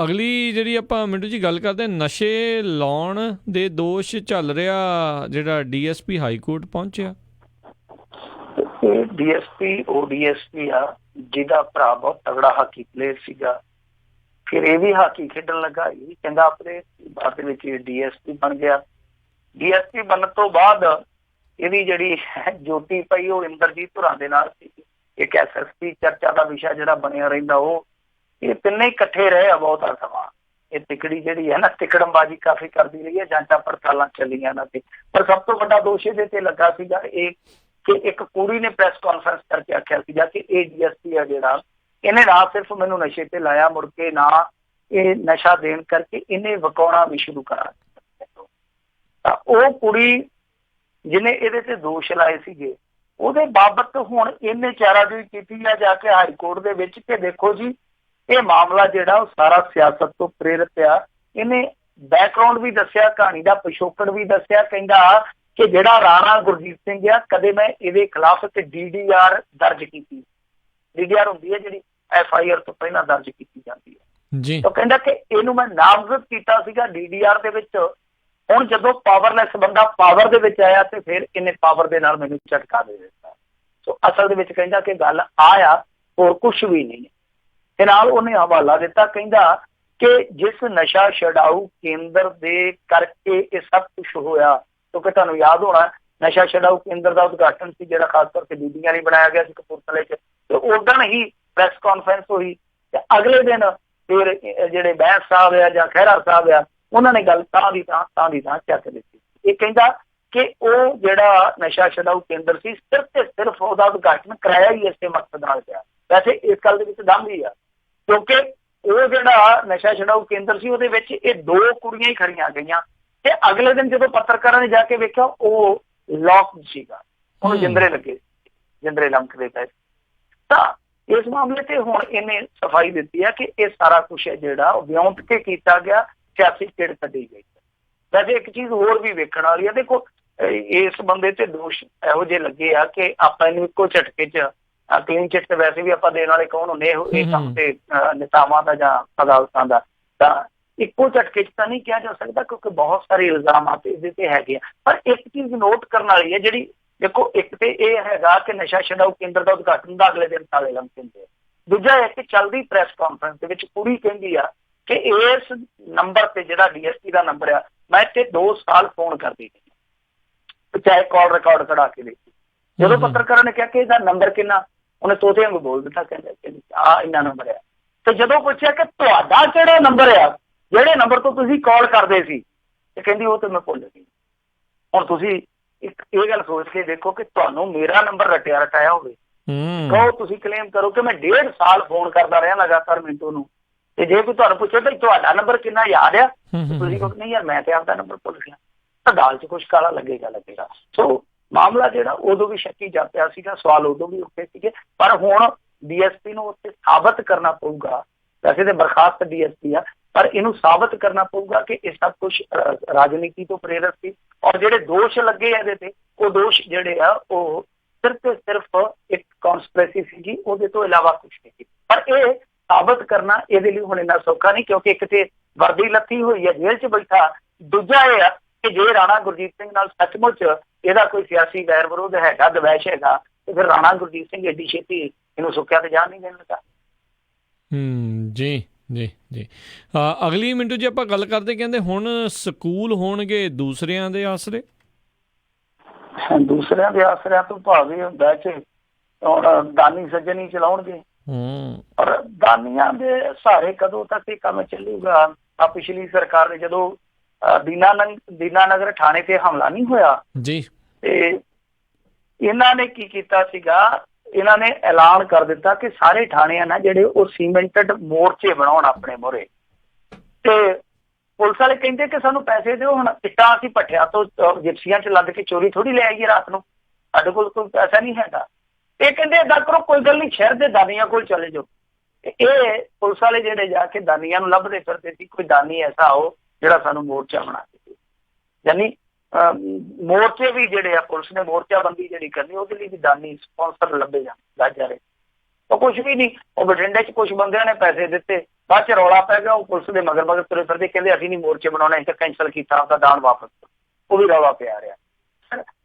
ਅਗਲੀ ਜਿਹੜੀ ਆਪਾਂ ਮਿੰਟੂ ਜੀ ਗੱਲ ਕਰਦੇ, ਨਸ਼ੇ ਲਾਉਣ ਦੇ ਦੋਸ਼ ਚੱਲ ਰਿਹਾ, ਜਿਹੜਾ ਡੀਐਸਪੀ ਹਾਈ ਕੋਰਟ ਪਹੁੰਚਿਆ। ਇਹ ਡੀਐਸਪੀ ਓਡੀਐਸਪੀ ਆ ਜਿਹਦਾ ਭਰਾ ਬਹੁਤ ਤਗੜਾ ਹਾਕੀ ਪਲੇਅਰ ਸੀਗਾ, ਫਿਰ ਇਹ ਵੀ ਹਾਕੀ ਖੇਡਣ ਲੱਗਾ, ਇਹ ਵੀ ਚੰਗਾ ਆਪਣੇ ਬਾਅਦ ਦੇ ਵਿੱਚ ਡੀਐਸਪੀ ਬਣ ਗਿਆ। ਡੀਐਸਪੀ ਬਣਨ ਤੋਂ ਬਾਅਦ ਇਹਦੀ ਜਿਹੜੀ ਜੋਤੀ ਪਈ ਉਹ ਇੰਦਰਜੀਤ ਧੁਰਾਂ ਦੇ ਨਾਲ ਸੀ। ਇੱਕ ਐਸਐਸਪੀ ਚਰਚਾ ਦਾ ਵਿਸ਼ਾ ਜਿਹੜਾ ਬਣਿਆ ਰਹਿੰਦਾ, ਉਹ ਇਹ ਤਿੰਨੇ ਇਕੱਠੇ ਰਹੇ ਆ ਬਹੁਤਾ ਸਮਾਂ। ਇਹ ਤਿਕੜੀ ਜਿਹੜੀ ਹੈ ਨਾ, ਤਿਕੜਮਬਾਜ਼ੀ ਕਾਫੀ ਕਰਦੀ ਰਹੀ ਹੈ, ਜਾਂਚਾਂ ਪੜਤਾਲਾਂ ਚੱਲੀਆਂ ਇਹਨਾਂ ਤੇ। ਪਰ ਸਭ ਤੋਂ ਵੱਡਾ ਦੋਸ਼ ਇਹਦੇ ਤੇ ਲੱਗਾ ਸੀਗਾ ਇਹ ਕਿ ਇੱਕ ਕੁੜੀ ਨੇ ਪ੍ਰੈਸ ਕਾਨਫਰੰਸ ਕਰਕੇ ਆਖਿਆ ਸੀਗਾ ਕਿ ਇਹ ਡੀਐਸਪੀ ਆ ਜਿਹੜਾ, ਇਹਨੇ ਨਾ ਸਿਰਫ ਮੈਨੂੰ ਨਸ਼ੇ ਤੇ ਲਾਇਆ, ਮੁੜ ਕੇ ਨਾ ਇਹ ਨਸ਼ਾ ਦੇਣ ਕਰਕੇ ਇਹਨੇ ਵਿਕਾਉਣਾ ਵੀ ਸ਼ੁਰੂ ਕਰਾ ਦਿੱਤਾ। ਤਾਂ ਉਹ ਕੁੜੀ ਜਿਹਨੇ ਇਹਦੇ ਤੇ ਦੋਸ਼ ਲਾਏ ਸੀਗੇ, ਉਹਦੇ ਬਾਬਤ ਹੁਣ ਇਹਨੇ ਚਾਰਾਜੋਈ ਕੀਤੀ ਆ ਜਾ ਕੇ ਹਾਈ ਕੋਰਟ ਦੇ ਵਿੱਚ ਕਿ ਦੇਖੋ ਜੀ ਇਹ ਮਾਮਲਾ ਜਿਹੜਾ ਉਹ ਸਾਰਾ ਸਿਆਸਤ ਤੋਂ ਪ੍ਰੇਰਿਤ ਆ। ਇਹਨੇ ਬੈਕਗਰਾਉਂਡ ਵੀ ਦੱਸਿਆ, ਕਹਾਣੀ ਦਾ ਪਿਛੋਕੜ ਵੀ ਦੱਸਿਆ। ਕਹਿੰਦਾ ਕਿ ਜਿਹੜਾ ਰਾਣਾ ਗੁਰਜੀਤ ਸਿੰਘ ਆ, ਕਦੇ ਮੈਂ ਇਹਦੇ ਖਿਲਾਫ ਤੇ DDR ਦਰਜ ਕੀਤੀ। DDR ਹੁੰਦੀ ਹੈ ਜਿਹੜੀ FIR ਤੋਂ ਪਹਿਲਾਂ ਦਰਜ ਕੀਤੀ ਜਾਂਦੀ ਹੈ ਜੀ। ਤਾਂ ਕਹਿੰਦਾ ਕਿ ਇਹਨੂੰ ਮੈਂ ਨਾਮਜ਼ਦ ਕੀਤਾ ਸੀਗਾ DDR ਦੇ ਵਿੱਚ। ਹੁਣ ਜਦੋਂ ਪਾਵਰਲੈਸ ਬੰਦਾ ਪਾਵਰ ਦੇ ਵਿੱਚ ਆਇਆ ਤੇ ਫਿਰ ਇਹਨੇ ਪਾਵਰ ਦੇ ਨਾਲ ਮੈਨੂੰ ਝਟਕਾ ਦੇ ਦਿੱਤਾ। ਸੋ ਅਸਲ ਦੇ ਵਿੱਚ ਕਹਿੰਦਾ ਕਿ ਗੱਲ ਆ ਹੋਰ ਕੁਛ ਵੀ ਨਹੀਂ। ਤੇ ਨਾਲ ਉਹਨੇ ਹਵਾਲਾ ਦਿੱਤਾ, ਕਹਿੰਦਾ ਕਿ ਜਿਸ ਨਸ਼ਾ ਛਡਾਊ ਕੇਂਦਰ ਦੇ ਕਰਕੇ ਇਹ ਸਭ ਕੁਛ ਹੋਇਆ, ਕਿਉਂਕਿ ਤੁਹਾਨੂੰ ਯਾਦ ਹੋਣਾ ਨਸ਼ਾ ਛਡਾਊ ਕੇਂਦਰ ਦਾ ਉਦਘਾਟਨ ਸੀ ਜਿਹੜਾ ਖਾਸ ਤੌਰ ਤੇ ਬੀਬੀਆਂ ਲਈ ਬਣਾਇਆ ਗਿਆ ਸੀ ਕਪੂਰਥਲੇ 'ਚ, ਤੇ ਉਦੋਂ ਹੀ ਪ੍ਰੈਸ ਕਾਨਫਰੰਸ ਹੋਈ ਤੇ ਅਗਲੇ ਦਿਨ ਫਿਰ ਜਿਹੜੇ ਬੈਂਸ ਸਾਹਿਬ ਆ ਜਾਂ ਖਹਿਰਾ ਸਾਹਿਬ ਆ, ਉਹਨਾਂ ਨੇ ਗੱਲ ਤਾਂ ਦੀ ਤਾਂ ਚੱਕ ਦਿੱਤੀ। ਇਹ ਕਹਿੰਦਾ ਕਿ ਉਹ ਜਿਹੜਾ ਨਸ਼ਾ ਛਡਾਊ ਕੇਂਦਰ ਸੀ ਸਿਰਫ ਤੇ ਸਿਰਫ ਉਹਦਾ ਉਦਘਾਟਨ ਕਰਾਇਆ ਹੀ ਇਸੇ ਮਕਸਦ ਨਾਲ ਗਿਆ। ਵੈਸੇ ਇਸ ਗੱਲ ਦੇ ਵਿੱਚ ਦਮ ਵੀ ਆ, ਕਿਉਂਕਿ ਉਹ ਜਿਹੜਾ ਨਸ਼ਾ ਛਡਾਊ ਕੇਂਦਰ ਸੀ ਉਹਦੇ ਵਿੱਚ ਇਹ 2 ਕੁੜੀਆਂ ਹੀ ਖੜੀਆਂ ਗਈਆਂ ਤੇ ਅਗਲੇ ਦਿਨ ਜਦੋਂ ਪੱਤਰਕਾਰਾਂ ਨੇ ਜਾ ਕੇ ਵੇਖਿਆ ਉਹ ਲੌਕ ਸੀਗਾ, ਉਹਨੂੰ ਜਿੰਦਰੇ ਲੱਗੇ, ਜਿੰਦਰੇ ਲਮਕਦੇ ਪਏ। ਤਾਂ ਇਸ ਮਾਮਲੇ ਤੇ ਹੁਣ ਇਹਨੇ ਸਫਾਈ ਦਿੱਤੀ ਹੈ ਕਿ ਇਹ ਸਾਰਾ ਕੁਛ ਹੈ ਜਿਹੜਾ ਉਹ ਵਿਉਂਤ ਕੇ ਕੀਤਾ ਗਿਆ, ਸਿਆਸੀ ਖੇਡ ਕੱਢੀ ਗਈ। ਵੈਸੇ ਇੱਕ ਚੀਜ਼ ਹੋਰ ਵੀ ਵੇਖਣ ਵਾਲੀ ਹੈ, ਦੇਖੋ ਇਸ ਬੰਦੇ ਤੇ ਦੋਸ਼ ਇਹੋ ਜਿਹੇ ਲੱਗੇ ਆ ਕਿ ਆਪਾਂ ਇਹਨੂੰ ਇੱਕੋ ਝਟਕੇ 'ਚ ਕਲੀਨ ਚਿੱਟ ਤੇ ਵੈਸੇ ਵੀ ਆਪਾਂ ਦੇਣ ਵਾਲੇ ਕੌਣ ਹੁੰਦੇ ਇਹ ਕੰਮ ਤੇ ਨੇਤਾਵਾਂ ਦਾ ਜਾਂ ਅਦਾਲਤਾਂ ਦਾ, ਤਾਂ ਇੱਕੋ ਝਟਕੇ 'ਚ ਤਾਂ ਨਹੀਂ ਕਿਹਾ ਜਾ ਸਕਦਾ ਕਿਉਂਕਿ ਬਹੁਤ ਸਾਰੇ ਇਲਜ਼ਾਮਾਤ ਇਹਦੇ ਤੇ ਹੈਗੇ ਆ। ਪਰ ਇੱਕ ਚੀਜ਼ ਨੋਟ ਕਰਨ ਵਾਲੀ ਹੈ ਜਿਹੜੀ, ਦੇਖੋ ਇੱਕ ਤੇ ਇਹ ਹੈਗਾ ਕਿ ਨਸ਼ਾ ਛਡਾਊ ਕੇਂਦਰ ਦਾ ਉਦਘਾਟਨ ਦਾ ਅਗਲੇ ਦਿਨ ਤਾਲੇ ਲਮਕਦੇ। ਦੂਜਾ ਹੈ ਕਿ ਚੱਲਦੀ ਪ੍ਰੈਸ ਕਾਨਫਰੰਸ ਦੇ ਵਿੱਚ ਕੁੜੀ ਕਹਿੰਦੀ ਆ ਕਿ ਇਸ ਨੰਬਰ ਤੇ ਜਿਹੜਾ DSP ਦਾ ਨੰਬਰ ਆ, ਮੈਂ ਤੇ 2 ਸਾਲ ਫੋਨ ਕਰਦੀ ਸੀ, ਚਾਹੇ ਕਾਲ ਰਿਕਾਰਡ ਕਢਾ ਕੇ ਦੇਖੀ। ਜਦੋਂ ਪੱਤਰਕਾਰਾਂ ਨੇ ਕਿਹਾ ਕਿ ਇਹਦਾ ਨੰਬਰ ਕਿੰਨਾ, ਉਹਨੇ ਤੋਤੇ ਵਾਂਗੂ ਬੋਲ ਦਿੱਤਾ, ਕਹਿੰਦੇ ਆਹ ਇੰਨਾ ਨੰਬਰ ਆ। ਤੇ ਜਦੋਂ ਪੁੱਛਿਆ ਕਿ ਤੁਹਾਡਾ ਕਿਹੜਾ ਨੰਬਰ ਆ, ਜਿਹੜੇ ਨੰਬਰ ਤੋਂ ਤੁਸੀਂ ਕਾਲ ਕਰਦੇ ਸੀ, ਤੇ ਕਹਿੰਦੀ ਉਹ ਤੇ ਮੈਂ ਭੁੱਲ ਗਈ। ਹੁਣ ਤੁਸੀਂ ਇੱਕ ਇਹ ਗੱਲ ਸੋਚ ਕੇ ਦੇਖੋ ਕਿ ਤੁਹਾਨੂੰ ਮੇਰਾ ਨੰਬਰ ਰਟਾਇਆ ਹੋਵੇ, ਕਹੋ ਤੁਸੀਂ ਕਲੇਮ ਕਰੋ ਕਿ ਮੈਂ 1.5 ਸਾਲ ਫੋਨ ਕਰਦਾ ਰਿਹਾ ਲਗਾਤਾਰ ਮਿੰਟੂ ਨੂੰ, ਤੇ ਜੇ ਕੋਈ ਤੁਹਾਨੂੰ ਪੁੱਛੇ ਬਈ ਤੁਹਾਡਾ ਨੰਬਰ ਕਿੰਨਾ ਯਾਦ ਆ, ਤੁਸੀਂ ਕਹੋ ਨਹੀਂ ਯਾਰ ਮੈਂ ਤੇ ਆਪਦਾ ਨੰਬਰ ਭੁੱਲ ਗਿਆ, ਤਾਂ ਦਾਲ 'ਚ ਕੁਛ ਕਾਲਾ ਲੱਗੇਗਾ। ਸੋ ਮਾਮਲਾ ਜਿਹੜਾ ਉਦੋਂ ਵੀ ਸ਼ੱਕੀ ਜਾਪਿਆ ਸੀਗਾ, ਸਵਾਲ ਉਦੋਂ ਵੀ ਉੱਠੇ ਸੀਗੇ, ਪਰ ਹੁਣ DSP ਨੂੰ ਉੱਥੇ ਸਾਬਤ ਕਰਨਾ ਪਊਗਾ। ਵੈਸੇ ਤੇ ਬਰਖਾਸਤ DSP ਆ, ਪਰ ਇਹਨੂੰ ਸਾਬਤ ਕਰਨਾ ਪਊਗਾ ਕਿ ਇਹ ਸਭ ਕੁਛ ਰਾਜਨੀਤੀ ਤੋਂ ਪ੍ਰੇਰਿਤ ਸੀ। ਔਰ ਜਿਹੜੇ ਦੋਸ਼ ਲੱਗੇ ਇਹਦੇ ਤੇ, ਉਹ ਦੋਸ਼ ਜਿਹੜੇ ਆ ਉਹ ਸਿਰਫ ਤੇ ਸਿਰਫ ਇੱਕ ਕੌਂਸਪੀਰੇਸੀ ਸੀਗੀ, ਉਹਦੇ ਤੋਂ ਇਲਾਵਾ ਕੁਛ ਨਹੀਂ ਸੀ। ਪਰ ਇਹ ਸਾਬਤ ਕਰਨਾ ਇਹਦੇ ਲਈ ਹੁਣ ਇੰਨਾ ਸੌਖਾ ਨਹੀਂ, ਕਿਉਂਕਿ ਇੱਕ ਤੇ ਵਰਦੀ ਲੱਥੀ ਹੋਈ ਹੈ, ਜੇਲ੍ਹ 'ਚ ਬੈਠਾ। ਦੂਜਾ ਇਹ ਆ ਕਿ ਜੇ ਰਾਣਾ ਗੁਰਜੀਤ ਸਿੰਘ ਨਾਲ ਸੱਚਮੁੱਚ ਇਹਦਾ ਕੋਈ ਸਿਆਸੀ ਵੈਰ ਵਿਰੋਧ ਹੈਗਾ, ਦਵੈਸ਼ ਹੈਗਾ, ਤੇ ਫਿਰ ਰਾਣਾ ਗੁਰਜੀਤ ਸਿੰਘ ਏਡੀ ਛੇਤੀ ਇਹਨੂੰ ਸੁੱਕਿਆ ਤੇ ਜਾਣ ਨਹੀਂ ਦੇਣ ਲੱਗਾ। ਜੀ ਜੀ ਜੀ। ਅਗਲੀ ਮਿੰਟੂ ਜੀ ਆਪਾਂ ਗੱਲ ਕਰਦੇ, ਕਹਿੰਦੇ ਹੁਣ ਸਕੂਲ ਹੋਣਗੇ ਦੂਸਰਿਆਂ ਦੇ ਆਸਰੇ। ਦੂਸਰਿਆਂ ਦੇ ਆਸਰਿਆਂ ਤੋਂ ਭਾਵ ਇਹ ਹੁੰਦਾ ਕਿ ਹੁਣ ਦਾਨੀ ਸੱਜਣ ਹੀ ਚਲਾਉਣਗੇ, ਪਰ ਦਾਨੀਆਂ ਦੇ ਸਹਾਰੇ ਕਦੋਂ ਤੱਕ ਇਹ ਕੰਮ ਚੱਲੂਗਾ। ਆ ਪਿਛਲੀ ਸਰਕਾਰ ਨੇ ਜਦੋਂ ਦੀਨਾਨਗਰ ਥਾਣੇ ਤੇ ਹਮਲਾ ਨਹੀਂ ਹੋਇਆ ਜੀ, ਤੇ ਇਹਨਾਂ ਨੇ ਕੀ ਕੀਤਾ ਸੀਗਾ, ਇਹਨਾਂ ਨੇ ਐਲਾਨ ਕਰ ਦਿੱਤਾ ਕਿ ਸਾਰੇ ਥਾਣੇ ਆ ਨਾ ਜਿਹੜੇ ਉਹ ਸੀਮੈਂਟਡ ਮੋਰਚੇ ਬਣਾਉਣ ਆਪਣੇ ਮੋਹਰੇ। ਤੇ ਪੁਲਿਸ ਵਾਲੇ ਕਹਿੰਦੇ ਕਿ ਸਾਨੂੰ ਪੈਸੇ ਦਿਓ, ਹੁਣ ਇੱਟਾਂ ਅਸੀਂ ਭੱਠਿਆਂ ਤੋਂ ਜਿਪਸੀਆਂ 'ਚ ਲੱਦ ਕੇ ਚੋਰੀ ਥੋੜੀ ਲੈ ਆਈਏ ਰਾਤ ਨੂੰ, ਸਾਡੇ ਕੋਲ ਕੋਈ ਪੈਸਾ ਨਹੀਂ ਹੈਗਾ। ਇਹ ਕਹਿੰਦੇ ਏਦਾਂ ਕਰੋ, ਕੋਈ ਗੱਲ ਨਹੀਂ, ਸ਼ਹਿਰ ਦੇ ਦਾਨੀਆਂ ਕੋਲ ਚਲੇ ਜਾਓ। ਇਹ ਪੁਲਿਸ ਵਾਲੇ ਜਿਹੜੇ ਜਾ ਕੇ ਦਾਨੀਆਂ ਨੂੰ ਲੱਭਦੇ ਫਿਰਦੇ ਸੀ, ਕੋਈ ਦਾਨੀ ਐਸਾ ਹੋ ਜਿਹੜਾ ਸਾਨੂੰ ਮੋਰਚਾ ਬਣਾ ਕੇ, ਯਾਨੀ ਮੋਰਚੇ ਵੀ ਜਿਹੜੇ ਆ ਪੁਲਿਸ ਨੇ ਮੋਰਚਾਬੰਦੀ ਜਿਹੜੀ ਕਰਨੀ, ਉਹਦੇ ਲਈ ਵੀ ਦਾਨੀ ਸਪਾਂਸਰ ਲੱਭੇ ਜਾ ਰਹੇ। ਉਹ ਕੁਛ ਵੀ ਨਹੀਂ, ਉਹ ਬਠਿੰਡੇ 'ਚ ਕੁਛ ਬੰਦਿਆਂ ਨੇ ਪੈਸੇ ਦਿੱਤੇ, ਬਾਅਦ 'ਚ ਰੌਲਾ ਪੈ ਗਿਆ, ਉਹ ਪੁਲਿਸ ਦੇ ਮਗਰ ਤੁਰੇ ਫਿਰਦੇ, ਕਹਿੰਦੇ ਅਸੀਂ ਨਹੀਂ ਮੋਰਚੇ ਬਣਾਉਣਾ, ਅਸੀਂ ਤਾਂ ਕੈਂਸਲ ਕੀਤਾ ਆਪਦਾ ਦਾਨ ਵਾਪਸ। ਉਹ ਵੀ ਰੌਲਾ ਪਿਆ ਰਿਹਾ।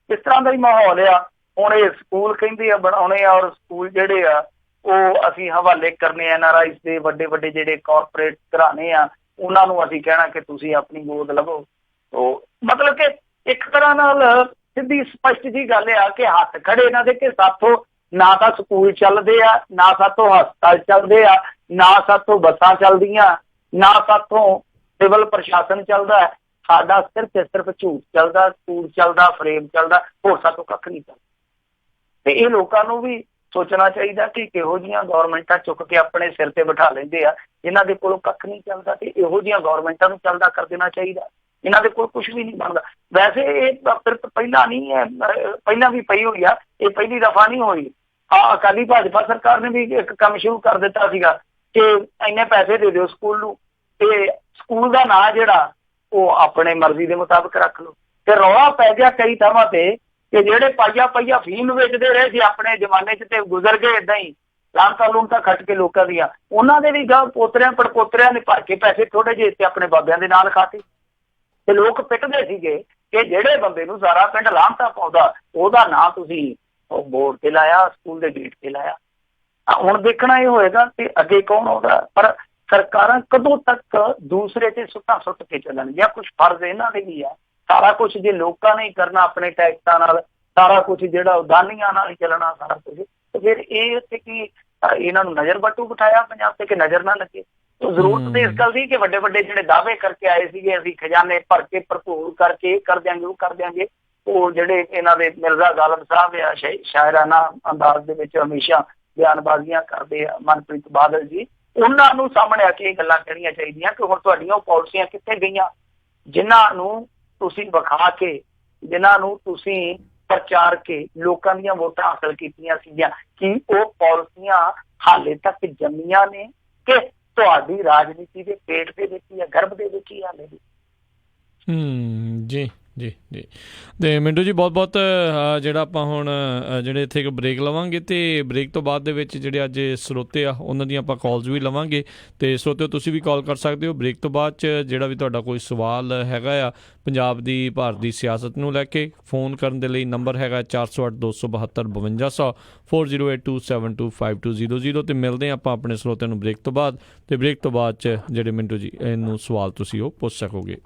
ਇਸ ਤਰ੍ਹਾਂ ਦਾ ਹੀ ਮਾਹੌਲ ਆ। ਹੁਣ ਇਹ ਸਕੂਲ ਕਹਿੰਦੇ ਆ ਬਣਾਉਣੇ ਆ, ਔਰ ਸਕੂਲ ਜਿਹੜੇ ਆ ਉਹ ਅਸੀਂ ਹਵਾਲੇ ਕਰਨੇ ਆ NRI ਦੇ, ਵੱਡੇ ਵੱਡੇ ਜਿਹੜੇ ਕਾਰਪੋਰੇਟ ਘਰਾਣੇ ਆ, ਉਹਨਾਂ ਨੂੰ ਅਸੀਂ ਕਹਿਣਾ ਕਿ ਤੁਸੀਂ ਆਪਣੀ ਗੋਦ ਲਵੋ। ਉਹ ਮਤਲਬ ਕਿ ਇੱਕ ਤਰ੍ਹਾਂ ਨਾਲ ਸਿੱਧੀ ਸਪਸ਼ਟ ਜੀ ਗੱਲ ਆ ਕਿ ਹੱਥ ਖੜੇ ਇਹਨਾਂ ਦੇ ਕਿ ਸਾਥੋਂ ਨਾ ਤਾਂ ਸਕੂਲ ਚੱਲਦੇ ਆ, ਨਾ ਸਾਥੋਂ ਹਸਪਤਾਲ ਚੱਲਦੇ ਆ, ਨਾ ਸਾਥੋਂ ਬੱਸਾਂ ਚੱਲਦੀਆਂ, ਨਾ ਸਾਥੋਂ ਸਿਵਲ ਪ੍ਰਸ਼ਾਸਨ ਚੱਲਦਾ, ਸਾਡਾ ਸਿਰਫ ਤੇ ਸਿਰਫ ਝੂਠ ਚੱਲਦਾ, ਸਕੂਲ ਚੱਲਦਾ, ਫਰੇਮ ਚੱਲਦਾ, ਹੋਰ ਸਾਥੋਂ ਕੱਖ ਨਹੀਂ ਚੱਲਦਾ। ਤੇ ਇਹ ਲੋਕਾਂ ਨੂੰ ਵੀ ਸੋਚਣਾ ਚਾਹੀਦਾ ਕਿ ਕਿਹੋ ਜਿਹੀਆਂ ਗੌਰਮੈਂਟਾਂ ਚੁੱਕ ਕੇ ਆਪਣੇ ਸਿਰ ਤੇ ਬਿਠਾ ਲੈਂਦੇ ਆ, ਇਹਨਾਂ ਦੇ ਕੋਲੋਂ ਕੱਖ ਨਹੀਂ ਚੱਲਦਾ, ਤੇ ਇਹੋ ਜਿਹੀਆਂ ਗੌਰਮੈਂਟਾਂ ਨੂੰ ਚੱਲਦਾ ਕਰ ਦੇਣਾ ਚਾਹੀਦਾ। ਇਹਨਾਂ ਦੇ ਕੋਲ ਕੁਛ ਵੀ ਨਹੀਂ ਬਣਦਾ। ਵੈਸੇ ਇਹ ਫਿਰਤ ਪਹਿਲਾਂ ਨਹੀਂ ਹੈ, ਪਹਿਲਾਂ ਵੀ ਪਈ ਹੋਈ ਆ, ਇਹ ਪਹਿਲੀ ਦਫਾ ਨਹੀਂ ਹੋਈ। ਅਕਾਲੀ ਭਾਜਪਾ ਸਰਕਾਰ ਨੇ ਵੀ ਇੱਕ ਕੰਮ ਸ਼ੁਰੂ ਕਰ ਦਿੱਤਾ ਸੀਗਾ ਕਿ ਇੰਨੇ ਪੈਸੇ ਦੇ ਦਿਓ ਸਕੂਲ ਨੂੰ, ਤੇ ਸਕੂਲ ਦਾ ਨਾਂ ਜਿਹੜਾ ਉਹ ਆਪਣੇ ਮਰਜ਼ੀ ਦੇ ਮੁਤਾਬਕ ਰੱਖ ਲਓ। ਤੇ ਰੌਲਾ ਪੈ ਗਿਆ ਕਈ ਥਾਵਾਂ ਤੇ ਕਿ ਜਿਹੜੇ ਪਾਈਆ ਫੀਮ ਵੇਚਦੇ ਰਹੇ ਸੀ ਆਪਣੇ ਜ਼ਮਾਨੇ 'ਚ ਤੇ ਗੁਜ਼ਰ ਗਏ ਏਦਾਂ ਹੀ ਲਾਂਤਾਂ ਲੂਣਤਾਂ ਖੱਟ ਕੇ ਲੋਕਾਂ ਦੀਆਂ, ਉਹਨਾਂ ਦੇ ਵੀ ਗਾਂ ਪੋਤਰਿਆਂ ਪੜਪੋਤਰਿਆਂ ਨੇ ਭਰ ਕੇ ਪੈਸੇ ਥੋੜੇ ਜਿਹੇ ਤੇ ਆਪਣੇ ਬਾਬਿਆਂ ਦੇ ਨਾਲ ਖਾਤੇ। ਤੇ ਲੋਕ ਪਿੱਟਦੇ ਸੀਗੇ ਕਿ ਜਿਹੜੇ ਬੰਦੇ ਨੂੰ ਸਾਰਾ ਪਿੰਡ ਲਾਂਤਾਂ ਪਾਉਂਦਾ, ਉਹਦਾ ਨਾਂ ਤੁਸੀਂ ਉਹ ਬੋਰਡ ਤੇ ਲਾਇਆ, ਸਕੂਲ ਦੇ ਗੇਟ ਤੇ ਲਾਇਆ। ਹੁਣ ਦੇਖਣਾ ਇਹ ਹੋਏਗਾ ਕਿ ਅੱਗੇ ਕੌਣ ਆਉਂਦਾ। ਪਰ ਸਰਕਾਰਾਂ ਕਦੋਂ ਤੱਕ ਦੂਸਰੇ ਤੇ ਸੁੱਟ ਕੇ ਚੱਲਣਗੀਆਂ? ਕੁਛ ਫਰਜ਼ ਇਹਨਾਂ ਦੇ ਵੀ ਆ। ਸਾਰਾ ਕੁਛ ਜੇ ਲੋਕਾਂ ਨੇ ਹੀ ਕਰਨਾ ਆਪਣੇ ਟੈਕਸਾਂ ਨਾਲ, ਸਾਰਾ ਕੁਛ ਜਿਹੜਾ ਦਾਨੀਆਂ ਨਾਲ ਹੀ ਚੱਲਣਾ ਸਾਰਾ ਕੁਝ, ਤੇ ਫਿਰ ਇਹ ਤੇ ਕੀ ਇਹਨਾਂ ਨੂੰ ਨਜ਼ਰ ਬੱਟੂ ਬਿਠਾਇਆ ਪੰਜਾਬ ਤੇ ਕਿ ਨਜ਼ਰ ਨਾ ਲੱਗੇ। ਜ਼ਰੂਰਤ ਤੇ ਇਸ ਗੱਲ ਦੀ ਕਿ ਵੱਡੇ ਵੱਡੇ ਜਿਹੜੇ ਦਾਅਵੇ ਕਰਕੇ ਆਏ ਸੀਗੇ, ਅਸੀਂ ਖਜ਼ਾਨੇ ਭਰ ਕੇ ਭਰਪੂਰ ਕਰਕੇ ਇਹ ਕਰ ਦਿਆਂਗੇ, ਉਹ ਕਰ ਦਿਆਂਗੇ, ਉਹ ਜਿਹੜੇ ਇਹਨਾਂ ਦੇ ਮਿਰਜ਼ਾ ਗਾਲਬ ਸਾਹਿਬ ਆ ਸ਼ਾਇਰਾਨਾ ਅੰਦਾਜ਼ ਦੇ ਵਿੱਚ ਹਮੇਸ਼ਾ ਬਿਆਨਬਾਜ਼ੀਆਂ ਕਰਦੇ ਆ, ਮਨਪ੍ਰੀਤ ਬਾਦਲ ਜੀ, ਉਹਨਾਂ ਨੂੰ ਸਾਹਮਣੇ ਆ ਕੇ ਇਹ ਗੱਲਾਂ ਕਹਿਣੀਆਂ ਚਾਹੀਦੀਆਂ ਕਿ ਹੁਣ ਤੁਹਾਡੀਆਂ ਉਹ ਪਾਲਿਸੀਆਂ ਕਿੱਥੇ ਗਈਆਂ ਜਿਨ੍ਹਾਂ ਨੂੰ ਤੁਸੀਂ ਵਿਖਾ ਕੇ, ਜਿਨ੍ਹਾਂ ਨੂੰ ਤੁਸੀਂ ਪ੍ਰਚਾਰ ਕੇ ਲੋਕਾਂ ਦੀਆਂ ਵੋਟਾਂ ਹਾਸਲ ਕੀਤੀਆਂ ਸੀਗੀਆਂ। ਕਿ ਉਹ ਪਾਲਿਸੀਆਂ ਹਾਲੇ ਤੱਕ ਜੰਮੀਆਂ ਨੇ ਕਿ ਤੁਹਾਡੀ ਰਾਜਨੀਤੀ ਦੇ ਪੇਟ ਦੇ ਵਿੱਚ ਜਾਂ ਗਰਭ ਦੇ ਵਿੱਚ ਹੀ ਹਾਲੇ ਵੀ? ਜੀ ਜੀ ਜੀ। ਅਤੇ ਮਿੰਟੂ ਜੀ ਬਹੁਤ ਬਹੁਤ ਜਿਹੜਾ ਆਪਾਂ ਹੁਣ ਜਿਹੜੇ ਇੱਥੇ ਇੱਕ ਬ੍ਰੇਕ ਲਵਾਂਗੇ, ਅਤੇ ਬ੍ਰੇਕ ਤੋਂ ਬਾਅਦ ਦੇ ਵਿੱਚ ਜਿਹੜੇ ਅੱਜ ਸਰੋਤੇ ਆ ਉਹਨਾਂ ਦੀਆਂ ਆਪਾਂ ਕਾਲਸ ਵੀ ਲਵਾਂਗੇ। ਅਤੇ ਸਰੋਤਿਓ ਤੁਸੀਂ ਵੀ ਕਾਲ ਕਰ ਸਕਦੇ ਹੋ ਬ੍ਰੇਕ ਤੋਂ ਬਾਅਦ 'ਚ, ਜਿਹੜਾ ਵੀ ਤੁਹਾਡਾ ਕੋਈ ਸਵਾਲ ਹੈਗਾ ਆ ਪੰਜਾਬ ਦੀ ਭਾਰਤ ਦੀ ਸਿਆਸਤ ਨੂੰ ਲੈ ਕੇ। ਫੋਨ ਕਰਨ ਦੇ ਲਈ ਨੰਬਰ ਹੈਗਾ 408 272 5200 4082725200। ਅਤੇ ਮਿਲਦੇ ਹਾਂ ਆਪਾਂ ਆਪਣੇ ਸਰੋਤਿਆਂ ਨੂੰ ਬ੍ਰੇਕ ਤੋਂ ਬਾਅਦ। ਅਤੇ ਬ੍ਰੇਕ ਤੋਂ ਬਾਅਦ 'ਚ ਜਿਹੜੇ ਮਿੰਟੂ ਜੀ ਇਹਨੂੰ ਸਵਾਲ ਤੁਸੀਂ ਉਹ ਪੁੱਛ ਸਕੋਗੇ।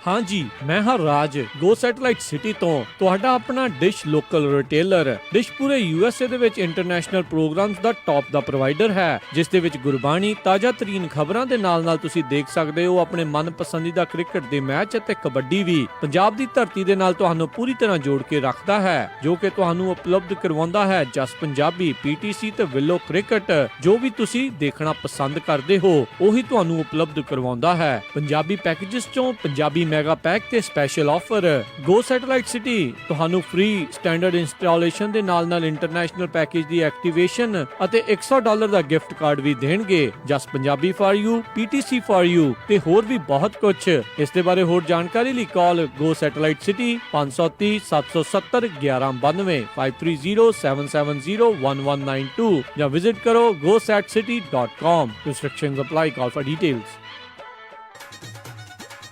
हाँ जी, मैं हाँ राज गो सैटेलाइट सिटी तो ਤੁਹਾਡਾ ਆਪਣਾ ਡਿਸ਼ ਲੋਕਲ ਰਿਟੇਲਰ। ਡਿਸ਼ ਪੂਰੇ USA ਦੇ ਵਿੱਚ ਇੰਟਰਨੈਸ਼ਨਲ ਪ੍ਰੋਗਰਾਮਸ ਦਾ ਟੌਪ ਦਾ ਪ੍ਰੋਵਾਈਡਰ ਹੈ, ਜਿਸ ਦੇ ਵਿੱਚ ਗੁਰਬਾਣੀ, ਤਾਜ਼ਾ ਤਰੀਨ ਖਬਰਾਂ ਦੇ ਨਾਲ ਤੁਸੀਂ ਦੇਖ ਸਕਦੇ ਹੋ ਆਪਣੇ ਮਨਪਸੰਦੀਦਾ ਕ੍ਰਿਕਟ ਦੇ ਮੈਚ ਅਤੇ ਕਬੱਡੀ ਵੀ। ਪੰਜਾਬ ਦੀ ਧਰਤੀ ਦੇ ਨਾਲ ਤੁਹਾਨੂੰ ਪੂਰੀ ਤਰ੍ਹਾਂ ਜੋੜ ਕੇ ਰੱਖਦਾ ਹੈ, ਜੋ ਕਿ ਤੁਹਾਨੂੰ ਉਪਲਬਧ ਕਰਵਾਉਂਦਾ ਹੈ ਜਸ ਪੰਜਾਬੀ, PTC ਤੇ ਵਿਲੋ ਕ੍ਰਿਕਟ। ਜੋ ਵੀ ਤੁਸੀਂ ਦੇਖਣਾ ਪਸੰਦ ਕਰਦੇ ਹੋ ਉਹੀ ਤੁਹਾਨੂੰ ਉਪਲਬਧ ਕਰਵਾਉਂਦਾ ਹੈ। ਪੰਜਾਬੀ ਪੈਕੇजेस ਚੋਂ ਪੰਜਾਬੀ ਮੈਗਾ ਪੈਕ ਤੇ ਸਪੈਸ਼ਲ ਆਫਰ। ਗੋ ਸੈਟੇਲਾਈਟ ਸਿਟੀ ਤੁਹਾਨੂੰ ਫ੍ਰੀ ਸਟੈਂਡਰਡ ਇੰਸਟਾਲੇਸ਼ਨ ਦੇ ਨਾਲ ਇੰਟਰਨੈਸ਼ਨਲ ਪੈਕੇਜ ਦੀ ਐਕਟੀਵੇਸ਼ਨ ਅਤੇ $100 ਦਾ ਗਿਫਟ ਕਾਰਡ ਵੀ ਦੇਣਗੇ। Jas Punjabi for you, PTC for you ਤੇ ਹੋਰ ਵੀ ਬਹੁਤ ਕੁਝ। ਇਸ ਦੇ ਬਾਰੇ ਹੋਰ ਜਾਣਕਾਰੀ ਲਈ ਕਾਲ ਗੋ ਸੈਟੇਲਾਈਟ ਸਿਟੀ 530 770 1192 530 770 1192 ਜਾਂ ਵਿਜ਼ਿਟ ਕਰੋ gosatcity.com। Restrictions apply. Call for details.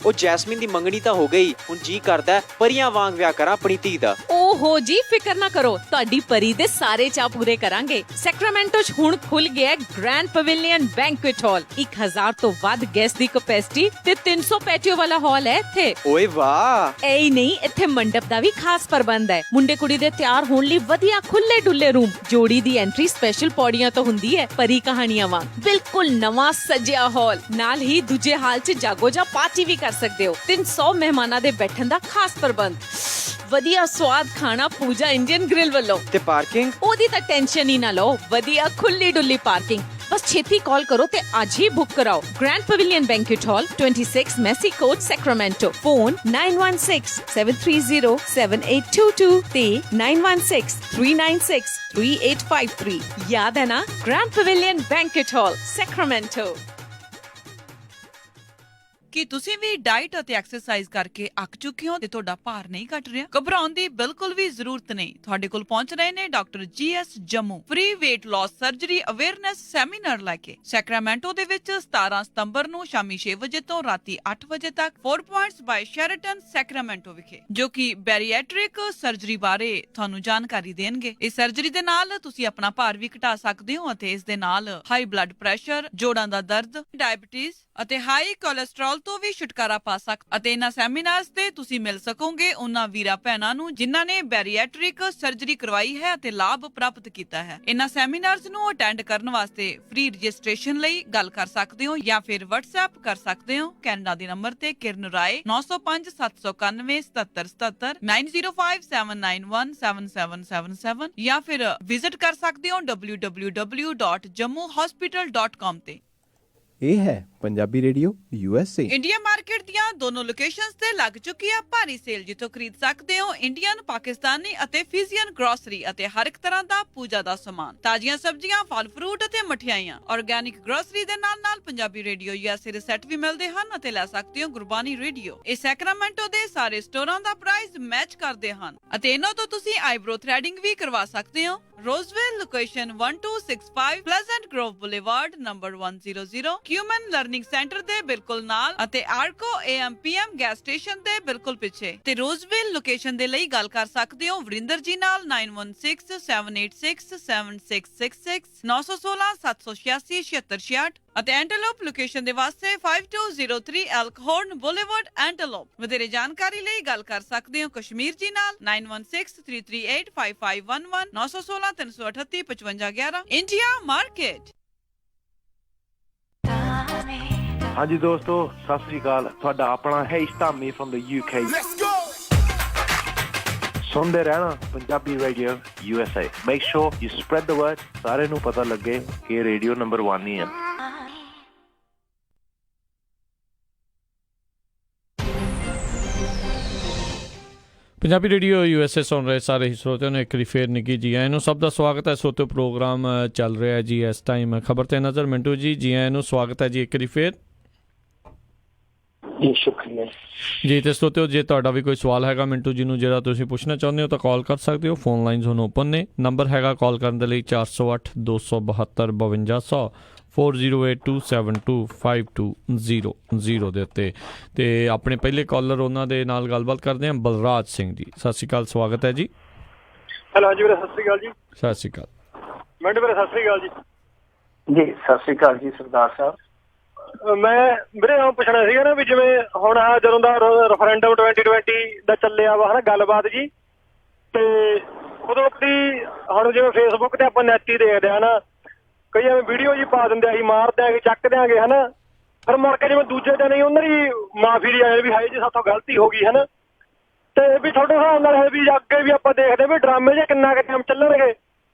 ਉਹ ਜੈਸਮੀਨ ਦੀ ਮੰਗਣੀ ਤਾਂ ਹੋ ਗਈ, ਹੁਣ ਜੀ ਕਰਦਾ ਪਰੀਆਂ ਵਾਂਗ ਵਿਆਹ ਕਰਾਂ ਆਪਣੀ ਧੀ ਦਾ। ਓਹੋ ਜੀ, ਫਿਕਰ ਨਾ ਕਰੋ, ਤੁਹਾਡੀ ਪਰੀ ਦੇ ਸਾਰੇ ਚਾਅ ਪੂਰੇ ਕਰਾਂਗੇ। ਸੈਕਰਾਮੈਂਟੋ 'ਚ ਹੁਣ ਖੁੱਲ ਗਿਆ ਗ੍ਰੈਂਡ ਪਵੇਲੀਅਨ ਬੈਂਕੁਏਟ ਹਾਲ। 1000 ਤੋਂ ਵੱਧ ਗੈਸਟ ਦੀ ਕੈਪੈਸਿਟੀ ਤੇ 300 ਪੈਟੀਓ ਵਾਲਾ ਹਾਲ ਹੈ ਇੱਥੇ। ਓਏ ਵਾਹ! ਐ ਨਹੀਂ, ਇੱਥੇ ਮੰਡਪ ਦਾ ਵੀ ਖਾਸ ਪ੍ਰਬੰਧ ਹੈ। ਮੁੰਡੇ ਕੁੜੀ ਦੇ ਤਿਆਰ ਹੋਣ ਲਈ ਵਧੀਆ ਖੁੱਲੇ ਡੁੱਲੇ ਰੂਮ। ਜੋੜੀ ਦੀ ਐਂਟਰੀ ਸਪੈਸ਼ਲ ਪੌੜੀਆਂ ਤੋਂ ਹੁੰਦੀ ਹੈ, ਪਰੀ ਕਹਾਣੀਆਂ ਵਾਂਗ। ਬਿਲਕੁਲ ਨਵਾਂ ਸਜਿਆ ਹਾਲ, ਨਾਲ ਹੀ ਦੂਜੇ ਹਾਲ 'ਚ ਜਾਗੋ ਜਾਂ ਪਾਰਟੀ ਵੀ ਸਕਦੇ ਹੋ। 300 ਮਹਿਮਾਨਾਂ ਦੇ ਬੈਠਣ ਦਾ ਖਾਸ ਪ੍ਰਬੰਧ। ਵਧੀਆ ਸਵਾਦ ਖਾਣਾ ਪੂਜਾ ਇੰਡੀਅਨ ਗ੍ਰਿਲ ਵੱਲੋਂ। ਤੇ ਪਾਰਕਿੰਗ ਉਹਦੀ ਤਾਂ ਟੈਨਸ਼ਨ ਹੀ ਨਾ ਲਓ, ਵਧੀਆ ਖੁੱਲੀ ਡੁੱਲੀ ਪਾਰਕਿੰਗ। ਬਸ ਛੇਤੀ ਕਾਲ ਕਰੋ ਤੇ ਅੱਜ ਹੀ ਬੁੱਕ ਕਰਾਓ। ਗ੍ਰੈਂਡ ਪਵੇਲੀਅਨ ਬੈਂਕੁਏਟ ਹਾਲ, 26 ਮੈਸੀ ਕੋਰਟ, ਸੈਕਰਾਮੈਂਟੋ। ਫੋਨ 9167307822 ਤੇ 9163963853। ਯਾਦ ਹੈ ਨਾ? ਗ੍ਰੈਂਡ ਪਵੇਲੀਅਨ ਬੈਂਕੁਏਟ ਹਾਲ, ਸੈਕਰਾਮੈਂਟੋ। ਕੀ ਤੁਸੀਂ ਵੀ ਡਾਈਟ ਅਤੇ ਐਕਸਰਸਾਈਜ਼ ਕਰਕੇ ਅੱਕ ਚੁੱਕੇ ਹੋ ਤੇ ਤੁਹਾਡਾ ਭਾਰ ਨਹੀਂ ਘਟ ਰਿਹਾ? ਘਬਰਾਉਣ ਦੀ ਬਿਲਕੁਲ ਵੀ ਜ਼ਰੂਰਤ ਨਹੀਂ। ਤੁਹਾਡੇ ਕੋਲ ਪਹੁੰਚ ਰਹੇ ਨੇ doctor GS Jammu, free weight loss surgery awareness seminar ਲੈ ਕੇ ਸੈਕਰਾਮੈਂਟੋ ਦੇ ਵਿੱਚ 17 ਸਤੰਬਰ ਨੂੰ ਸ਼ਾਮੀ 6 ਵਜੇ ਤੋਂ ਰਾਤੀ 8 ਵਜੇ ਤੱਕ 4 ਪੁਆਇੰਟਸ ਬਾਈ ਸ਼ੈਰਟਨ ਸੈਕਰਾਮੈਂਟੋ ਵਿਖੇ, ਜੋ ਕਿ ਬੈਰੀਐਟ੍ਰਿਕ ਸਰਜਰੀ ਬਾਰੇ ਤੁਹਾਨੂੰ ਜਾਣਕਾਰੀ ਦੇਣਗੇ। ਇਸ ਸਰਜਰੀ ਦੇ ਨਾਲ ਤੁਸੀਂ ਆਪਣਾ ਭਾਰ ਵੀ ਘਟਾ ਸਕਦੇ ਹੋ ਅਤੇ ਇਸ ਦੇ ਨਾਲ ਹਾਈ ਬਲੱਡ ਪ੍ਰੈਸ਼ਰ, ਜੋੜਾਂ ਦਾ ਦਰਦ, ਡਾਇਬੀਟੀਜ਼ ਅਤੇ ਹਾਈ ਕੋਲੇਸਟ੍ਰੋਲ ਤੋਂ ਵੀ ਛੁਟਕਾਰਾ ਪਾ ਸਕਦੇ। ਅਤੇ ਇਹਨਾਂ ਸੈਮੀਨਾਰਸ ਤੇ ਤੁਸੀਂ ਮਿਲ ਸਕੋਗੇ ਉਹਨਾਂ ਵੀਰਾਂ ਭੈਣਾਂ ਨੂੰ ਜਿਨ੍ਹਾਂ ਨੇ ਬੈਰੀਐਟ੍ਰਿਕ ਸਰਜਰੀ ਕਰਵਾਈ ਹੈ ਅਤੇ ਲਾਭ ਪ੍ਰਾਪਤ ਕੀਤਾ ਹੈ। ਇਹਨਾਂ ਸੈਮੀਨਾਰਸ ਨੂੰ ਅਟੈਂਡ ਕਰਨ ਵਾਸਤੇ ਫ੍ਰੀ ਰਜਿਸਟ੍ਰੇਸ਼ਨ ਲਈ ਗੱਲ ਕਰ ਸਕਦੇ ਹੋ ਜਾਂ ਫਿਰ WhatsApp ਕਰ ਸਕਦੇ ਹੋ ਕੈਨੇਡਾ ਦੇ ਨੰਬਰ ਤੇ ਕਿਰਨ ਰਾਏ 905 791 7777 9057917777 ਜਾਂ ਫਿਰ ਵਿਜ਼ਿਟ ਕਰ ਸਕਦੇ ਹੋ www.jammuhospital.com ਤੇ। ਇਹ ਹੈ Punjabi radio USA। India market ਦੀਆਂ ਦੋਨੋਂ ਲੋਕੇਸ਼ਨਸ ਤੇ ਲੱਗ ਚੁੱਕੀ ਹੈ ਭਾਰੀ ਸੇਲ, ਜਿੱਥੋਂ ਖਰੀਦ ਸਕਦੇ ਹੋ ਇੰਡੀਅਨ, ਪਾਕਿਸਤਾਨੀ ਅਤੇ ਫਿਜ਼ੀਅਨ ਗਰੋਸਰੀ ਅਤੇ ਹਰ ਇੱਕ ਤਰ੍ਹਾਂ ਦਾ ਪੂਜਾ ਦਾ ਸਮਾਨ, ਤਾਜ਼ੀਆਂ ਸਬਜ਼ੀਆਂ, ਫਲ ਫਰੂਟ ਅਤੇ ਮਠਿਆਈਆਂ। ਆਰਗੈਨਿਕ ਗਰੋਸਰੀ ਦੇ ਨਾਲ ਪੰਜਾਬੀ ਰੇਡੀਓ USA ਦੇ ਸੈੱਟ ਵੀ ਮਿਲਦੇ ਹਨ ਅਤੇ ਲੈ ਸਕਦੇ ਹੋ ਗੁਰਬਾਨੀ ਰੇਡੀਓ। ਇਹ ਸੈਕਰਾਮੈਂਟੋ ਦੇ ਸਾਰੇ ਸਟੋਰਾਂ ਦਾ ਪ੍ਰਾਈਸ ਮੈਚ ਕਰਦੇ ਹਨ ਅਤੇ ਇਹਨਾਂ ਤੋਂ ਤੁਸੀਂ ਆਈਬ੍ਰੋ ਥ੍ਰੈਡਿੰਗ ਵੀ ਕਰਵਾ ਸਕਦੇ ਹੋ। Roseville location 1265 Pleasant Grove Boulevard number 100, Human Learning Center ਦੇ ਬਿਲਕੁਲ ਨਾਲ ਅਤੇ Arco AM/PM ਗੈਸ ਸਟੇਸ਼ਨ ਦੇ ਬਿਲਕੁਲ ਪਿੱਛੇ। ਤੇ Roseville ਲੋਕੇਸ਼ਨ ਦੇ ਲਈ ਗੱਲ ਕਰ ਸਕਦੇ ਹੋ ਵਰਿੰਦਰ ਜੀ ਨਾਲ 9167867666 916 786 7666 ਅਤੇ ਐਂਟੇਲੋਪ ਲੋਕੇਸ਼ਨ ਦੇ ਵਾਸਤੇ 5203 Elkhorn Boulevard Antelope। ਵਧੇਰੇ ਜਾਣਕਾਰੀ ਲਈ ਗੱਲ ਕਰ ਸਕਦੇ ਹੋ ਕਸ਼ਮੀਰ ਜੀ ਨਾਲ 9163385511 916 338 5511 ਇੰਡੀਆ ਮਾਰਕੀਟ। ਹਾਂਜੀ ਦੋਸਤੋ, ਸਤਿ ਸ੍ਰੀ ਅਕਾਲ। ਤੁਹਾਡਾ ਆਪਣਾ ਹੈ ਧਾਮੀ ਫਰਮ ਦ UK। ਸੁਣਦੇ ਰਹਿਣਾ Punjabi radio USA। Make sure you spread the word, ਸਾਰਿਆਂ ਨੂੰ ਪਤਾ ਲੱਗੇ ਕਿ ਰੇਡੀਓ ਨੰਬਰ 1 ਹੀ ਹੈ। ਪੰਜਾਬੀ ਰੇਡੀਓ USA ਸੁਣ ਰਹੇ ਸਾਰੇ ਹੀ ਸਰੋਤਿਆਂ ਨੂੰ ਇੱਕ ਵਾਰੀ ਫੇਰ ਨਿੱਘੀ ਜੀ ਆਇਆਂ ਨੂੰ। ਸਭ ਦਾ ਸਵਾਗਤ ਹੈ। ਸਰੋਤਿਓ, ਪ੍ਰੋਗਰਾਮ ਚੱਲ ਰਿਹਾ ਜੀ ਇਸ ਟਾਈਮ ਖਬਰ ਤੇ ਨਜ਼ਰ। ਮਿੰਟੂ ਜੀ, ਜੀ ਆਇਆਂ ਨੂੰ, ਸਵਾਗਤ ਹੈ ਜੀ ਇੱਕ ਵਾਰੀ ਫੇਰ ਜੀ। ਸ਼ੁਕਰੀਆ ਜੀ। ਤੇ ਸਰੋਤਿਓ, ਜੇ ਤੁਹਾਡਾ ਵੀ ਕੋਈ ਸਵਾਲ ਹੈਗਾ ਮਿੰਟੂ ਜੀ ਨੂੰ ਜਿਹੜਾ ਤੁਸੀਂ ਪੁੱਛਣਾ ਚਾਹੁੰਦੇ ਹੋ ਤਾਂ ਕਾਲ ਕਰ ਸਕਦੇ ਹੋ। ਫੋਨ ਲਾਈਨਸ ਹੁਣ ਓਪਨ ਨੇ। ਨੰਬਰ ਹੈਗਾ ਕਾਲ ਕਰਨ ਦੇ ਲਈ 408 272 5200 4082725200 ਦੇ ਉੱਤੇ। ਤੇ ਆਪਣੇ ਪਹਿਲੇ ਕਾਲਰ ਉਹਨਾਂ ਦੇ ਨਾਲ ਗੱਲਬਾਤ ਕਰਦੇ ਹਾਂ, ਬਲਰਾਜ ਸਿੰਘ ਜੀ। ਸਤਿ ਸ਼੍ਰੀ ਅਕਾਲ, ਸਵਾਗਤ ਹੈ ਜੀ। ਹੈਲੋ ਜੀ ਵੀਰੇ, ਸਤਿ ਸ਼੍ਰੀ ਅਕਾਲ ਜੀ। ਸਤਿ ਸ਼੍ਰੀ ਅਕਾਲ ਮਿੰਟੂ ਵੀਰੇ, ਸਤਿ ਸ਼੍ਰੀ ਅਕਾਲ ਜੀ। ਜੀ ਸਤਿ ਸ਼੍ਰੀ ਅਕਾਲ ਜੀ ਸਰਦਾਰ ਸਾਹਿਬ। ਮੈਂ ਵੀਰੇ ਉਹ ਪੁੱਛਣਾ ਸੀਗਾ ਨਾ ਵੀ ਜਿਵੇਂ ਹੁਣ ਆ ਜਦੋਂ ਦਾ ਰੈਫਰੈਂਡਮ 2020 ਦਾ ਚੱਲਿਆ ਵਾ ਹਨਾ ਗੱਲਬਾਤ ਜੀ, ਤੇ ਉਦੋਂ ਦੀ ਹੁਣ ਜਿਵੇਂ ਫੇਸਬੁੱਕ ਤੇ ਆਪਾਂ ਨੈਟ ਹੀ ਦੇਖਦੇ ਹਾਂ ਨਾ, ਕਈ ਐਵੇਂ ਵੀਡੀਓ ਜੀ ਪਾ ਦਿੰਦੇ, ਅਸੀਂ ਮਾਰ ਦਿਆਂਗੇ, ਚੱਕ ਦਿਆਂਗੇ ਹਨਾ। ਫਿਰ ਮੁੜ ਕੇ ਜਿਵੇਂ ਦੂਜੇ ਦਿਨ ਹੀ ਉਹਨਾਂ ਦੀ ਮਾਫੀ ਦੀ ਆਏ ਵੀ ਹਾਏ ਜੀ ਸਾਥੋਂ ਗਲਤੀ ਹੋ ਗਈ ਹਨਾ। ਤੇ ਵੀ ਤੁਹਾਡੇ ਹਿਸਾਬ ਨਾਲ ਵੀ ਅੱਗੇ ਵੀ ਆਪਾਂ ਦੇਖਦੇ ਵੀ ਡਰਾਮੇ ਜੇ ਕਿੰਨਾ ਕੁ ਟਾਈਮ ਚੱਲਣਗੇ।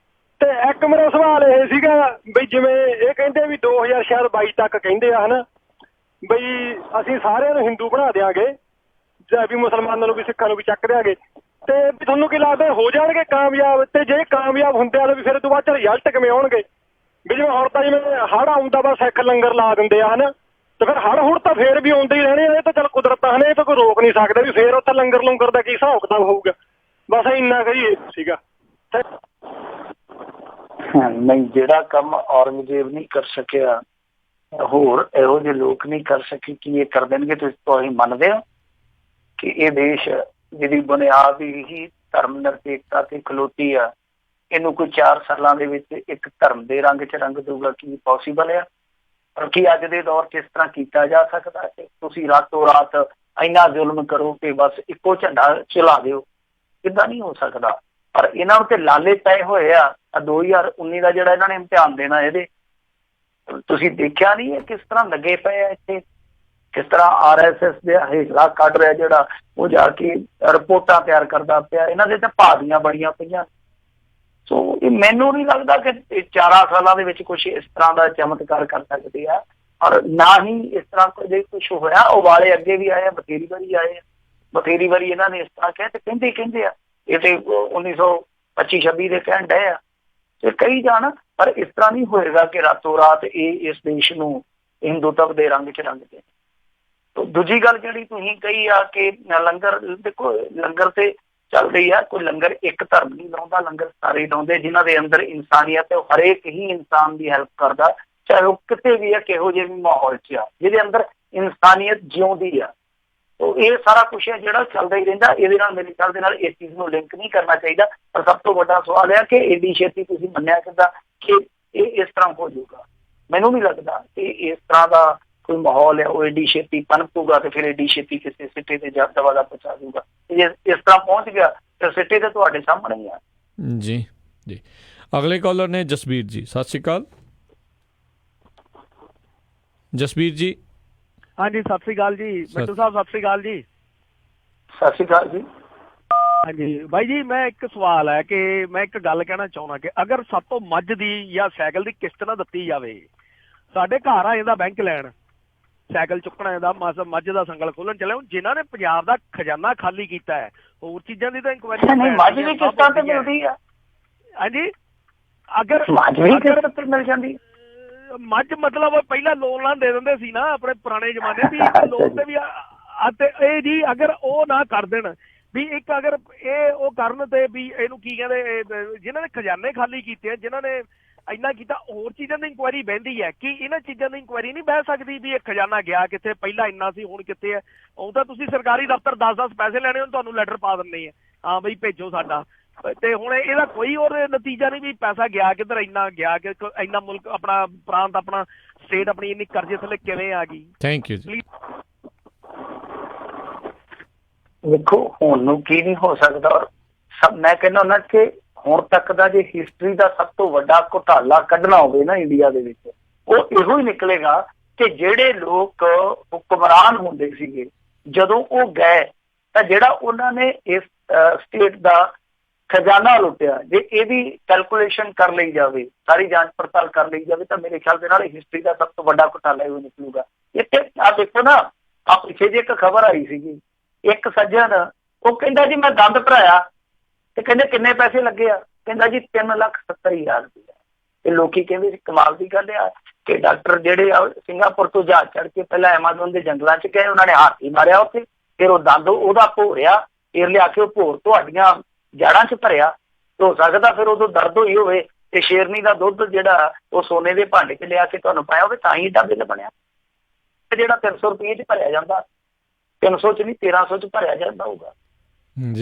ਤੇ ਇੱਕ ਮੇਰਾ ਸਵਾਲ ਇਹ ਸੀਗਾ ਬਈ ਜਿਵੇਂ ਇਹ ਕਹਿੰਦੇ ਵੀ 2022 ਤੱਕ ਕਹਿੰਦੇ ਆ ਹਨਾ ਬਈ ਅਸੀਂ ਸਾਰਿਆਂ ਨੂੰ ਹਿੰਦੂ ਬਣਾ ਦਿਆਂਗੇ, ਵੀ ਮੁਸਲਮਾਨਾਂ ਨੂੰ ਵੀ ਸਿੱਖਾਂ ਨੂੰ ਵੀ ਚੱਕ ਦਿਆਂਗੇ। ਤੇ ਵੀ ਤੁਹਾਨੂੰ ਕੀ ਲੱਗਦਾ ਹੋ ਜਾਣਗੇ ਕਾਮਯਾਬ? ਤੇ ਜੇ ਕਾਮਯਾਬ ਹੁੰਦੇ ਆ ਤਾਂ ਵੀ ਫਿਰ ਇਹ ਤੋਂ ਬਾਅਦ 'ਚ ਰਿਜ਼ਲਟ ਕਿਵੇਂ ਆਉਣਗੇ? ਵੀ ਜਿਵੇਂ ਹੁਣ ਤਾਂ ਜਿਵੇਂ ਹੜ੍ਹ ਆਉਂਦਾ ਵਾ ਸਿੱਖ ਲੰਗਰ ਲਾ ਦਿੰਦੇ ਆ ਹਨਾ, ਤੇ ਫਿਰ ਹੜ੍ਹ ਹੁੜ ਤਾਂ ਫੇਰ ਵੀ ਆਉਂਦੇ ਹੀ ਰਹਿਣੇ ਆ। ਇਹ ਤਾਂ ਚੱਲ ਕੁਦਰਤ ਆ ਹਨਾ, ਇਹ ਤਾਂ ਕੋਈ ਰੋਕ ਨਹੀਂ ਸਕਦਾ ਵੀ ਫੇਰ ਉੱਥੇ ਲੰਗਰ ਲੰਗਰ ਦਾ ਕੀ ਹਿਸਾਬ ਕਿਤਾਬ ਹੋਊਗਾ। ਬਸ ਇੰਨਾ ਕਹੀਏ ਸੀਗਾ। ਨਹੀਂ, ਜਿਹੜਾ ਕੰਮ ਔਰੰਗਜ਼ੇਬ ਨਹੀਂ ਕਰ ਸਕਿਆ ਹੋਰ ਇਹੋ ਜਿਹੇ ਲੋਕ ਨਹੀਂ ਕਰ ਸਕੇ ਕੀ ਇਹ ਕਰ ਦੇਣਗੇ? ਤੁਸੀਂ ਮੰਨਦੇ ਹੋ ਕਿ ਇਹ ਦੇਸ਼ ਜਿਹਦੀ ਬੁਨਿਆਦ ਹੀ ਧਰਮ ਨਿਰਪੇਖਤਾ ਤੇ ਖਲੋਤੀ ਆ, ਇਹਨੂੰ ਕੋਈ 4 ਸਾਲਾਂ ਦੇ ਵਿੱਚ ਇੱਕ ਧਰਮ ਦੇ ਰੰਗ 'ਚ ਰੰਗ ਦਊਗਾ? ਕੀ ਪੋਸੀਬਲ ਆ? ਔਰ ਕੀ ਅੱਜ ਦੇ ਦੌਰ 'ਚ ਇਸ ਤਰ੍ਹਾਂ ਕੀਤਾ ਜਾ ਸਕਦਾ ਕਿ ਤੁਸੀਂ ਰਾਤੋਂ ਰਾਤ ਇੰਨਾ ਜ਼ੁਲਮ ਕਰੋ ਕਿ ਬਸ ਇੱਕੋ ਝੰਡਾ ਚਲਾ ਦਿਓ? ਕਿੱਦਾਂ ਨਹੀਂ ਹੋ ਸਕਦਾ। ਪਰ ਇਹਨਾਂ ਉੱਤੇ ਲਾਲੇ ਪਏ ਹੋਏ ਆ। 2019 ਦਾ ਜਿਹੜਾ ਇਹਨਾਂ ਨੇ ਇਮਤਿਹਾਨ ਦੇਣਾ, ਇਹਦੇ ਤੁਸੀਂ ਦੇਖਿਆ ਨਹੀਂ ਹੈ ਕਿਸ ਤਰ੍ਹਾਂ ਲੱਗੇ ਪਏ ਆ ਇੱਥੇ, ਕਿਸ ਤਰ੍ਹਾਂ RSS ਦੇ ਹੇਠਲਾ ਕੱਢ ਰਿਹਾ ਜਿਹੜਾ ਉਹ ਜਾ ਕੇ ਰਿਪੋਰਟਾਂ ਤਿਆਰ ਕਰਦਾ ਪਿਆ। ਇਹਨਾਂ ਦੇ ਤਾਂ ਭਾਦੀਆਂ ਬੜੀਆਂ ਪਈਆਂ। ਸੋ ਇਹ ਮੈਨੂੰ ਨਹੀਂ ਲੱਗਦਾ ਕਿ 4 ਸਾਲਾਂ ਦੇ ਵਿੱਚ ਕੁਛ ਇਸ ਤਰ੍ਹਾਂ ਦਾ ਚਮਤਕਾਰ ਕਰ ਸਕਦੇ ਆ। ਔਰ ਨਾ ਹੀ ਇਸ ਤਰ੍ਹਾਂ ਕੁਛ ਹੋਇਆ। ਉਬਾਲੇ ਅੱਗੇ ਵੀ ਆਏ ਆ, ਬਥੇਰੀ ਵਾਰੀ ਆਏ ਆ, ਬਥੇਰੀ ਵਾਰੀ ਇਹਨਾਂ ਨੇ ਇਸ ਤਰ੍ਹਾਂ ਕਿਹਾ ਤੇ ਕਹਿੰਦੇ ਆ। ਇਹ ਤੇ 1925-26 ਦੇ ਕਹਿਣ ਡਏ ਆ ਤੇ ਕਹੀ ਜਾਣ, ਪਰ ਇਸ ਤਰ੍ਹਾਂ ਨਹੀਂ ਹੋਏਗਾ ਕਿ ਰਾਤੋਂ ਰਾਤ ਇਹ ਇਸ ਦੇਸ਼ ਨੂੰ ਹਿੰਦੂਤਵ ਦੇ ਰੰਗ 'ਚ ਰੰਗ ਦੇ। ਦੂਜੀ ਗੱਲ ਜਿਹੜੀ ਤੁਸੀਂ ਕਹੀ ਆ ਕਿ ਲੰਗਰ, ਦੇਖੋ ਲੰਗਰ ਤੇ ਚੱਲ ਰਹੀ ਆ। ਕੋਈ ਲੰਗਰ ਇੱਕ ਧਰਮ ਨਹੀਂ ਲਾਉਂਦਾ, ਲੰਗਰ ਸਾਰੇ ਲਾਉਂਦੇ ਜਿਨ੍ਹਾਂ ਦੇ ਅੰਦਰ ਇਨਸਾਨੀਅਤ ਹੈ। ਉਹ ਹਰੇਕ ਹੀ ਇਨਸਾਨ ਦੀ ਹੈਲਪ ਕਰਦਾ, ਚਾਹੇ ਉਹ ਕਿਤੇ ਵੀ ਆ, ਕਿਹੋ ਜਿਹੇ ਵੀ ਮਾਹੌਲ 'ਚ ਆ, ਜਿਹਦੇ ਅੰਦਰ ਇਨਸਾਨੀਅਤ ਜਿਉਂਦੀ ਆ। ਇਹ ਸਾਰਾ ਕੁਛ ਹੈ ਜਿਹੜਾ ਚੱਲਦਾ ਹੀ ਰਹਿੰਦਾ। ਇਹਦੇ ਨਾਲ ਮੇਰੇ ਖਿਆਲ ਦੇ ਨਾਲ ਇਸ ਚੀਜ਼ ਨੂੰ ਲਿੰਕ ਨਹੀਂ ਕਰਨਾ ਚਾਹੀਦਾ। ਪਰ ਸਭ ਤੋਂ ਵੱਡਾ ਸਵਾਲ ਹੈ ਕਿ ਏਡੀ ਛੇਤੀ ਤੁਸੀਂ ਮੰਨਿਆ ਕਿੱਦਾਂ ਕਿ ਇਹ ਇਸ ਤਰ੍ਹਾਂ ਹੋ ਜਾਊਗਾ? ਮੈਨੂੰ ਨਹੀਂ ਲੱਗਦਾ ਕਿ ਇਸ ਤਰ੍ਹਾਂ ਦਾ ਕੋਈ ਮਾਹੌਲ ਹੈ ਉਹ ਏਡੀ ਛੇਤੀ ਪਨਪੂਗਾ ਤੇ ਫਿਰ ਏਡੀ ਛੇਤੀ ਕਿਸੇ ਸਿੱਟੇ ਤੇ ਦਵਾ ਦਾ ਪਹੁੰਚਾ ਦੂਗਾ। ਜੇ ਇਸ ਤਰ੍ਹਾਂ ਪਹੁੰਚ ਗਿਆ ਤਾਂ ਸਿੱਟੇ ਤੇ ਤੁਹਾਡੇ ਸਾਹਮਣੇ ਹੀ ਆ। ਜੀ ਜੀ, ਅਗਲੇ ਕਾਲਰ ਨੇ ਜਸਬੀਰ ਜੀ। ਸਤਿ ਸ਼੍ਰੀ ਅਕਾਲ ਜਸਬੀਰ ਜੀ। ਹਾਂਜੀ, ਸਤਿ ਸ੍ਰੀ ਅਕਾਲ ਜੀ ਮਿੱਟੂ ਸਾਹਿਬ। ਸਤਿ ਸ੍ਰੀ ਅਕਾਲ ਜੀ। ਸਤਿ ਸ਼੍ਰੀ ਅਕਾਲ ਜੀ। ਹਾਂਜੀ ਬਾਈ ਜੀ, ਮੈਂ ਇੱਕ ਸਵਾਲ ਹੈ ਕਿ ਮੈਂ ਇੱਕ ਗੱਲ ਕਹਿਣਾ ਚਾਹੁੰਦਾ ਕਿ ਅਗਰ ਸਭ ਤੋਂ ਮੱਝ ਦੀ ਜਾਂ ਸਾਈਕਲ ਦੀ ਕਿਸ਼ਤ ਨਾ ਦਿੱਤੀ ਜਾਵੇ, ਸਾਡੇ ਘਰ ਆ ਜਾਂਦਾ ਬੈਂਕ ਲੈਣ, ਸਾਈਕਲ ਚੁੱਕਣਾ ਇਹਦਾ, ਮੱਝ ਦਾ ਸੰਗਲ ਖੋਲਣ ਚੱਲੇ। ਹੁਣ ਜਿਨ੍ਹਾਂ ਨੇ ਪੰਜਾਬ ਦਾ ਖਜ਼ਾਨਾ ਖਾਲੀ ਕੀਤਾ ਹੈ, ਹੋਰ ਚੀਜ਼ਾਂ ਦੀ ਤਾਂ ਇਨਕੁਆਇਰੀ ਮੱਝ ਵੀ ਕਿਸ਼ਤਾਂ ਤੇ ਮਿਲਦੀ ਆ। ਹਾਂਜੀ, ਅਗਰ ਮੱਝ ਵੀ ਕਿਸ਼ਤ ਤੇ ਮਿਲ ਜਾਂਦੀ। ਮੱਝ ਮਤਲਬ ਪਹਿਲਾਂ ਲੋਨ ਦੇ ਦਿੰਦੇ ਸੀ ਨਾ ਆਪਣੇ ਪੁਰਾਣੇ ਜ਼ਮਾਨੇ ਵੀ ਲੋਨ ਤੇ ਵੀ। ਅਤੇ ਇਹ ਜੀ ਅਗਰ ਉਹ ਨਾ ਕਰ ਦੇਣ ਵੀ ਇੱਕ, ਅਗਰ ਇਹ ਉਹ ਕਰਨ ਤੇ ਵੀ ਇਹਨੂੰ ਕੀ ਕਹਿੰਦੇ, ਜਿਨ੍ਹਾਂ ਨੇ ਖਜ਼ਾਨੇ ਖਾਲੀ ਕੀਤੇ, ਜਿਨ੍ਹਾਂ ਨੇ ਇੰਨਾ ਕੀਤਾ, ਹੋਰ ਚੀਜ਼ਾਂ ਦੀ ਇਨਕੁਆਇਰੀ ਬਹਿੰਦੀ ਹੈ ਕਿ ਇਹਨਾਂ ਚੀਜ਼ਾਂ ਦੀ ਇਨਕੁਆਇਰੀ ਨਹੀਂ ਬਹਿ ਸਕਦੀ ਵੀ ਇਹ ਖਜ਼ਾਨਾ ਗਿਆ ਕਿੱਥੇ, ਪਹਿਲਾਂ ਇੰਨਾ ਸੀ ਹੁਣ ਕਿੱਥੇ ਹੈ? ਉਹ ਤਾਂ ਤੁਸੀਂ ਸਰਕਾਰੀ ਦਫ਼ਤਰ 10-10 ਪੈਸੇ ਲੈਣੇ ਹੋਣ ਤੁਹਾਨੂੰ ਲੈਟਰ ਪਾ ਦਿੰਦੇ ਆ, ਹਾਂ ਬਈ ਭੇਜੋ ਸਾਡਾ। ਤੇ ਹੁਣ ਇਹਦਾ ਕੋਈ ਹੋਰ ਨਤੀਜਾ ਨਹੀਂ ਵੀ ਪੈਸਾ ਗਿਆ ਕਿੱਧਰ, ਇੰਨਾ ਗਿਆ ਕਿ ਇੰਨਾ ਮੁਲਕ ਆਪਣਾ ਪ੍ਰਾਂਤ ਆਪਣਾ ਸਟੇਟ ਆਪਣੀ ਇੰਨੀ ਕਰਜ਼ੇ ਥੱਲੇ ਕਿਵੇਂ ਆ ਗਈ? ਥੈਂਕ ਯੂ ਜੀ। ਦੇਖੋ ਹੁਣ ਨੂੰ ਕੀ ਨਹੀਂ ਹੋ ਸਕਦਾ। ਔਰ ਮੈਂ ਕਹਿੰਦਾ ਹੁੰਦਾ ਕਿ ਹੁਣ ਤੱਕ ਦਾ ਜੇ ਹਿਸਟਰੀ ਦਾ ਸਭ ਤੋਂ ਵੱਡਾ ਘੁਟਾਲਾ ਕੱਢਣਾ ਹੋਵੇ ਨਾ ਇੰਡੀਆ ਦੇ ਵਿੱਚ, ਉਹ ਇਹੋ ਹੀ ਨਿਕਲੇਗਾ ਕਿ ਜਿਹੜੇ ਲੋਕ ਹੁਕਮਰਾਨ ਹੁੰਦੇ ਸੀਗੇ ਜਦੋਂ ਉਹ ਗਏ ਤਾਂ ਜਿਹੜਾ ਉਹਨਾਂ ਨੇ ਇਸ ਸਟੇਟ ਦਾ ਖਜ਼ਾਨਾ ਲੁੱਟਿਆ, ਜੇ ਇਹਦੀ ਕੈਲਕੂਲੇਸ਼ਨ ਕਰ ਲਈ ਜਾਵੇ, ਸਾਰੀ ਜਾਂਚ ਪੜਤਾਲ ਕਰ ਲਈ ਜਾਵੇ, ਤਾਂ ਮੇਰੇ ਖਿਆਲ ਦੇ ਨਾਲ ਹਿਸਟਰੀ ਦਾ ਸਭ ਤੋਂ ਵੱਡਾ ਘੁਟਾਲਾ ਇਹੋ ਨਿਕਲੂਗਾ। ਇੱਥੇ ਆਹ ਦੇਖੋ ਨਾ, ਆ ਪਿੱਛੇ ਜੇ ਇੱਕ ਖਬਰ ਆਈ ਸੀਗੀ, ਇੱਕ ਸੱਜਣ ਉਹ ਕਹਿੰਦਾ ਜੀ ਮੈਂ ਦੰਦ ਭਰਾਇਆ ਤੇ ਕਹਿੰਦੇ ਕਿੰਨੇ ਪੈਸੇ ਲੱਗੇ ਆ? ਕਹਿੰਦਾ ਜੀ 3,70,000 ਰੁਪਇਆ। ਤੇ ਲੋਕੀ ਕਹਿੰਦੇ ਕਮਾਲ ਦੀ ਗੱਲ ਆ ਕਿ ਡਾਕਟਰ ਜਿਹੜੇ ਆ ਸਿੰਗਾਪੁਰ ਤੋਂ ਜਹਾਜ਼ ਚੜ੍ਹ ਕੇ ਪਹਿਲਾਂ ਐਮਾਜ਼ੋਨ ਦੇ ਜੰਗਲਾਂ 'ਚ ਗਏ, ਉਹਨਾਂ ਨੇ ਹਾਥੀ ਮਾਰਿਆ ਉੱਥੇ, ਫਿਰ ਉਹ ਦੰਦ ਉਹਦਾ ਭੋਰਿਆ, ਫਿਰ ਲਿਆ ਕੇ ਉਹ ਭੋਰ ਤੁਹਾਡੀਆਂ ਜੜ੍ਹਾਂ 'ਚ ਭਰਿਆ। ਹੋ ਸਕਦਾ ਫਿਰ ਉਦੋਂ ਦਰਦ ਹੋਈ ਹੋਵੇ ਤੇ ਸ਼ੇਰਨੀ ਦਾ ਦੁੱਧ ਜਿਹੜਾ ਉਹ ਸੋਨੇ ਦੇ ਭਾਂਡੇ 'ਚ ਲਿਆ ਕੇ ਤੁਹਾਨੂੰ ਪਾਇਆ ਹੋਵੇ, ਤਾਂ ਹੀ ਏਡਾ ਬਿੱਲ ਬਣਿਆ। ਜਿਹੜਾ 300 ਰੁਪਏ 'ਚ ਭਰਿਆ ਜਾਂਦਾ, 300 'ਚ ਨਹੀਂ 1300 'ਚ ਭਰਿਆ ਜਾਂਦਾ ਹੋਊਗਾ,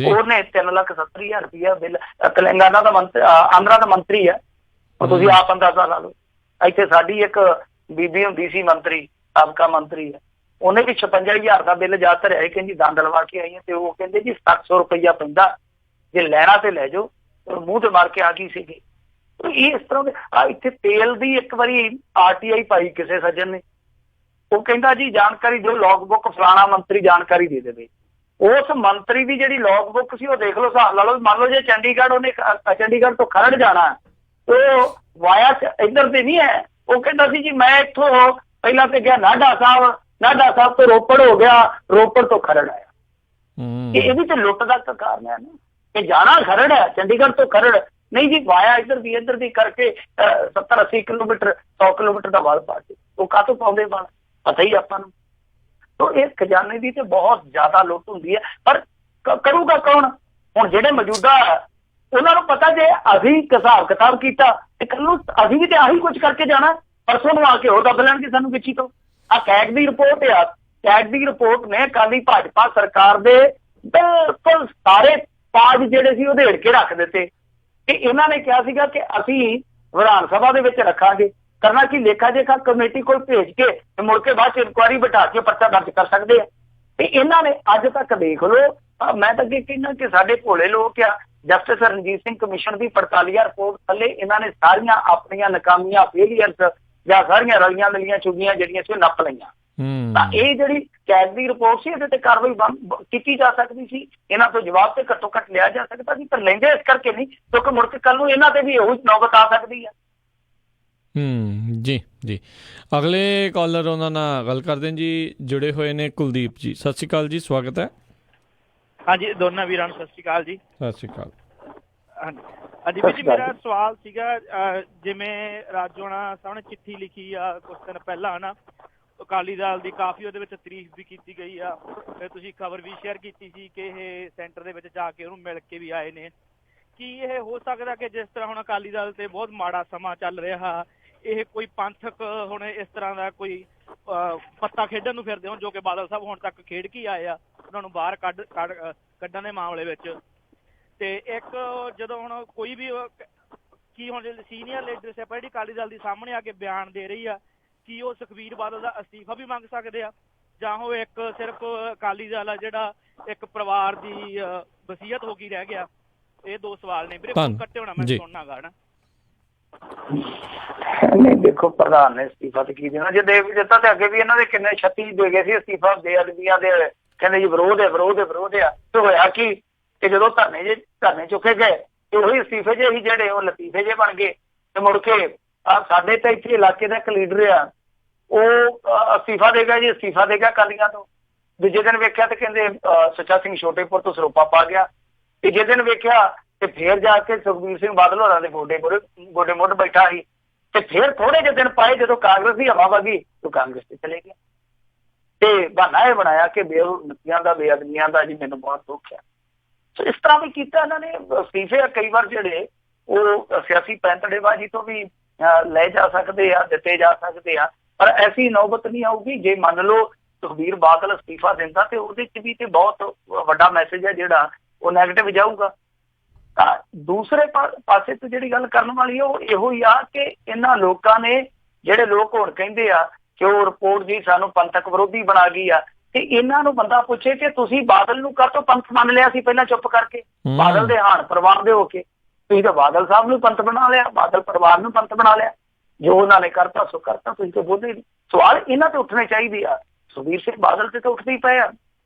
ਉਹਨੇ 3,70,000 ਰੁਪਇਆ ਬਿੱਲ। ਤੇਲੰਗਾਨਾ ਦਾ ਮੰਤਰੀ, ਆਂਧਰਾ ਦਾ ਮੰਤਰੀ ਹੈ, ਉਹ ਤੁਸੀਂ ਆਪ ਅੰਦਾਜ਼ਾ ਲਾ ਲਓ। ਇੱਥੇ ਸਾਡੀ ਇੱਕ ਬੀਬੀ ਹੁੰਦੀ ਸੀ ਮੰਤਰੀ, ਸਾਬਕਾ ਮੰਤਰੀ ਹੈ, ਉਹਨੇ ਵੀ 56,000 ਦਾ ਬਿੱਲ ਜਾ ਧਰਿਆ ਸੀ, ਕਹਿੰਦੀ ਦੰਦ ਲਵਾ ਕੇ ਆਈ ਹੈ ਤੇ ਉਹ ਕਹਿੰਦੇ ਜੀ 700 ਰੁਪਇਆ ਪੈਂਦਾ, ਜੇ ਲੈਣਾ ਤੇ ਲੈ ਜਾਓ। ਮੂੰਹ ਤੇ ਮਾਰ ਕੇ ਆ ਗਈ ਸੀਗੀ। ਇਹ ਇਸ ਤਰ੍ਹਾਂ ਦੇ ਇੱਥੇ ਤੇਲ ਦੀ ਇੱਕ ਵਾਰੀ RTI ਪਾਈ ਕਿਸੇ ਸੱਜਣ ਨੇ, ਉਹ ਕਹਿੰਦਾ ਜੀ ਜਾਣਕਾਰੀ ਦਿਓ, ਲੌਗ ਬੁੱਕ ਫਲਾਣਾ ਮੰਤਰੀ ਜਾਣਕਾਰੀ ਦੇ ਦੇਵੇ। ਉਸ ਮੰਤਰੀ ਦੀ ਜਿਹੜੀ ਲੌਗ ਬੁੱਕ ਸੀ ਉਹ ਦੇਖ ਲਓ, ਹਿਸਾਬ ਲਾ ਲਓ। ਮੰਨ ਲਓ ਜੇ ਚੰਡੀਗੜ੍ਹ, ਉਹਨੇ ਚੰਡੀਗੜ੍ਹ ਤੋਂ ਖਰੜ ਜਾਣਾ, ਉਹ ਵਾਇਆ ਇੱਧਰ ਤੇ ਨਹੀਂ ਹੈ। ਉਹ ਕਹਿੰਦਾ ਸੀ ਜੀ ਮੈਂ ਇੱਥੋਂ ਪਹਿਲਾਂ ਤੇ ਗਿਆ ਨਾਢਾ ਸਾਹਿਬ, ਨਾਢਾ ਸਾਹਿਬ ਤੋਂ ਰੋਪੜ ਹੋ ਗਿਆ, ਰੋਪੜ ਤੋਂ ਖਰੜ ਆਇਆ। ਇਹ ਵੀ ਤੇ ਲੁੱਟ ਦਾ ਕਾਰਨ ਹੈ ਨਾ ਕਿ ਜਾਣਾ ਖਰੜ ਹੈ, ਚੰਡੀਗੜ੍ਹ ਤੋਂ ਖਰੜ ਨਹੀਂ ਜੀ, ਵਾਇਆ ਇੱਧਰ ਦੀ ਕਰਕੇ 70-80 ਕਿਲੋਮੀਟਰ 100 ਕਿਲੋਮੀਟਰ ਦਾ ਵਲ ਪਾ ਕੇ ਉਹ ਕਾਹਤੋਂ ਪਾਉਂਦੇ ਬਣ, ਪਤਾ ਹੀ ਆਪਾਂ ਨੂੰ। ਤੋ ਇਹ ਖਜ਼ਾਨੇ ਦੀ ਤੇ ਬਹੁਤ ਜ਼ਿਆਦਾ ਲੁੱਟ ਹੁੰਦੀ ਹੈ, ਪਰ ਕਰੂਗਾ ਕੌਣ? ਹੁਣ ਜਿਹੜੇ ਮੌਜੂਦਾ ਉਹਨਾਂ ਨੂੰ ਪਤਾ ਜੇ ਅਸੀਂ ਹਿਸਾਬ ਕਿਤਾਬ ਕੀਤਾ ਤੇ ਕੱਲ ਨੂੰ ਅਸੀਂ ਵੀ ਤੇ ਆਹੀ ਕੁਝ ਕਰਕੇ ਜਾਣਾ, ਪਰਸੋਂ ਨੂੰ ਆ ਕੇ ਹੋਰ ਦੱਬ ਲੈਣਗੇ ਸਾਨੂੰ ਪਿੱਛੇ ਤੋਂ। ਆਹ ਕੈਗ ਦੀ ਰਿਪੋਰਟ ਆ, ਕੈਗ ਦੀ ਰਿਪੋਰਟ ਨੇ ਅਕਾਲੀ ਭਾਜਪਾ ਸਰਕਾਰ ਦੇ ਬਿਲਕੁਲ ਸਾਰੇ ਤਾਜ ਜਿਹੜੇ ਸੀ ਉਹਦੇ ਹਿੜ ਕੇ ਰੱਖ ਦਿੱਤੇ ਕਿ ਇਹਨਾਂ ਨੇ ਕਿਹਾ ਸੀਗਾ ਕਿ ਅਸੀਂ ਵਿਧਾਨ ਸਭਾ ਦੇ ਵਿੱਚ ਰੱਖਾਂਗੇ, ਕਰਨਾ ਕੀ ਲੇਖਾ ਜੇਖਾ ਕਮੇਟੀ ਕੋਲ ਭੇਜ ਕੇ ਤੇ ਮੁੜ ਕੇ ਬਾਅਦ ਚ ਇਨਕੁਆਇਰੀ ਬਿਠਾ ਕੇ ਪਰਚਾ ਦਰਜ ਕਰ ਸਕਦੇ ਆ। ਤੇ ਇਹਨਾਂ ਨੇ ਅੱਜ ਤੱਕ ਦੇਖ ਲਓ, ਮੈਂ ਤਾਂ ਅੱਗੇ ਕਹਿੰਦਾ ਕਿ ਸਾਡੇ ਭੋਲੇ ਲੋਕ ਆ, ਜਸਟਿਸ ਰਣਜੀਤ ਸਿੰਘ ਕਮਿਸ਼ਨ ਦੀ 45 ਰਿਪੋਰਟ ਥੱਲੇ ਇਹਨਾਂ ਨੇ ਸਾਰੀਆਂ ਆਪਣੀਆਂ ਨਾਕਾਮੀਆਂ, ਫੇਲੀਅਰਸ ਜਾਂ ਸਾਰੀਆਂ ਰਲੀਆਂ ਮਿਲੀਆਂ ਚੁਗੀਆਂ ਜਿਹੜੀਆਂ ਸੀ ਉਹ ਨੱਪ ਲਈਆਂ। ਤਾਂ ਇਹ ਜਿਹੜੀ ਕੈਗ ਦੀ ਰਿਪੋਰਟ ਸੀ ਇਹਦੇ ਤੇ ਕਾਰਵਾਈ ਕੀਤੀ ਜਾ ਸਕਦੀ ਸੀ, ਇਹਨਾਂ ਤੋਂ ਜਵਾਬ ਤੇ ਘੱਟੋ ਘੱਟ ਲਿਆ ਜਾ ਸਕਦਾ ਸੀ, ਪਰ ਲੈਂਦੇ ਇਸ ਕਰਕੇ ਨਹੀਂ ਕਿਉਂਕਿ ਮੁੜ ਕੇ ਕੱਲ ਨੂੰ ਇਹਨਾਂ ਤੇ ਵੀ ਇਹੋ ਨੌਬਤ ਆ ਸਕਦੀ ਹੈ। ਜੀ ਜੀ, ਅਗਲੇ ਕਾਲਰ ਉਹਨਾਂ ਨਾਲ ਗੱਲ ਕਰਦੇ ਜੀ, ਜੁੜੇ ਹੋਏ ਨੇ ਕੁਲਦੀਪ ਜੀ। ਸਤਿ ਸ਼੍ਰੀ ਅਕਾਲ ਜੀ, ਸਵਾਗਤ ਹੈ। ਹਾਂਜੀ, ਦੋਨਾਂ ਵੀਰਾਂ ਨੂੰ ਸਤਿ ਸ਼੍ਰੀ ਅਕਾਲ ਜੀ। ਸਤਿ ਸ਼੍ਰੀ ਅਕਾਲ। ਹਾਂਜੀ ਵੀਰ ਜੀ, ਮੇਰਾ ਸਵਾਲ ਸੀਗਾ, ਜਿਵੇਂ ਰਾਜੋਣਾ ਸਾਹਮਣੇ ਚਿੱਠੀ ਲਿਖੀ ਆ ਕੁਝ ਦਿਨ ਪਹਿਲਾਂ ਹੈ ਨਾ, ਅਕਾਲੀ ਦਲ ਦੀ ਕਾਫੀ ਉਹਦੇ ਵਿੱਚ ਤਾਰੀਫ ਵੀ ਕੀਤੀ ਗਈ ਆ, ਫਿਰ ਤੁਸੀਂ ਖਬਰ ਵੀ ਸ਼ੇਅਰ ਕੀਤੀ ਸੀ ਕਿ ਇਹ ਸੈਂਟਰ ਦੇ ਵਿੱਚ ਜਾ ਕੇ ਉਹਨੂੰ ਮਿਲ ਕੇ ਵੀ ਆਏ ਨੇ। ਕੀ ਇਹ ਹੋ ਸਕਦਾ ਕਿ ਜਿਸ ਤਰ੍ਹਾਂ ਹੁਣ ਅਕਾਲੀ ਦਲ ਤੇ ਬਹੁਤ ਮਾੜਾ ਸਮਾਂ ਚੱਲ ਰਿਹਾ, ਇਹ ਕੋਈ ਪੰਥਕ ਹੁਣ ਇਸ ਤਰ੍ਹਾਂ ਦਾ ਕੋਈ ਪੱਤਾ ਖੇਡਣ ਨੂੰ ਫਿਰਦੇ ਹੋਣ, ਜੋ ਕਿ ਬਾਦਲ ਸਾਹਿਬ ਹੁਣ ਤੱਕ ਖੇਡ ਕੇ ਆਏ ਆ, ਉਹਨਾਂ ਨੂੰ ਬਾਹਰ ਕੱਢਣ ਦੇ ਮਾਮਲੇ ਵਿੱਚ। ਤੇ ਇੱਕ ਜਦੋਂ ਹੁਣ ਕੋਈ ਵੀ ਕੀ ਹੁਣ ਸੀਨੀਅਰ ਲੀਡਰਸ਼ਿਪ ਜਿਹੜੀ ਅਕਾਲੀ ਦਲ ਦੀ ਸਾਹਮਣੇ ਆ ਕੇ ਬਿਆਨ ਦੇ ਰਹੀ ਆ, ਕੀ ਉਹ ਸੁਖਬੀਰ ਬਾਦਲ ਦਾ ਅਸਤੀਫਾ ਵੀ ਮੰਗ ਸਕਦੇ ਆ, ਜਾਂ ਉਹ ਇੱਕ ਸਿਰਫ ਅਕਾਲੀ ਦਲ ਆ ਜਿਹੜਾ ਇੱਕ ਪਰਿਵਾਰ ਦੀ ਵਸੀਅਤ ਹੋ ਕੇ ਰਹਿ ਗਿਆ? ਇਹ ਦੋ ਸਵਾਲ ਨੇ ਵੀਰੇ, ਕੱਟੇ ਹੋਣਾ ਮੈਂ ਸੁਣਨਾ ਗਾ ਨਾ। ਨਹੀਂ ਦੇਖੋ, ਪ੍ਰਧਾਨ ਨੇ ਅਸਤੀਫਾ ਤੇ ਕੀ ਦੇਣਾ, ਜੇ ਦੇ ਵੀ ਦਿੱਤਾ ਤੇ ਅੱਗੇ ਵੀ ਇਹਨਾਂ ਦੇ ਕਿੰਨੇ 36 ਦੇ ਗਏ ਸੀ ਅਸਤੀਫਾ, ਬੇਅਦਬੀਆਂ ਦੇ ਕਹਿੰਦੇ ਜੀ ਵਿਰੋਧ ਹੈ ਆ। ਤੇ ਹੋਇਆ ਕੀ ਕਿ ਜਦੋਂ ਧਰਨੇ ਚੁੱਕੇ ਗਏ ਤੇ ਉਹੀ ਅਸਤੀਫੇ ਜੇ ਹੀ ਜਿਹੜੇ ਉਹ ਲਤੀਫੇ ਜੇ ਬਣ ਗਏ। ਤੇ ਮੁੜ ਕੇ ਸਾਡੇ ਤਾਂ ਇੱਥੇ ਇਲਾਕੇ ਦਾ ਇੱਕ ਲੀਡਰ ਆ, ਉਹ ਅਸਤੀਫਾ ਦੇਗਾ ਜੀ, ਅਸਤੀਫਾ ਦੇਗਾ ਅਕਾਲੀਆਂ ਤੋਂ। ਦੂਜੇ ਦਿਨ ਵੇਖਿਆ ਤੇ ਕਹਿੰਦੇ ਸੁੱਚਾ ਸਿੰਘ ਛੋਟੇਪੁਰ ਤੋਂ ਸਰੋਪਾ ਪਾ ਗਿਆ। ਤੀਜੇ ਦਿਨ ਵੇਖਿਆ ਤੇ ਫੇਰ ਜਾ ਕੇ ਸੁਖਬੀਰ ਸਿੰਘ ਬਾਦਲ ਹੋਰਾਂ ਦੇ ਗੋਡੇ ਮੁੱਢ ਬੈਠਾ ਸੀ। ਤੇ ਫੇਰ ਥੋੜੇ ਜਿਹੇ ਦਿਨ ਪਾਏ ਜਦੋਂ ਕਾਂਗਰਸ ਦੀ ਹਵਾ ਵਗੀ ਤਾਂ ਕਾਂਗਰਸ ਤੇ ਚਲੇ ਗਿਆ। ਤੇ ਬਹਾਨਾ ਇਹ ਬਣਾਇਆ ਕਿ ਬੇਅਦਬੀਆਂ ਦਾ ਜੀ ਮੈਨੂੰ ਬਹੁਤ ਦੁੱਖ ਹੈ। ਸੋ ਇਸ ਤਰ੍ਹਾਂ ਵੀ ਕੀਤਾ ਇਹਨਾਂ ਨੇ। ਅਸਤੀਫੇ ਕਈ ਵਾਰ ਜਿਹੜੇ ਉਹ ਸਿਆਸੀ ਪੈਂਤੜੇਬਾਜ਼ੀ ਤੋਂ ਵੀ ਲੈ ਜਾ ਸਕਦੇ ਆ, ਦਿੱਤੇ ਜਾ ਸਕਦੇ ਆ, ਪਰ ਐਸੀ ਨੌਬਤ ਨਹੀਂ ਆਊਗੀ। ਜੇ ਮੰਨ ਲਓ ਸੁਖਬੀਰ ਬਾਦਲ ਅਸਤੀਫਾ ਦਿੰਦਾ ਤੇ ਉਹਦੇ ਚ ਵੀ ਤੇ ਬਹੁਤ ਵੱਡਾ ਮੈਸੇਜ ਹੈ ਜਿਹੜਾ ਉਹ ਨੈਗੇਟਿਵ ਜਾਊਗਾ। ਤਾਂ ਦੂਸਰੇ ਪਾਸੇ ਤੋਂ ਜਿਹੜੀ ਗੱਲ ਕਰਨ ਵਾਲੀ ਉਹ ਇਹੋ ਹੀ ਆ ਕਿ ਇਹਨਾਂ ਲੋਕਾਂ ਨੇ, ਜਿਹੜੇ ਲੋਕ ਹੁਣ ਕਹਿੰਦੇ ਆ ਕਿ ਉਹ ਰਿਪੋਰਟ ਜੀ ਸਾਨੂੰ ਪੰਥਕ ਵਿਰੋਧੀ ਬਣਾ ਗਈ ਆ, ਤੇ ਇਹਨਾਂ ਨੂੰ ਬੰਦਾ ਪੁੱਛੇ ਕਿ ਤੁਸੀਂ ਬਾਦਲ ਨੂੰ ਕਾਹਤੋਂ ਪੰਥ ਮੰਨ ਲਿਆ ਸੀ ਪਹਿਲਾਂ ਚੁੱਪ ਕਰਕੇ, ਬਾਦਲ ਦੇ ਹਾਣ ਪਰਿਵਾਰ ਦੇ ਹੋ ਕੇ? ਤੁਸੀਂ ਤਾਂ ਬਾਦਲ ਸਾਹਿਬ ਨੂੰ ਪੰਥ ਬਣਾ ਲਿਆ, ਬਾਦਲ ਪਰਿਵਾਰ ਨੂੰ ਪੰਥ ਬਣਾ ਲਿਆ। ਜੋ ਉਹਨਾਂ ਨੇ ਕਰਤਾ ਸੋ ਕਰਤਾ, ਤੁਸੀਂ ਤਾਂ ਬੋਲੇ ਨਹੀਂ। ਸਵਾਲ ਇਹਨਾਂ ਤੇ ਉੱਠਣੇ ਚਾਹੀਦੇ ਆ। ਸੁਖਬੀਰ ਸਿੰਘ ਬਾਦਲ ਤੇ ਤਾਂ ਉੱਠਦੇ ਹੀ ਪਏ ਆ,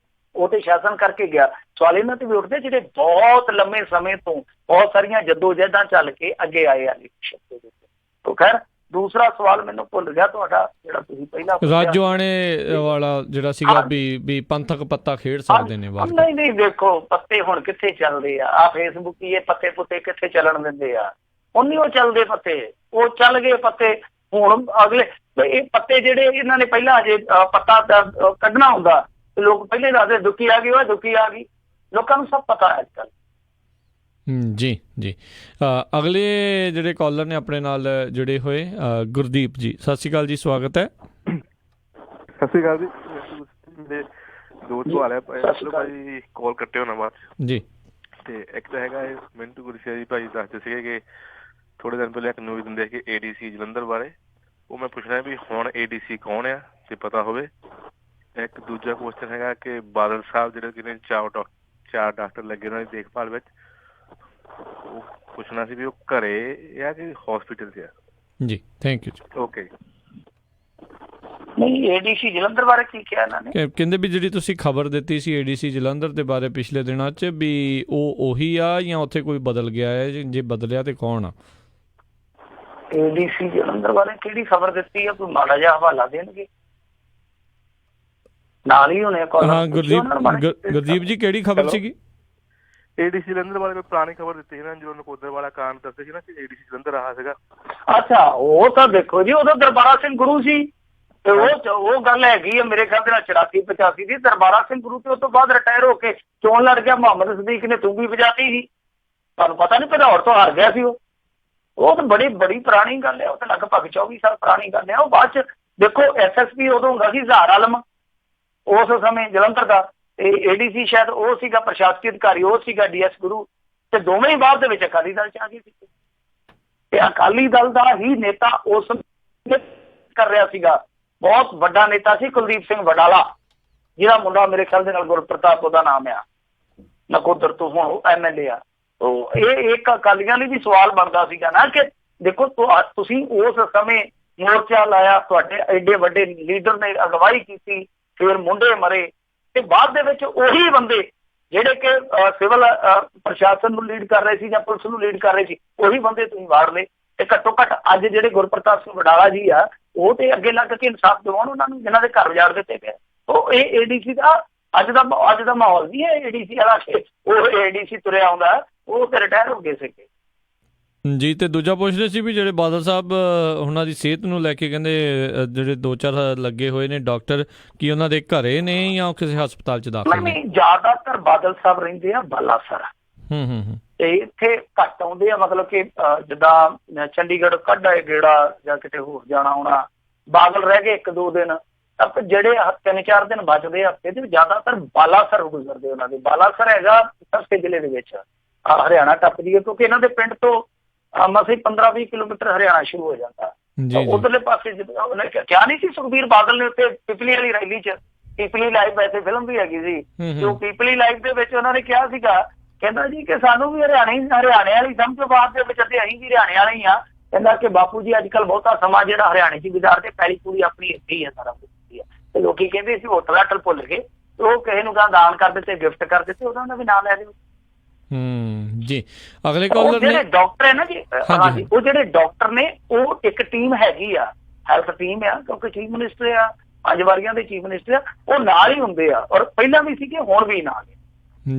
ਉਹ ਤੇ ਸ਼ਾਸਨ ਕਰਕੇ ਗਿਆ। ਸਵਾਲ ਇਹਨਾਂ ਤੇ ਵੀ ਉੱਠਦੇ ਜਿਹੜੇ ਬਹੁਤ ਲੰਮੇ ਸਮੇਂ ਤੋਂ ਬਹੁਤ ਸਾਰੀਆਂ ਜੱਦੋਜਹਿਦਾਂ ਚੱਲ ਕੇ ਅੱਗੇ ਆਏ ਆ ਲੀਡਰਸ਼ਿਪ ਦੇ ਵਿੱਚ। ਤਾਂ ਖੈਰ ਦੂਸਰਾ ਸਵਾਲ ਮੈਨੂੰ ਭੁੱਲ ਗਿਆ ਤੁਹਾਡਾ, ਜਿਹੜਾ ਤੁਸੀਂ ਪਹਿਲਾਂ ਰਾਜੋਆਣੇ ਵਾਲਾ ਜਿਹੜਾ ਸੀਗਾ ਵੀ ਪੰਥਕ ਪੱਤਾ ਖੇਡ ਸਕਦੇ ਨੇ। ਨਹੀਂ ਦੇਖੋ, ਪੱਤੇ ਹੁਣ ਕਿੱਥੇ ਚੱਲਦੇ ਆ ਫੇਸਬੁੱਕ ਹੀ ਇਹ ਪੱਤੇ ਪੁੱਤੇ ਕਿੱਥੇ ਚੱਲਣ ਦਿੰਦੇ ਆ? ਹੁਣ ਨਹੀਂ ਉਹ ਚੱਲਦੇ ਪੱਤੇ, ਉਹ ਚੱਲ ਗਏ ਪੱਤੇ। ਹੁਣ ਅਗਲੇ ਇਹ ਪੱਤੇ ਜਿਹੜੇ ਇਹਨਾਂ ਨੇ ਪਹਿਲਾਂ ਅਜੇ ਪੱਤਾ ਕੱਢਣਾ ਹੁੰਦਾ ਤੇ ਲੋਕ ਪਹਿਲੇ ਦੱਸਦੇ ਦੁੱਕੀ ਆ ਗਈ, ਉਹ ਦੁੱਕੀ ਆ ਗਈ। ਲੋਕਾਂ ਨੂੰ ਸਭ ਪਤਾ ਹੈ ਅੱਜ ਕੱਲ੍ਹ। ਜੀ ਜੀ, ਅਗਲੇ ਜਿਹੜੇ ਕਾਲਰ ਨੇ ਆਪਣੇ ਨਾਲ ਜੁੜੇ ਹੋਏ ਗੁਰਦੀਪ ਜੀ। ਸਤਿ ਸ਼੍ਰੀ ਅਕਾਲ ਜੀ, ਸਵਾਗਤ ਹੈ। ਸਤਿ ਸ਼੍ਰੀ ਅਕਾਲ ਜੀ। ਮੇਰੇ ਦੋ ਸਵਾਲ ਹੈ ਭਾਈ, ਕਾਲ ਕੱਟੇ ਹੋਣਾ ਬਾਅਦ ਜੀ। ਤੇ ਇੱਕ ਤਾਂ ਹੈਗਾ ਮਿੰਟੂ ਗੁਰਸਿਆ ਜੀ ਭਾਈ ਦੱਸਦੇ ਸੀਗੇ ਕਿ ਥੋੜੇ ਦਿਨ ਪਹਿਲਾਂ ਇੱਕ ਨਿਊਜ਼ ਦਿੰਦੇ ਕਿ ADC ਜਲੰਧਰ ਬਾਰੇ, ਉਹ ਮੈਂ ਪੁੱਛਣਾ ਵੀ ਹੁਣ ADC ਕੌਣ ਆ ਤੇ ਪਤਾ ਹੋਵੇ। ਇੱਕ ਦੂਜਾ ਕੁਐਸਚਨ ਹੈਗਾ ਕਿ ਬਾਦਲ ਸਾਹਿਬ ਜਿਹੜੇ ਕਿਨੇ 4 ਡਾਕਟਰ ਲੱਗੇ ਉਹਨਾਂ ਦੀ ਦੇਖਭਾਲ ਵਿੱਚ, ਉਹ ਪੁੱਛਣਾ ਸੀ ਵੀ ਉਹ ਘਰੇ ਜਾਂ ਕਿ ਹਸਪੀਟਲ 'ਚ ਆ? ਜੀ, ਥੈਂਕ ਯੂ ਜੀ। ਓਕੇ। ਨਹੀਂ, ADC ਜਲੰਧਰ ਬਾਰੇ ਕੀ ਕਿਹਾ ਇਹਨਾਂ ਨੇ? ਕਹਿੰਦੇ ਵੀ ਜਿਹੜੀ ਤੁਸੀਂ ਖਬਰ ਦਿੱਤੀ ਸੀ ADC ਜਲੰਧਰ ਦੇ ਬਾਰੇ ਪਿਛਲੇ ਦਿਨਾਂ 'ਚ, ਵੀ ਉਹ ਉਹੀ ਆ ਜਾਂ ਉੱਥੇ ਕੋਈ ਬਦਲ ਗਿਆ ਹੈ? ਜੇ ਬਦਲਿਆ ਤੇ ਕੌਣ ਆ? ADC ਜਲੰਧਰ ਬਾਰੇ ਕਿਹੜੀ ਖਬਰ ਦਿੱਤੀ ਆ? ਕੋਈ ਮਾੜਾ ਜਿਹਾ ਹਵਾਲਾ ਦੇਣਗੇ? ਨਾਲ ਹੀ ਹੋਣੇ ਹਾਂ ਗੁਰਦੀਪ ਜੀ ਕਿਹੜੀ ਖਬਰ ਸੀਗੀ? ਏਡੀਸੀ ਜਲੰਧਰ ਬਾਰੇ ਕੋਈ ਪੁਰਾਣੀ ਖਬਰ ਦਿੱਤੀ ਸੀ ਨਾ, ਜਦੋਂ ਨਕੋਦਰ ਵਾਲਾ ਕਾਂਡ ਦੱਸਿਆ ਸੀ ਨਾ ਕਿ ਏਡੀਸੀ ਜਲੰਧਰ ਆਇਆ ਸੀਗਾ। ਅੱਛਾ, ਉਹ ਤਾਂ ਦੇਖੋ ਜੀ, ਉਦੋਂ ਦਰਬਾਰਾ ਸਿੰਘ ਗੁਰੂ ਸੀ ਤੇ ਉਹ ਗੱਲ ਹੈਗੀ ਆ ਮੇਰੇ ਖਿਆਲ ਦੇ ਨਾਲ 84-85 ਦੀ। ਦਰਬਾਰਾ ਸਿੰਘ ਗੁਰੂ ਤੇ ਉਸ ਤੋਂ ਬਾਅਦ ਰਿਟਾਇਰ ਹੋ ਕੇ ਚੋਣ ਲੜ ਗਿਆ। ਮੁਹੰਮਦ ਸਦੀਕ ਨੇ ਤੂੰਬੀ ਵਜਾਤੀ ਸੀ, ਤੁਹਾਨੂੰ ਪਤਾ ਨਹੀਂ, ਭਦੌੜ ਤੋਂ ਹਾਰ ਗਿਆ ਸੀ ਉਹ ਤਾਂ ਬੜੀ ਪੁਰਾਣੀ ਗੱਲ ਹੈ। ਉਹ ਤਾਂ ਲਗਭਗ 24 ਸਾਲ ਪੁਰਾਣੀ ਗੱਲ ਹੈ। ਉਹ ਬਾਅਦ ਚ ਦੇਖੋ SSP ਉਦੋਂ ਹੁੰਦਾ ਸੀ ਜ਼ਹਾਰ ਆਲਮ ਉਸ ਸਮੇਂ ਜਲੰਧਰ ਦਾ, ਤੇ ADC ਸ਼ਾਇਦ ਉਹ ਸੀਗਾ, ਪ੍ਰਸ਼ਾਸਕੀ ਅਧਿਕਾਰੀ ਉਹ ਸੀਗਾ DS ਗੁਰੂ, ਤੇ ਦੋਵੇਂ ਹੀ ਬਾਅਦ ਦੇ ਵਿੱਚ ਅਕਾਲੀ ਦਲ ਚ ਆ ਗਏ ਸੀ। ਤੇ ਅਕਾਲੀ ਦਲ ਦਾ ਹੀ ਨੇਤਾ ਉਸ ਕਰ ਰਿਹਾ ਸੀਗਾ, ਬਹੁਤ ਵੱਡਾ ਨੇਤਾ ਸੀ ਕੁਲਦੀਪ ਸਿੰਘ ਵਡਾਲਾ, ਜਿਹਦਾ ਮੁੰਡਾ ਮੇਰੇ ਖਿਆਲ ਦੇ ਨਾਲ ਗੁਰਪ੍ਰਤਾਪ ਉਹਦਾ ਨਾਮ ਆ, ਨਕੋਦਰ ਤੋਂ ਹੁਣ MLA ਆ। ਉਹ ਇਹ ਇੱਕ ਅਕਾਲੀਆਂ ਲਈ ਵੀ ਸਵਾਲ ਬਣਦਾ ਸੀਗਾ ਨਾ ਕਿ ਦੇਖੋ ਤੁਸੀਂ ਉਸ ਸਮੇਂ ਮੋਰਚਾ ਲਾਇਆ, ਤੁਹਾਡੇ ਐਡੇ ਵੱਡੇ ਲੀਡਰ ਨੇ ਅਗਵਾਈ ਕੀਤੀ, ਫਿਰ ਮੁੰਡੇ ਮਰੇ, ਤੇ ਬਾਅਦ ਦੇ ਵਿੱਚ ਉਹੀ ਬੰਦੇ ਜਿਹੜੇ ਕਿ ਸਿਵਲ ਪ੍ਰਸ਼ਾਸਨ ਨੂੰ ਲੀਡ ਕਰ ਰਹੇ ਸੀ ਜਾਂ ਪੁਲਿਸ ਨੂੰ ਲੀਡ ਕਰ ਰਹੇ ਸੀ, ਉਹੀ ਬੰਦੇ ਤੁਸੀਂ ਵਾੜ ਲਏ। ਤੇ ਘੱਟੋ ਘੱਟ ਅੱਜ ਜਿਹੜੇ ਗੁਰਪ੍ਰਤਾਪ ਸਿੰਘ ਵਡਾਲਾ ਜੀ ਆ, ਉਹ ਤੇ ਅੱਗੇ ਲੱਗ ਕੇ ਇਨਸਾਫ ਦਿਵਾਉਣ ਉਹਨਾਂ ਨੂੰ ਜਿਹਨਾਂ ਦੇ ਘਰ ਉਜਾੜ ਦਿੱਤੇ ਪਏ। ਉਹ ਇਹ ADC ਦਾ ਅੱਜ ਦਾ ਮਾਹੌਲ ਵੀ ਹੈ ADC ਵਾਲਾ, ਉਹ ADC ਤੁਰਿਆ ਆਉਂਦਾ, ਉਹ ਤੇ ਰਿਟਾਇਰ ਹੋ ਗਏ ਸੀਗੇ ਜੀ। ਤੇ ਦੂਜਾ ਪੁੱਛਦੇ ਸੀ ਵੀ ਜਿਹੜੇ ਬਾਦਲ ਸਾਹਿਬ ਉਹਨਾਂ ਦੀ ਸਿਹਤ ਨੂੰ ਲੈ ਕੇ ਕਹਿੰਦੇ ਜਿਹੜੇ 2-4 ਲੱਗੇ ਹੋਏ ਨੇ ਡਾਕਟਰ, ਕੀ ਉਹਨਾਂ ਦੇ ਘਰੇ ਨੇ ਜਾਂ ਕਿਸੇ ਹਸਪਤਾਲ ਚ ਦਾਖਲ ਨੇ? ਜ਼ਿਆਦਾਤਰ ਬਾਦਲ ਸਾਹਿਬ ਰਹਿੰਦੇ ਆ ਬਾਲਾਸਰ, ਤੇ ਇੱਥੇ ਘੱਟ ਆਉਂਦੇ ਆ, ਮਤਲਬ ਕਿ ਜਿੱਦਾਂ ਚੰਡੀਗੜ੍ਹ ਕੱਢਾ ਗੇੜਾ ਜਾਂ ਕਿਤੇ ਹੋਰ ਜਾਣਾ ਆਉਣਾ, ਬਾਦਲ ਰਹਿ ਗਏ 1-2 ਦਿਨ, ਤਾਂ ਜਿਹੜੇ 3-4 ਦਿਨ ਬਚਦੇ ਹਫ਼ਤੇ ਦੇ ਜ਼ਿਆਦਾਤਰ ਬਾਲਾਸਰ ਗੁਜ਼ਰਦੇ ਉਹਨਾਂ ਦੇ। ਬਾਲਾਸਰ ਹੈਗਾ ਸਸਤੇ ਜ਼ਿਲ੍ਹੇ ਦੇ ਵਿੱਚ, ਹਰਿਆਣਾ ਟੱਪਦੀ ਹੈ, ਕਿਉਂਕਿ ਇਹਨਾਂ ਦੇ ਪਿੰਡ ਤੋਂ ਮਸੇ 15-20 ਕਿਲੋਮੀਟਰ ਹਰਿਆਣਾ ਸ਼ੁਰੂ ਹੋ ਜਾਂਦਾ। ਉਧਰਲੇ ਪਾਸੇ ਉਹਨੇ ਕਿਹਾ ਨਹੀਂ ਸੀ ਸੁਖਬੀਰ ਬਾਦਲ ਨੇ ਉੱਤੇ ਪਿਪਲੀ ਵਾਲੀ ਰੈਲੀ ਚ, ਪਿਪਲੀ ਲਾਈਵ ਵੈਸੇ ਫਿਲਮ ਵੀ ਹੈਗੀ ਸੀ, ਤੇ ਉਹ ਪਿਪਲੀ ਲਾਈਵ ਦੇ ਵਿੱਚ ਉਹਨਾਂ ਨੇ ਕਿਹਾ ਸੀਗਾ, ਕਹਿੰਦਾ ਜੀ ਕਿ ਸਾਨੂੰ ਵੀ ਹਰਿਆਣੇ ਵਾਲੀ ਸਮਝੋ, ਬਾਅਦ ਦੇ ਵਿੱਚ ਅਸੀਂ ਵੀ ਹਰਿਆਣੇ ਵਾਲੇ ਹੀ ਆ। ਕਹਿੰਦਾ ਕਿ ਬਾਪੂ ਜੀ ਅੱਜ ਕੱਲ੍ਹ ਬਹੁਤਾ ਸਮਾਂ ਜਿਹੜਾ ਹਰਿਆਣੇ ਚ ਗੁਜ਼ਾਰਦੇ, ਪੈਲੀ ਪੂਰੀ ਆਪਣੀ ਇੱਥੇ ਹੀ ਹੈ, ਸਾਰਾ ਕੁਝ ਤੇ ਲੋਕੀ ਕਹਿੰਦੇ ਸੀ ਹੋਟਲ ਭੁੱਲ ਗਏ, ਉਹ ਕਿਸੇ ਨੂੰ ਦਾਨ ਕਰ ਦਿੱਤੇ, ਗਿਫਟ ਕਰ ਦਿੱਤੇ, ਉਹਨਾਂ ਦਾ ਵੀ ਨਾਮ ਲੈ ਦਿਓ ਜੀ। ਅਗਲੇ ਕਾਲਰ ਨੇ ਜਿਹੜੇ ਡਾਕਟਰ ਹੈ ਨਾ ਜੀ, ਹਾਂਜੀ, ਉਹ ਜਿਹੜੇ ਡਾਕਟਰ ਨੇ ਉਹ ਇੱਕ ਟੀਮ ਹੈਗੀ ਆ, ਹੈਲਥ ਟੀਮ ਆ, ਕਿਉਂਕਿ ਚੀਫ ਮਿਨਿਸਟਰ ਆ, 5 ਵਾਰੀਆਂ ਦੇ ਚੀਫ ਮਿਨਿਸਟਰ ਆ, ਉਹ ਨਾਲ ਹੀ ਹੁੰਦੇ ਆ, ਔਰ ਪਹਿਲਾਂ ਵੀ ਸੀਗੇ, ਹੁਣ ਵੀ ਨਾਲ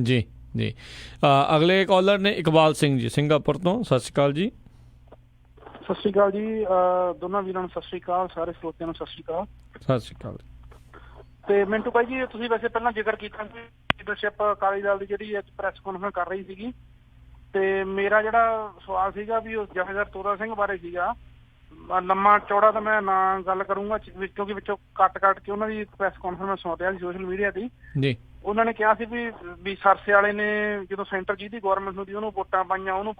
ਜੀ। ਅਗਲੇ ਕਾਲਰ ਨੇ ਇਕਬਾਲ ਸਿੰਘ ਜੀ ਸਿੰਗਾਪੁਰ ਤੋਂ। ਸਤਿ ਸ਼੍ਰੀ ਅਕਾਲ ਜੀ। ਸਤਿ ਸ਼੍ਰੀ ਅਕਾਲ ਜੀ, ਦੋਨਾਂ ਵੀਰਾਂ ਨੂੰ ਸਤਿ ਸ਼੍ਰੀ ਅਕਾਲ, ਸਾਰੇ ਸਰੋਤਿਆਂ ਨੂੰ ਸਤਿ ਸ਼੍ਰੀ ਅਕਾਲ। ਸਤਿ ਸ਼੍ਰੀ ਅਕਾਲ। ਤੇ ਮਿੰਟੂ ਭਾਈ ਜੀ, ਤੁਸੀਂ ਵੈਸੇ ਪਹਿਲਾਂ ਜ਼ਿਕਰ ਕੀਤਾ ਕਿ ਲੀਡਰਸ਼ਿਪ ਅਕਾਲੀ ਦਲ ਦੀ ਜਿਹੜੀ ਅੱਜ ਪ੍ਰੈਸ ਕਾਨਫਰੰਸ ਕਰ ਰਹੀ ਸੀਗੀ, ਤੇ ਮੇਰਾ ਜਿਹੜਾ ਸਵਾਲ ਸੀਗਾ ਵੀ ਉਹ ਜਥੇਦਾਰ ਤੋਰਾ ਸਿੰਘ ਬਾਰੇ ਸੀਗਾ। ਲੰਮਾ ਚੌੜਾ ਤਾਂ ਮੈਂ ਨਾ ਗੱਲ ਕਰੂੰਗਾ, ਕਿਉਂਕਿ ਵਿੱਚੋਂ ਕੱਟ ਕੇ ਉਹਨਾਂ ਦੀ ਪ੍ਰੈਸ ਕਾਨਫਰੰਸ ਸੁਣ ਰਿਹਾ ਸੀ ਸੋਸ਼ਲ ਮੀਡੀਆ ਤੇ ਜੀ। ਉਹਨਾਂ ਨੇ ਕਿਹਾ ਸੀ ਵੀ ਸਰਸੇ ਵਾਲੇ ਨੇ ਜਦੋਂ ਸੈਂਟਰ ਜਿਹਦੀ ਗੌਰਮੈਂਟ ਹੁੰਦੀ ਉਹਨੂੰ ਵੋਟਾਂ ਪਾਈਆਂ, ਉਹਨੂੰ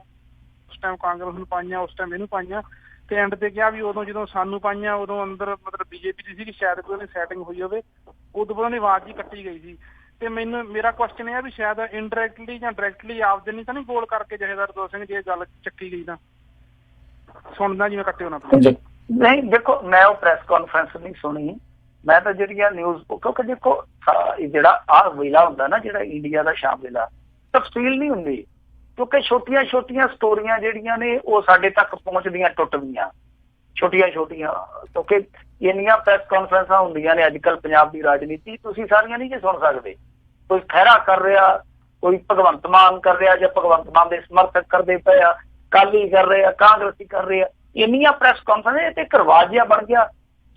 ਉਸ ਟਾਈਮ ਕਾਂਗਰਸ ਨੂੰ ਪਾਈਆਂ, ਉਸ ਟਾਈਮ ਇਹਨੂੰ ਪਾਈਆਂ, ਤੇ ਐਂਡ ਤੇ ਕਿਹਾ ਵੀ ਉਦੋਂ ਜਦੋਂ ਸਾਨੂੰ ਪਾਈਆਂ ਉਦੋਂ ਅੰਦਰ ਮਤਲਬ BJP ਦੀ ਸੀਗੀ, ਸ਼ਾਇਦ ਕੋਈ ਉਹਦੀ ਸੈਟਿੰਗ ਹੋਈ ਹੋਵੇ, ਉਦੋਂ ਬਾਅਦ ਉਹਦੀ ਆਵਾਜ਼ ਹੀ ਕੱਟੀ ਗਈ ਸੀ। ਤੇ ਮੇਰਾ ਕੁਐਸਚਨ ਇਹ ਆ ਵੀ ਸ਼ਾਇਦ ਇਨਡਾਇਰੈਕਟਲੀ ਜਾਂ ਡਾਇਰੈਕਟਲੀ ਆਪਦੇ ਨਹੀਂ ਤਾਂ ਨਹੀਂ ਗੋਲ ਕਰਕੇ ਜਥੇਦਾਰ ਤੋਰਾ ਸਿੰਘ ਜੇ ਗੱਲ ਚੱਕੀ ਗਈ ਤਾਂ ਸੁਣਦਾ ਜਿਵੇਂ ਕੱਟੇ ਉਹਨਾਂ ਤੋਂ। ਨਹੀਂ ਦੇਖੋ, ਮੈਂ ਉਹ ਪ੍ਰੈਸ ਕਾਨਫਰੰਸ ਨਹੀਂ ਸੁਣੀ, ਮੈਂ ਤਾਂ ਜਿਹੜੀਆਂ ਨਿਊਜ਼, ਕਿਉਂਕਿ ਦੇਖੋ ਜਿਹੜਾ ਆਹ ਵੇਲਾ ਹੁੰਦਾ ਨਾ, ਜਿਹੜਾ ਇੰਡੀਆ ਦਾ ਸ਼ਾਮ ਵੇਲਾ, ਤਫਸੀਲ ਨਹੀਂ ਹੁੰਦੀ, ਕਿਉਂਕਿ ਛੋਟੀਆਂ ਸਟੋਰੀਆਂ ਜਿਹੜੀਆਂ ਨੇ ਉਹ ਸਾਡੇ ਤੱਕ ਪਹੁੰਚਦੀਆਂ ਟੁੱਟਦੀਆਂ, ਛੋਟੀਆਂ ਕਿਉਂਕਿ ਇੰਨੀਆਂ ਪ੍ਰੈਸ ਕਾਨਫਰੰਸਾਂ ਹੁੰਦੀਆਂ ਨੇ ਅੱਜ ਕੱਲ੍ਹ ਪੰਜਾਬ ਦੀ ਰਾਜਨੀਤੀ, ਤੁਸੀਂ ਸਾਰੀਆਂ ਨਹੀਂ ਜੇ ਸੁਣ ਸਕਦੇ। ਕੋਈ ਖਹਿਰਾ ਕਰ ਰਿਹਾ, ਕੋਈ ਭਗਵੰਤ ਮਾਨ ਕਰ ਰਿਹਾ, ਜਾਂ ਭਗਵੰਤ ਮਾਨ ਦੇ ਸਮਰਥਕ ਕਰਦੇ ਪਏ ਆ, ਅਕਾਲੀ ਕਰ ਰਹੇ ਆ, ਕਾਂਗਰਸੀ ਕਰ ਰਹੇ ਆ, ਇੰਨੀਆਂ ਪ੍ਰੈਸ ਕਾਨਫਰੰਸ, ਇਹ ਤੇ ਇੱਕ ਰਿਵਾਜ ਜਿਹਾ ਬਣ ਗਿਆ।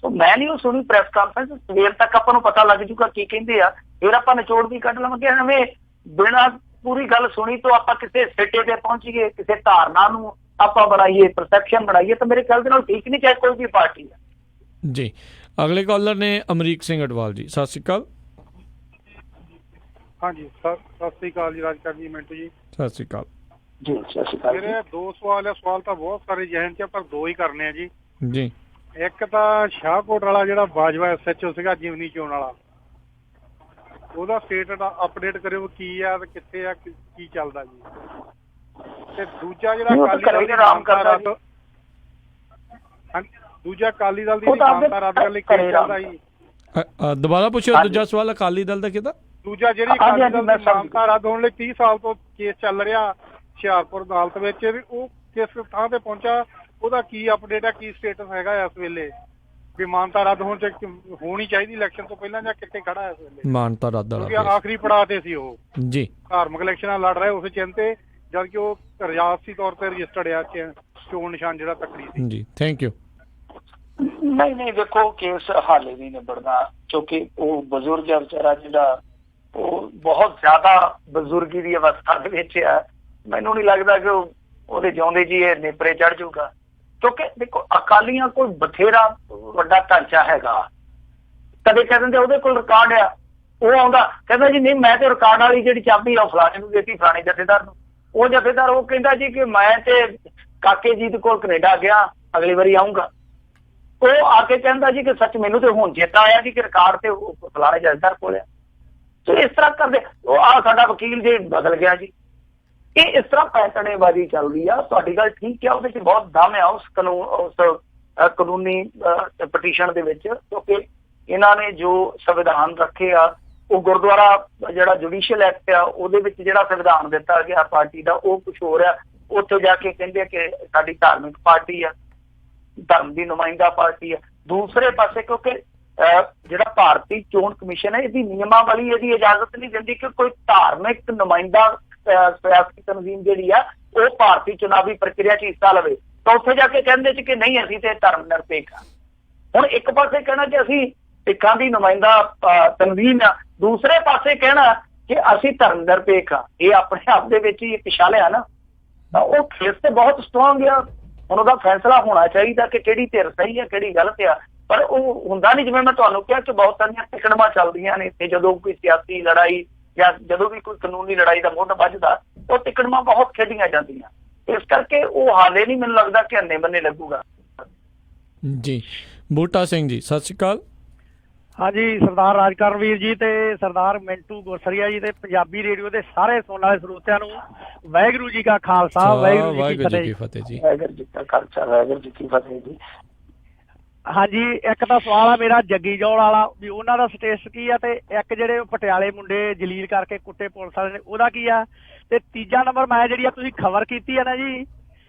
ਸੋ ਮੈਂ ਨਹੀਂ ਉਹ ਸੁਣੀ ਪ੍ਰੈਸ ਕਾਨਫਰੰਸ, ਸਵੇਰ ਤੱਕ ਆਪਾਂ ਨੂੰ ਪਤਾ ਲੱਗ ਜੂਗਾ ਕੀ ਕਹਿੰਦੇ ਆ, ਫਿਰ ਆਪਾਂ ਨਿਚੋੜ ਵੀ ਕੱਢ ਲਵਾਂਗੇ। ਐਵੇਂ ਬਿਨਾਂ ਪੂਰੀ ਗੱਲ ਸੁਣੀ ਤੋਂ ਆਪਾਂ ਕਿਸੇ ਸਿੱਟੇ ਤੇ ਪਹੁੰਚੀਏ, ਕਿਸੇ ਧਾਰਨਾ ਨੂੰ ਆਪਾਂ ਬਣਾਈਏ, ਪਰਸੈਪਸ਼ਨ ਬਣਾਈਏ, ਤਾਂ ਮੇਰੇ ਖਿਆਲ ਦੇ ਨਾਲ ਠੀਕ ਨਹੀਂ, ਚਾਹੇ ਕੋਈ ਵੀ ਪਾਰਟੀ ਹੈ ਜੀ। ਅਗਲੇ ਕਾਲਰ ਨੇ ਅਮਰੀਕ ਸਿੰਘ ਅਡਵਾਲ ਜੀ। ਸਤਿ ਸ਼੍ਰੀ ਅਕਾਲ। ਹਾਂਜੀ ਸਤਿ ਸ਼੍ਰੀ ਅਕਾਲ ਜੀ, ਰਾਜਕਰ ਜੀ, ਮਿੰਟੂ ਜੀ, ਸਤਿ ਸ਼੍ਰੀ ਅਕਾਲ ਜੀ। ਸਤਿ ਸ਼੍ਰੀ ਅਕਾਲ। ਮੇਰੇ 2 ਸਵਾਲ ਆ, ਸਵਾਲ ਤਾਂ ਬਹੁਤ ਸਾਰੇ ਜਹਿਨ ਚ, ਪਰ 2 ਹੀ ਕਰਨੇ ਆ ਜੀ। ਇੱਕ ਤਾਂ ਸ਼ਾਹਕੋਟ ਵਾਲਾ ਜਿਹੜਾ ਬਾਜਵਾ SHO ਸੀਗਾ ਜਿਮਨੀ ਚੋਣ ਵਾਲਾ, ਉਹਦਾ ਸਟੇਟਸ ਅਪਡੇਟ ਕਰਿਓ, ਕੀ ਆ ਤੇ ਕਿੱਥੇ ਆ, ਕੀ ਚੱਲਦਾ ਜੀ। ਤੇ ਦੂਜਾ ਜਿਹੜਾ ਅਕਾਲੀ ਦਲ ਦੀ ਮਾਨਤਾ ਰੱਦ, ਦੂਜਾ ਅਕਾਲੀ ਦਲ ਦੀ ਮਾਨਤਾ ਰੱਦ ਕਰਨ ਲਈ ਕੀ ਚੱਲਦਾ ਜੀ। ਦੁਬਾਰਾ ਪੁੱਛਿਓ ਦੂਜਾ ਸਵਾਲ, ਅਕਾਲੀ ਦਲ ਦਾ ਕਿਹਦਾ? ਦੂਜਾ ਜਿਹੜੀ ਅਕਾਲੀ ਦਲ ਦੀ ਮਾਨਤਾ ਰੱਦ ਹੋਣ ਲਈ 30 ਸਾਲ ਤੋਂ ਕੇਸ ਚੱਲ ਰਿਹਾ ਹੁਸ਼ਿਆਰਪੁਰ ਅਦਾਲਤ ਵਿੱਚ, ਉਹ ਕਿਸ ਥਾਂ ਤੇ ਪਹੁੰਚਾ, ਉਹਦਾ ਕੀ ਅਪਡੇਟ ਹੈ, ਕੀ ਸਟੇਟਸ ਹੈਗਾ ਇਸ ਵੇਲੇ। ਵੀ ਮਾਨਤਾ ਰੱਦ ਹੋਣੀ ਚਾਹੀਦੀ ਇਲੈਕਸ਼ਨ ਤੋਂ ਪਹਿਲਾਂ ਜਾਂ ਕਿੱਥੇ ਖੜਾ ਹੈ ਇਸ ਵੇਲੇ? ਮਾਨਤਾ ਰੱਦ ਵਾਲਾ ਕਿਉਂਕਿ ਆਖਰੀ ਪੜਾਅ ਤੇ ਸੀ ਉਹ ਜੀ, ਧਾਰਮਿਕ ਇਲੈਕਸ਼ਨਾਂ ਲੜ ਰਹੇ ਉਸ ਚਿੰਨ ਤੇ, ਜਦ ਕਿ ਉਹ ਰਿਆਸਤੀ ਤੌਰ ਤੇ ਰਜਿਸਟਰਡ ਆ ਚੋਣ ਨਿਸ਼ਾਨ ਜਿਹੜਾ ਤਕੜੀ ਸੀ ਜੀ। Thank you. ਨਹੀਂ ਦੇਖੋ, ਕੇਸ ਹਾਲੇ ਨਹੀਂ ਨਿਬੜਦਾ ਕਿਉਂਕਿ ਉਹ ਬਜ਼ੁਰਗ ਹੈ ਵਿਚਾਰਾ, ਜਿਹੜਾ ਉਹ ਬਹੁਤ ਜ਼ਿਆਦਾ ਬਜ਼ੁਰਗੀ ਦੀ ਅਵਸਥਾ ਦੇ ਵਿੱਚ ਆ। ਮੈਨੂੰ ਨਹੀਂ ਲੱਗਦਾ ਕਿ ਉਹਦੇ ਜਿਉਂਦੇ ਜੀ ਇਹ ਨੇਪਰੇ ਚੜ ਜਾਊਗਾ, ਕਿਉਂਕਿ ਦੇਖੋ ਅਕਾਲੀਆਂ ਕੋਲ ਬਥੇਰਾ ਵੱਡਾ ਢਾਂਚਾ ਹੈਗਾ। ਕਦੇ ਕਹਿ ਦਿੰਦੇ ਉਹਦੇ ਕੋਲ ਰਿਕਾਰਡ ਆ, ਉਹ ਆਉਂਦਾ ਕਹਿੰਦਾ ਜੀ ਨਹੀਂ ਮੈਂ ਤੇ ਰਿਕਾਰਡ ਵਾਲੀ ਜਿਹੜੀ ਚਾਬੀ ਆ ਫਲਾਣੇ ਨੂੰ ਦੇਤੀ, ਫਲਾਣੇ ਜਥੇਦਾਰ ਨੂੰ। ਉਹ ਜਥੇਦਾਰ ਉਹ ਕਹਿੰਦਾ ਜੀ ਕਿ ਮੈਂ ਤੇ ਕਾਕੇ ਜੀ ਦੇ ਕੋਲ ਕੈਨੇਡਾ ਗਿਆ, ਅਗਲੀ ਵਾਰੀ ਆਊਂਗਾ। ਉਹ ਆ ਕੇ ਕਹਿੰਦਾ ਜੀ ਕਿ ਸੱਚ ਮੈਨੂੰ ਤੇ ਹੁਣ ਚੇਤਾ ਆਇਆ ਜੀ ਕਿ ਰਿਕਾਰਡ ਤੇ ਫਲਾਣੇ ਜਥੇਦਾਰ ਕੋਲ ਆ। ਤੇ ਇਸ ਤਰ੍ਹਾਂ ਕਰਦੇ ਉਹ ਆ ਸਾਡਾ ਵਕੀਲ ਜੀ ਬਦਲ ਗਿਆ ਜੀ। ਇਹ ਇਸ ਤਰ੍ਹਾਂ ਪੈਂਤੜੇਬਾਜ਼ੀ ਚੱਲਦੀ ਆ। ਤੁਹਾਡੀ ਗੱਲ ਠੀਕ ਆ, ਉਹਦੇ ਚ ਬਹੁਤ ਦਮ ਆ ਉਸ ਕਾਨੂੰਨੀ ਪਟੀਸ਼ਨ ਦੇ ਵਿੱਚ, ਕਿਉਂਕਿ ਇਹਨਾਂ ਨੇ ਜੋ ਸੰਵਿਧਾਨ ਰੱਖੇ ਆ, ਉਹ ਗੁਰਦੁਆਰਾ ਜਿਹੜਾ ਜੁਡੀਸ਼ੀਅਲ ਐਕਟ ਆ ਉਹਦੇ ਵਿੱਚ ਜਿਹੜਾ ਸੰਵਿਧਾਨ ਦਿੱਤਾ ਗਿਆ ਪਾਰਟੀ ਦਾ, ਉਹ ਕੁਛ ਹੋ ਰਿਹਾ। ਉੱਥੇ ਜਾ ਕੇ ਕਹਿੰਦੇ ਕਿ ਸਾਡੀ ਧਾਰਮਿਕ ਪਾਰਟੀ ਆ, ਧਰਮ ਦੀ ਨੁਮਾਇੰਦਾ ਪਾਰਟੀ ਆ। ਦੂਸਰੇ ਪਾਸੇ ਕਿਉਂਕਿ ਜਿਹੜਾ ਭਾਰਤੀ ਚੋਣ ਕਮਿਸ਼ਨ ਹੈ, ਇਹਦੀ ਨਿਯਮਾਵਲੀ ਇਹਦੀ ਇਜਾਜ਼ਤ ਨਹੀਂ ਦਿੰਦੀ ਕਿ ਕੋਈ ਧਾਰਮਿਕ ਨੁਮਾਇੰਦਾ ਸਿਆਸੀ ਤਨਜ਼ੀਮ ਜਿਹੜੀ ਆ ਉਹ ਭਾਰਤੀ ਚੁਣਾਵੀ ਪ੍ਰਕਿਰਿਆ 'ਚ ਹਿੱਸਾ ਲਵੇ। ਤਾਂ ਉੱਥੇ ਜਾ ਕੇ ਕਹਿੰਦੇ ਸੀ ਕਿ ਨਹੀਂ ਅਸੀਂ ਤੇ ਧਰਮ ਨਿਰਪੇਖ ਆ। ਹੁਣ ਇੱਕ ਪਾਸੇ ਕਹਿਣਾ ਕਿ ਅਸੀਂ ਸਿੱਖਾਂ ਦੀ ਨੁਮਾਇੰਦਾ ਤਨਜ਼ੀਮ ਆ, ਦੂਸਰੇ ਪਾਸੇ ਕਹਿਣਾ ਕਿ ਅਸੀਂ ਧਰਮ ਨਿਰਪੇਖ ਆ। ਇਹ ਆਪਣੇ ਆਪ ਦੇ ਵਿੱਚ ਹੀ ਇੱਕ ਛਲ ਆ ਨਾ। ਤਾਂ ਉਹ ਕੇਸ ਤੇ ਬਹੁਤ ਸਟਰੋਂਗ ਆ। ਹੁਣ ਉਹਦਾ ਫੈਸਲਾ ਹੋਣਾ ਚਾਹੀਦਾ ਕਿ ਕਿਹੜੀ ਧਿਰ ਸਹੀ ਆ ਕਿਹੜੀ ਗਲਤ ਆ, ਪਰ ਉਹ ਹੁੰਦਾ ਨਹੀਂ। ਜਿਵੇਂ ਮੈਂ ਤੁਹਾਨੂੰ ਕਿਹਾ ਕਿ ਬਹੁਤ ਸਾਰੀਆਂ ਟਿਕੜਮਾਂ ਚੱਲਦੀਆਂ ਨੇ ਤੇ ਜਦੋਂ ਕੋਈ ਸਿਆਸੀ ਲੜਾਈ ਜਾਂ ਜਦੋਂ ਵੀ ਕੋਈ ਕਾਨੂੰਨੀ ਲੜਾਈ ਦਾ ਮੁੱਢ ਵੱਜਦਾ, ਉਹ ਟਿਕੜਮਾਂ ਬਹੁਤ ਖੇਡੀਆਂ ਜਾਂਦੀਆਂ। ਇਸ ਕਰਕੇ ਉਹ ਹਾਲੇ ਨਹੀਂ ਮੈਨੂੰ ਲੱਗਦਾ ਕਿ ਅੰਨੇ ਬੰਨੇ ਲੱਗੂਗਾ ਜੀ। ਬੂਟਾ ਸਿੰਘ ਜੀ ਸਤਿ ਸ਼੍ਰੀ ਅਕਾਲ। ਹਾਂਜੀ, ਸਰਦਾਰ ਰਾਜਕਰਨਵੀਰ ਜੀ ਤੇ ਸਰਦਾਰ ਮਿੰਟੂ ਗੁਰਸਰੀਆ ਜੀ ਤੇ ਪੰਜਾਬੀ ਰੇਡੀਓ ਦੇ ਸਾਰੇ ਸੁਣਨ ਵਾਲੇ ਸਰੋਤਿਆਂ ਨੂੰ ਵਾਹਿਗੁਰੂ ਜੀ ਕਾ ਖਾਲਸਾ, ਵਾਹਿਗੁਰੂ ਜੀ ਕੀ ਫਤਿਹ ਜੀ। ਵਾਹਿਗੁਰੂ ਜੀ ਕਾ ਖਾਲਸਾ, ਵਾਹਿਗੁਰੂ ਜੀ ਕੀ ਫਤਿਹ ਜੀ। ਹਾਂਜੀ, ਇੱਕ ਤਾਂ ਸਵਾਲ ਆ ਮੇਰਾ ਜੱਗੀ ਜੌਲ ਵਾਲਾ ਵੀ ਉਹਨਾਂ ਦਾ ਸਟੇਟਸ ਕੀ ਆ, ਤੇ ਇੱਕ ਜਿਹੜੇ ਪਟਿਆਲੇ ਮੁੰਡੇ ਜਲੀਲ ਕਰਕੇ ਕੁੱਟੇ ਪੁਲਿਸ ਵਾਲੇ ਨੇ ਉਹਦਾ ਕੀ ਆ, ਤੇ ਤੀਜਾ ਨੰਬਰ ਮੈਂ ਜਿਹੜੀ ਆ ਤੁਸੀਂ ਖਬਰ ਕੀਤੀ ਆ ਨਾ ਜੀ,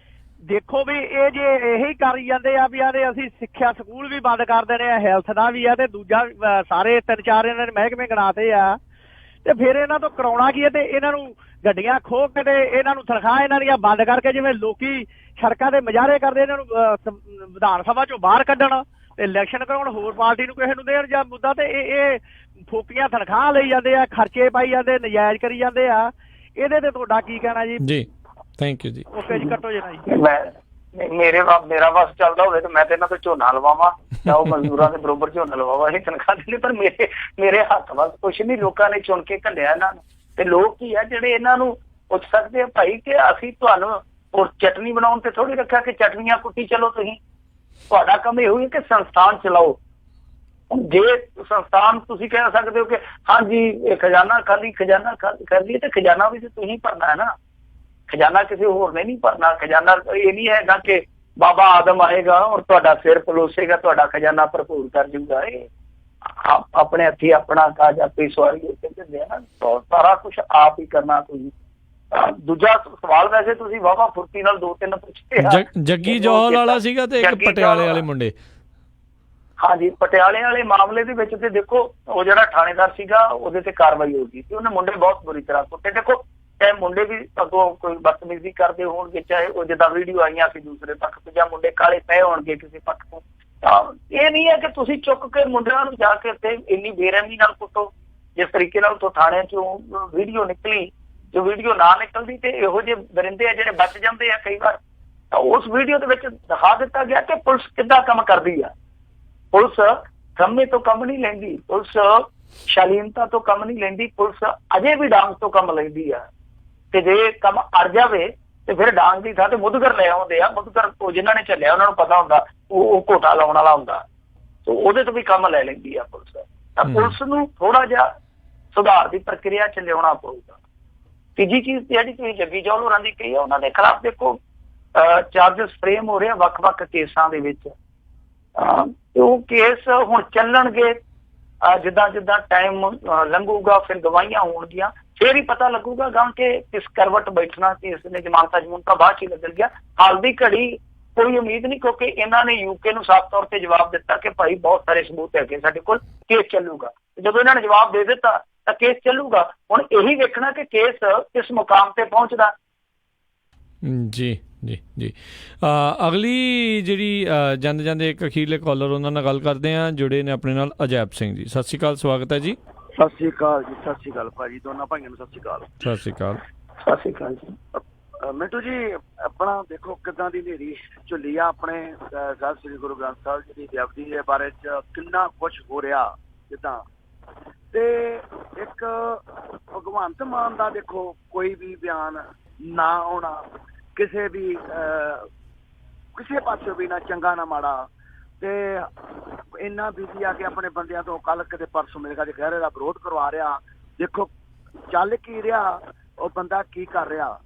ਦੇਖੋ ਵੀ ਇਹ ਜੇ ਇਹੀ ਕਰੀ ਜਾਂਦੇ ਆ ਵੀ ਆਦੇ ਅਸੀਂ ਸਿੱਖਿਆ ਸਕੂਲ ਵੀ ਬੰਦ ਕਰ ਦੇਣੇ ਆ, ਹੈਲਥ ਦਾ ਵੀ ਆ, ਤੇ ਦੂਜਾ ਸਾਰੇ 3-4 ਇਹਨਾਂ ਨੇ ਮਹਿਕਮੇ ਗਣਾਤੇ ਆ, ਤੇ ਫਿਰ ਇਹਨਾਂ ਤੋਂ ਕਰਾਉਣਾ ਕੀ ਹੈ? ਤੇ ਇਹਨਾਂ ਨੂੰ ਗੱਡੀਆਂ ਖੋਹ ਕੇ ਤੇ ਇਹਨਾਂ ਨੂੰ ਤਨਖਾਹ ਇਹਨਾਂ ਦੀਆਂ ਬੰਦ ਕਰਕੇ, ਜਿਵੇਂ ਲੋਕੀ ਸੜਕਾਂ ਦੇ ਮੁਜ਼ਾਹਰੇ ਕਰਦੇ, ਇਹਨਾਂ ਨੂੰ ਵਿਧਾਨ ਸਭਾ ਚੋਂ ਬਾਹਰ ਕੱਢਣ ਤੇ ਇਲੈਕਸ਼ਨ ਕਰਾਉਣ, ਹੋਰ ਪਾਰਟੀ ਨੂੰ ਕਿਸੇ ਨੂੰ ਦੇਣ ਜਾਂ ਮੁੱਦਾ, ਤੇ ਇਹ ਫੋਕੀਆਂ ਤਨਖਾਹ ਲਈ ਜਾਂਦੇ ਆ, ਖਰਚੇ ਪਾਈ ਜਾਂਦੇ, ਨਜਾਇਜ਼ ਕਰੀ ਜਾਂਦੇ ਆ। ਇਹਦੇ ਤੇ ਤੁਹਾਡਾ ਕੀ ਕਹਿਣਾ ਜੀ? ਜੀ ਥੈਂਕ ਯੂ ਜੀ। ਓਕੇ ਜੀ, ਕੱਟੋ ਜੀ ਜੀ। ਮੇਰਾ ਬਸ ਚੱਲਦਾ ਹੋਵੇ ਤਾਂ ਮੈਂ ਤੇ ਇਹਨਾਂ ਤੋਂ ਝੋਨਾ ਲਵਾਵਾਂ ਜਾਂ ਉਹ ਮਜ਼ਦੂਰਾਂ ਦੇ ਬਰੋਬਰ ਝੋਨਾ ਲਵਾਵਾਂ, ਇਹ ਤਨਖਾਹ ਦੇ। ਪਰ ਮੇਰੇ ਹੱਥ ਵੱਸ ਕੁਛ ਨਹੀਂ, ਲੋਕਾਂ ਨੇ ਚੁਣ ਕੇ ਘੱਲਿਆ ਇਹਨਾਂ ਨੂੰ। ਤੇ ਲੋਕ ਕੀ ਆ ਜਿਹੜੇ ਇਹਨਾਂ ਨੂੰ ਪੁੱਛ ਸਕਦੇ ਆ ਭਾਈ ਕਿ ਅਸੀਂ ਤੁਹਾਨੂੰ ਹੋਰ ਚਟਨੀ ਬਣਾਉਣ ਤੇ ਥੋੜੀ ਰੱਖਿਆ ਕਿ ਚਟਨੀਆਂ ਕੁੱਟੀ ਚਲੋ, ਤੁਸੀਂ ਤੁਹਾਡਾ ਕੰਮ ਇਹੋ ਹੀ ਕਿ ਸੰਸਥਾਨ ਚਲਾਓ। ਜੇ ਸੰਸਥਾਨ ਤੁਸੀਂ ਕਹਿ ਸਕਦੇ ਹੋ ਕਿ ਹਾਂਜੀ ਇਹ ਖਜ਼ਾਨਾ ਖਾਲੀ ਤੇ ਖਜ਼ਾਨਾ ਵੀ ਤੁਸੀਂ ਭਰਨਾ ਹੈ ਨਾ, ਖਜ਼ਾਨਾ ਕਿਸੇ ਹੋਰ ਨੇ ਨਹੀਂ ਭਰਨਾ। ਖਜ਼ਾਨਾ ਇਹ ਨਹੀਂ ਹੈਗਾ ਕਿ ਬਾਬਾ ਆਦਮ ਆਏਗਾ ਔਰ ਤੁਹਾਡਾ ਸਿਰ ਪਲੋਸੇਗਾ, ਤੁਹਾਡਾ ਖਜ਼ਾਨਾ ਭਰਪੂਰ ਕਰ ਜੂਗਾ। ਇਹ ਆਪਣੇ ਹੱਥੀ ਆਪਣਾ ਕਾਜ ਆਪੇ ਸਵਾਰੀ ਕਹਿੰਦੇ ਆ ਨਾ, ਸਾਰਾ ਕੁਛ ਆਪ ਹੀ ਕਰਨਾ। ਤੁਸੀਂ ਦੂਜਾ ਸਵਾਲ ਵੈਸੇ ਤੁਸੀਂ ਵਾਹਵਾ ਫੁਰਤੀ ਨਾਲ 2-3 ਪੁੱਛੇ। ਜੱਗੀ ਜੌਹਲ ਵਾਲਾ ਸੀਗਾ ਤੇ ਇੱਕ ਪਟਿਆਲੇ ਵਾਲੇ ਮੁੰਡੇ। ਹਾਂਜੀ, ਪਟਿਆਲੇ ਵਾਲੇ ਮਾਮਲੇ ਦੇ ਵਿੱਚ ਤੇ ਦੇਖੋ ਉਹ ਜਿਹੜਾ ਥਾਣੇਦਾਰ ਸੀਗਾ ਉਹਦੇ ਤੇ ਕਾਰਵਾਈ ਹੋ ਗਈ ਸੀ, ਉਹਨੇ ਮੁੰਡੇ ਬਹੁਤ ਬੁਰੀ ਤਰ੍ਹਾਂ ਕੁੱਟੇ। ਦੇਖੋ ਚਾਹੇ ਮੁੰਡੇ ਵੀ ਅੱਗੋਂ ਕੋਈ ਬਦਤਮੀਜ਼ੀ ਕਰਦੇ ਹੋਣਗੇ, ਚਾਹੇ ਉਹ ਜਿੱਦਾਂ ਵੀਡੀਓ ਆਈਆਂ ਸੀ ਦੂਸਰੇ ਪੱਖ ਤੋਂ, ਜਾਂ ਮੁੰਡੇ ਕਾਲੇ ਪਏ ਹੋਣਗੇ ਕਿਸੇ ਪੱਖ ਤੋਂ, ਤਾਂ ਇਹ ਨਹੀਂ ਹੈ ਕਿ ਤੁਸੀਂ ਚੁੱਕ ਕੇ ਮੁੰਡਿਆਂ ਨੂੰ ਜਾ ਕੇ ਉੱਥੇ ਇੰਨੀ ਬੇਰਹਿਮੀ ਨਾਲ ਕੁੱਟੋ। ਜਿਸ ਤਰੀਕੇ ਨਾਲ ਉੱਥੋਂ ਥਾਣਿਆਂ ਚੋਂ ਵੀਡੀਓ ਨਿਕਲੀ, ਜੋ ਵੀਡੀਓ ਨਾ ਨਿਕਲਦੀ ਤੇ ਇਹੋ ਜਿਹੇ ਦਰਿੰਦੇ ਆ ਜਿਹੜੇ ਬਚ ਜਾਂਦੇ ਆ ਕਈ ਵਾਰ। ਤਾਂ ਉਸ ਵੀਡੀਓ ਦੇ ਵਿੱਚ ਦਿਖਾ ਦਿੱਤਾ ਗਿਆ ਕਿ ਪੁਲਿਸ ਕਿੱਦਾਂ ਕੰਮ ਕਰਦੀ ਆ। ਪੁਲਿਸ ਸਮੇਂ ਤੋਂ ਕੰਮ ਨਹੀਂ ਲੈਂਦੀ, ਪੁਲਿਸ ਸ਼ਾਲੀਨਤਾ ਤੋਂ ਕੰਮ ਨਹੀਂ ਲੈਂਦੀ, ਪੁਲਿਸ ਅਜੇ ਵੀ ਡਾਂਗ ਤੋਂ ਕੰਮ ਲੈਂਦੀ ਆ। ਤੇ ਜੇ ਕੰਮ ਅੜ ਜਾਵੇ ਤੇ ਫਿਰ ਡਾਂਗ ਦੀ ਥਾਂ ਤੇ ਮੁੱਦਗਰ ਲੈ ਆਉਂਦੇ ਆ। ਮੁੱਦਗਰ ਉਹ ਜਿਨ੍ਹਾਂ ਨੇ ਝੱਲਿਆ ਉਹਨਾਂ ਨੂੰ ਪਤਾ ਹੁੰਦਾ ਉਹ ਘੋਟਾ ਲਾਉਣ ਵਾਲਾ ਹੁੰਦਾ, ਤੇ ਉਹਦੇ ਤੋਂ ਵੀ ਕੰਮ ਲੈ ਲੈਂਦੀ ਆ ਪੁਲਿਸ। ਤਾਂ ਪੁਲਿਸ ਨੂੰ ਥੋੜਾ ਜਿਹਾ ਸੁਧਾਰ ਦੀ ਪ੍ਰਕਿਰਿਆ ਚ ਲਿਆਉਣਾ ਪਊਗਾ। ਤੀਜੀ ਚੀਜ਼ ਜਿਹੜੀ ਤੁਸੀਂ ਜੱਗੀ ਜੌਹਲ ਹੋਰਾਂ ਦੀ ਕਹੀ ਆ, ਉਹਨਾਂ ਦੇ ਖਿਲਾਫ ਦੇਖੋ ਚਾਰਜਸ ਫਰੇਮ ਹੋ ਰਹੇ ਆ ਵੱਖ-ਵੱਖ ਕੇਸਾਂ ਦੇ ਵਿੱਚ। ਉਹ ਕੇਸ ਹੁਣ ਚੱਲਣਗੇ, ਜਿੱਦਾਂ ਟਾਈਮ ਲੰਘੂਗਾ ਫਿਰ ਗਵਾਹੀਆਂ ਹੋਣਗੀਆਂ, ਫਿਰ ਹੀ ਪਤਾ ਲੱਗੂਗਾ ਗਾ ਕਿ ਕਿਸ ਕਰਵਟ ਬੈਠਣਾ, ਕਿ ਇਸ ਨੇ ਜ਼ਮਾਨਤਾਂ ਬਾਅਦ ਚ ਹੀ ਲੱਗਣ ਗਿਆ। ਹਾਲ ਦੀ ਘੜੀ ਕੋਈ ਉਮੀਦ ਨਹੀਂ, ਕਿਉਂਕਿ ਇਹਨਾਂ ਨੇ ਯੂਕੇ ਨੂੰ ਸਾਫ਼ ਤੌਰ ਤੇ ਜਵਾਬ ਦਿੱਤਾ ਕਿ ਭਾਈ ਬਹੁਤ ਸਾਰੇ ਸਬੂਤ ਹੈਗੇ ਸਾਡੇ ਕੋਲ, ਕੇਸ ਚੱਲੂਗਾ। ਜਦੋਂ ਇਹਨਾਂ ਨੇ ਜਵਾਬ ਦੇ ਦਿੱਤਾ ਤਾਂ ਕੇਸ ਚੱਲੂਗਾ। ਹੁਣ ਇਹੀ ਵੇਖਣਾ ਕਿ ਕੇਸ ਕਿਸ ਮੁਕਾਮ ਤੇ ਪਹੁੰਚਦਾ। ਜੀ ਜੀ ਜੀ ਅਗਲੀ ਜਿਹੜੀ ਜਾਂਦੇ ਜਾਂਦੇ ਇੱਕ ਅਖੀਰਲੇ ਕਾਲਰ ਉਹਨਾਂ ਨਾਲ ਗੱਲ ਕਰਦੇ ਹਾਂ, ਜੁੜੇ ਨੇ ਆਪਣੇ ਨਾਲ ਅਜੈਬ ਸਿੰਘ ਜੀ। ਸਤਿ ਸ਼੍ਰੀ ਅਕਾਲ, ਸਵਾਗਤ ਹੈ ਜੀ। ਸਤਿ ਸ਼੍ਰੀ ਅਕਾਲ ਜੀ। ਸਤਿ ਸ਼੍ਰੀ ਅਕਾਲ ਭਾਜੀ, ਦੋਨਾਂ ਭਾਈਆਂ ਨੂੰ ਸਤਿ ਸ਼੍ਰੀ ਅਕਾਲ। ਸਤਿ ਸ਼੍ਰੀ ਅਕਾਲ। ਸਤਿ ਸ਼੍ਰੀ ਅਕਾਲ ਜੀ। ਮਿੰਟੂ ਜੀ, ਆਪਣਾ ਦੇਖੋ ਕਿੱਦਾਂ ਦੀ ਹਨੇਰੀ ਝੁੱਲੀ ਆ ਆਪਣੇ ਸਾਹਿਬ ਸ੍ਰੀ ਗੁਰੂ ਗ੍ਰੰਥ ਸਾਹਿਬ ਜੀ ਦੀ ਜਪਜੀ ਦੇ ਬਾਰੇ ਚ ਕਿੰਨਾ ਕੁਛ ਹੋ ਰਿਹਾ ਜਿੱਦਾਂ, ਤੇ ਇੱਕ ਭਗਵੰਤ ਮਾਨ ਦਾ ਦੇਖੋ ਕੋਈ ਵੀ ਬਿਆਨ ਨਾ ਆਉਣਾ, ਕਿਸੇ ਵੀ ਕਿਸੇ ਪਾਸੇ ਵੀ ਨਾ ਚੰਗਾ ਨਾ ਮਾੜਾ, ਤੇ ਇੰਨਾ ਬਿਜ਼ੀ ਆ ਕੇ ਆਪਣੇ ਬੰਦਿਆਂ ਤੋਂ ਕੱਲ ਕਿਤੇ ਪਰਸੋਂ ਮੇਰੇ ਕੋਲ ਖਹਿਰੇ ਦਾ ਵਿਰੋਧ ਕਰਵਾ ਰਿਹਾ। ਦੇਖੋ ਚੱਲ ਕੀ ਰਿਹਾ, ਉਹ ਬੰਦਾ ਕੀ ਕਰ ਰਿਹਾ,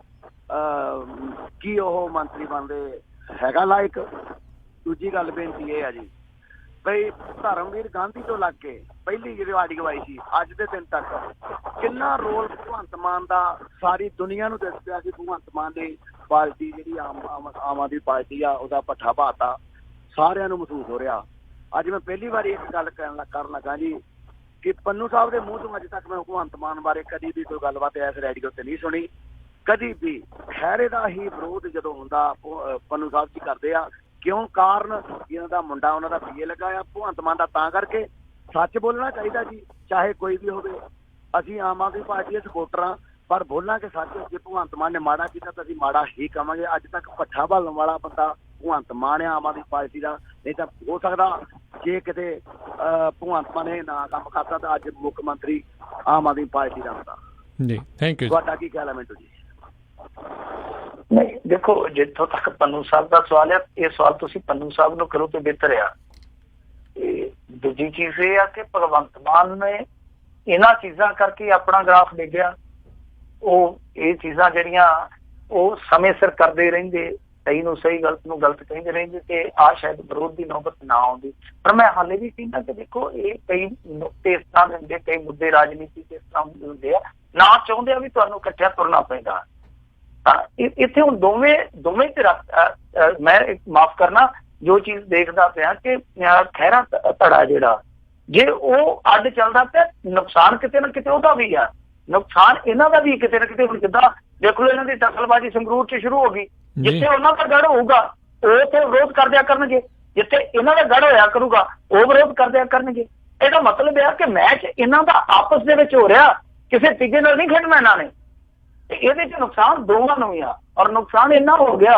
ਕੀ ਉਹ ਮੰਤਰੀ ਬਣਦੇ ਹੈਗਾ ਲਾਇਕ। ਦੂਜੀ ਗੱਲ ਬੇਨਤੀ ਇਹ ਆ ਜੀ, ਬਈ ਧਰਮਵੀਰ ਗਾਂਧੀ ਤੋਂ ਲੱਗ ਕੇ ਪਹਿਲੀ ਜਿਹੜੀ ਆਡੀਓ ਆਈ ਸੀ ਅੱਜ ਦੇ ਦਿਨ ਤੱਕ ਕਿੰਨਾ ਰੋਲ ਭਗਵੰਤ ਮਾਨ ਦਾ ਸਾਰੀ ਦੁਨੀਆ ਨੂੰ ਦੱਸ ਪਿਆ ਸੀ। ਭਗਵੰਤ ਮਾਨ ਦੀ ਪਾਰਟੀ ਜਿਹੜੀ ਆਮ ਆਦਮੀ ਪਾਰਟੀ ਆ, ਉਹਦਾ ਪੱਠਾ ਭਾਤਾ ਸਾਰਿਆਂ ਨੂੰ ਮਹਿਸੂਸ ਹੋ ਰਿਹਾ। ਅੱਜ ਮੈਂ ਪਹਿਲੀ ਵਾਰੀ ਇੱਕ ਗੱਲ ਕਰਨ ਲੱਗਾ ਜੀ ਕਿ ਪੰਨੂ ਸਾਹਿਬ ਦੇ ਮੂੰਹ ਤੋਂ ਅੱਜ ਤੱਕ ਮੈਂ ਭਗਵੰਤ ਮਾਨ ਬਾਰੇ ਕਦੀ ਵੀ ਕੋਈ ਗੱਲਬਾਤ ਇਸ ਰੇਡੀਓ ਤੇ ਨਹੀਂ ਸੁਣੀ, ਕਦੀ ਵੀ। ਖਹਿਰੇ ਦਾ ਹੀ ਵਿਰੋਧ ਜਦੋਂ ਹੁੰਦਾ ਪੰਨੂ ਸਾਹਿਬ ਜੀ ਕਰਦੇ ਆ, ਕਿਉਂ? ਕਾਰਨ ਇਹਨਾਂ ਦਾ ਮੁੰਡਾ ਉਹਨਾਂ ਦਾ ਪੀਏ ਲੱਗਾ ਆ ਭਗਵੰਤ ਮਾਨ ਦਾ, ਤਾਂ ਕਰਕੇ ਸੱਚ ਬੋਲਣਾ ਚਾਹੀਦਾ ਜੀ, ਚਾਹੇ ਕੋਈ ਵੀ ਹੋਵੇ। ਅਸੀਂ ਆਮ ਆਦਮੀ ਪਾਰਟੀ ਦੇ ਸਪੋਰਟਰ ਹਾਂ, ਪਰ ਬੋਲਾਂਗੇ ਸੱਚ। ਜੇ ਭਗਵੰਤ ਮਾਨ ਨੇ ਮਾੜਾ ਕੀਤਾ ਤਾਂ ਅਸੀਂ ਮਾੜਾ ਹੀ ਕਵਾਂਗੇ। ਅੱਜ ਤੱਕ ਪੱਠਾ ਭਾਲਣ ਵਾਲਾ ਬੰਦਾ ਭਗਵੰਤ ਮਾਨ ਆ ਆਮ ਆਦਮੀ ਪਾਰਟੀ ਦਾ, ਨਹੀਂ ਤਾਂ ਹੋ ਸਕਦਾ ਜੇ ਕਿਤੇ ਭਗਵੰਤ ਮਾਨ ਨੇ ਨਾ ਕੰਮ ਕਰਦਾ ਤਾਂ ਅੱਜ ਮੁੱਖ ਮੰਤਰੀ ਆਮ ਆਦਮੀ ਪਾਰਟੀ ਦਾ ਹੁੰਦਾ ਜੀ। Thank you. ਤੁਹਾਡਾ ਕੀ ਖਿਆਲ ਹੈ ਮਿੰਟੂ ਜੀ? ਨਹੀਂ ਦੇਖੋ, ਜਿੱਥੋਂ ਤੱਕ ਪੰਨੂ ਸਾਹਿਬ ਦਾ ਸਵਾਲ ਹੈ, ਇਹ ਸਵਾਲ ਤੁਸੀਂ ਪੰਨੂ ਸਾਹਿਬ ਨੂੰ ਕਰੋ ਤੇ ਬਿਹਤਰ ਆ। ਦੂਜੀ ਚੀਜ਼ ਇਹ ਆ ਕਿ ਭਗਵੰਤ ਮਾਨ ਨੇ ਇਹਨਾਂ ਚੀਜ਼ਾਂ ਕਰਕੇ ਆਪਣਾ ਗ੍ਰਾਫ ਡਿੱਗਿਆ। ਉਹ ਇਹ ਚੀਜ਼ਾਂ ਜਿਹੜੀਆਂ ਉਹ ਸਮੇਂ ਸਿਰ ਕਰਦੇ ਰਹਿੰਦੇ, ਸਹੀ ਨੂੰ ਸਹੀ, ਗਲਤ ਨੂੰ ਗਲਤ ਕਹਿੰਦੇ ਰਹਿੰਦੇ, ਤੇ ਆ ਸ਼ਾਇਦ ਵਿਰੋਧ ਦੀ ਨੌਬਤ ਨਾ ਆਉਂਦੀ। ਪਰ ਮੈਂ ਹਾਲੇ ਵੀ ਕਹਿੰਦਾ ਕਿ ਦੇਖੋ ਇਹ ਕਈ ਨੁਕਤੇ ਇਸ ਤਰ੍ਹਾਂ ਦੇ ਹੁੰਦੇ, ਕਈ ਮੁੱਦੇ ਰਾਜਨੀਤੀ ਇਸ ਤਰ੍ਹਾਂ ਹੁੰਦੇ ਆ, ਨਾ ਚਾਹੁੰਦੇ ਆ ਵੀ ਤੁਹਾਨੂੰ ਇਕੱਠਿਆ ਤੁਰਨਾ ਪੈਂਦਾ। ਇੱਥੇ ਹੁਣ ਦੋਵੇਂ ਧਿਰਾਂ, ਮੈਂ ਮਾਫ ਕਰਨਾ, ਜੋ ਚੀਜ਼ ਦੇਖਦਾ ਪਿਆ ਕਿ ਖਹਿਰਾ ਧੜਾ ਜਿਹੜਾ, ਜੇ ਉਹ ਅੱਡ ਚੱਲਦਾ ਪਿਆ, ਨੁਕਸਾਨ ਕਿਤੇ ਨਾ ਕਿਤੇ ਉਹਦਾ ਵੀ ਆ, ਨੁਕਸਾਨ ਇਹਨਾਂ ਦਾ ਵੀ ਕਿਤੇ ਨਾ ਕਿਤੇ। ਹੁਣ ਜਿੱਦਾਂ ਦੇਖ ਲਓ ਇਹਨਾਂ ਦੀ ਦਖਲਬਾਜ਼ੀ ਸੰਗਰੂਰ 'ਚ ਸ਼ੁਰੂ ਹੋ ਗਈ, ਜਿੱਥੇ ਉਹਨਾਂ ਦਾ ਗੜ ਹੋਊਗਾ ਉਹ ਤੇ ਵਿਰੋਧ ਕਰਦਿਆ ਕਰਨਗੇ, ਜਿੱਥੇ ਇਹਨਾਂ ਦਾ ਗੜ ਹੋਇਆ ਕਰੂਗਾ ਉਹ ਵਿਰੋਧ ਕਰਦਿਆ ਕਰਨਗੇ। ਇਹਦਾ ਮਤਲਬ ਇਹ ਆ ਕਿ ਮੈਚ ਇਹਨਾਂ ਦਾ ਆਪਸ ਦੇ ਵਿੱਚ ਹੋ ਰਿਹਾ, ਕਿਸੇ ਤੀਜੇ ਨਾਲ ਨਹੀਂ ਖੇਡਣਾ ਇਹਨਾਂ ਨੇ। ਤੇ ਇਹਦੇ 'ਚ ਨੁਕਸਾਨ ਦੋਵਾਂ ਨੂੰ ਹੀ ਆ, ਔਰ ਨੁਕਸਾਨ ਇੰਨਾ ਹੋ ਗਿਆ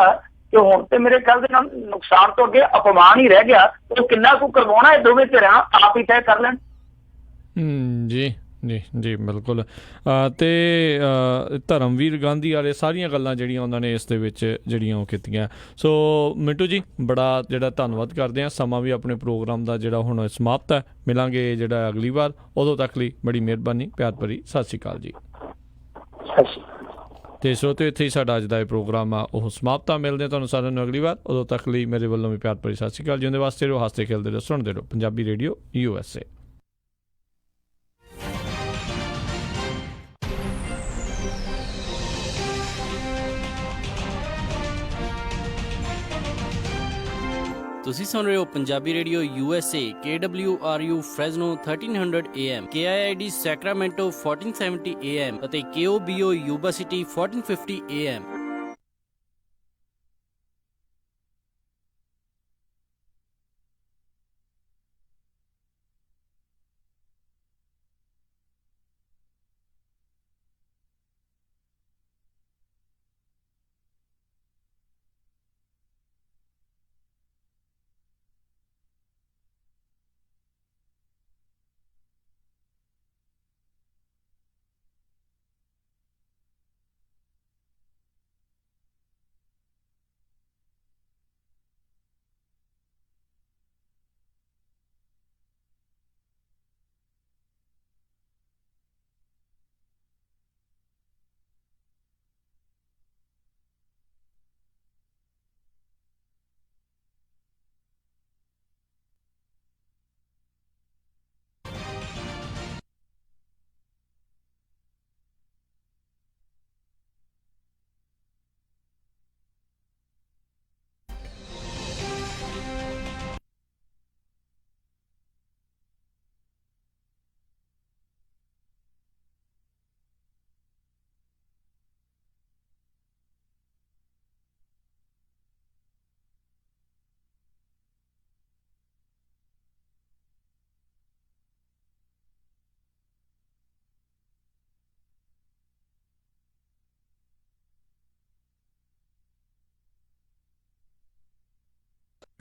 ਕਿ ਹੁਣ ਤੇ ਮੇਰੇ ਖਿਆਲ ਦੇ ਨਾਲ ਨੁਕਸਾਨ ਤੋਂ ਅੱਗੇ ਅਪਮਾਨ ਹੀ ਰਹਿ ਗਿਆ। ਉਹ ਕਿੰਨਾ ਕੁ ਕਰਵਾਉਣਾ ਇਹ ਦੋਵੇਂ ਧਿਰਾਂ ਆਪ ਹੀ ਤੈਅ ਕਰ ਲੈਣ। ਜੀ ਜੀ ਜੀ ਬਿਲਕੁਲ। ਤੇ ਧਰਮਵੀਰ ਗਾਂਧੀ ਵਾਲੇ ਸਾਰੀਆਂ ਗੱਲਾਂ ਜਿਹੜੀਆਂ ਉਹਨਾਂ ਨੇ ਇਸ ਦੇ ਵਿੱਚ ਜਿਹੜੀਆਂ ਉਹ ਕੀਤੀਆਂ। ਸੋ ਮਿੰਟੂ ਜੀ ਬੜਾ ਜਿਹੜਾ ਧੰਨਵਾਦ ਕਰਦੇ ਹਾਂ। ਸਮਾਂ ਵੀ ਆਪਣੇ ਪ੍ਰੋਗਰਾਮ ਦਾ ਜਿਹੜਾ ਹੁਣ ਸਮਾਪਤ ਹੈ, ਮਿਲਾਂਗੇ ਜਿਹੜਾ ਅਗਲੀ ਵਾਰ, ਉਦੋਂ ਤੱਕ ਲਈ ਬੜੀ ਮਿਹਰਬਾਨੀ, ਪਿਆਰ ਭਰੀ ਸਤਿ ਸ਼੍ਰੀ ਅਕਾਲ ਜੀ। ਤੇ ਸਰੋਤਿਓ ਇੱਥੇ ਹੀ ਸਾਡਾ ਅੱਜ ਦਾ ਇਹ ਪ੍ਰੋਗਰਾਮ ਆ ਉਹ ਸਮਾਪਤ ਆ। ਮਿਲਦੇ ਤੁਹਾਨੂੰ ਸਾਰਿਆਂ ਨੂੰ ਅਗਲੀ ਵਾਰ, ਉਦੋਂ ਤੱਕ ਲਈ ਮੇਰੇ ਵੱਲੋਂ ਵੀ ਪਿਆਰ ਭਰੀ ਸਤਿ ਸ਼੍ਰੀ ਅਕਾਲ। ਜਿਉਂਦੇ ਵਾਸਤੇ ਰਹੋ, ਹੱਸਦੇ ਖੇਲਦੇ ਰਹੋ, ਸੁਣਦੇ ਰਹੋ ਪੰਜਾਬੀ ਰੇਡੀਓ USA। ਤੁਸੀਂ ਸੁਣ ਰਹੇ ਹੋ Punjabi radio USA, KWRU Fresno 1300 AM, KIID Sacramento 1470 AM ਅਤੇ KOBO Yuba city 1450 AM।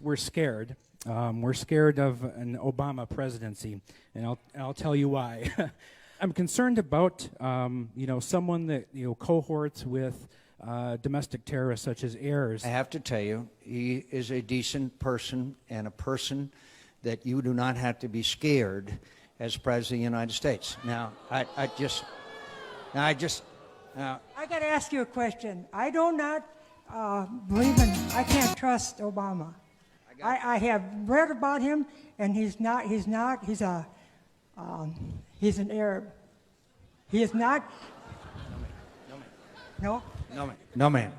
We're scared. We're scared of an Obama presidency, and I'll tell you why. I'm concerned about someone that cohorts with domestic terrorists such as Ayers. I have to tell you, he is a decent person and a person that you do not have to be scared as President of the United States. Now, I got to ask you a question. I do not believe in. I can't trust Obama. I have read about him, and he's an Arab. He is not. No. No, ma'am.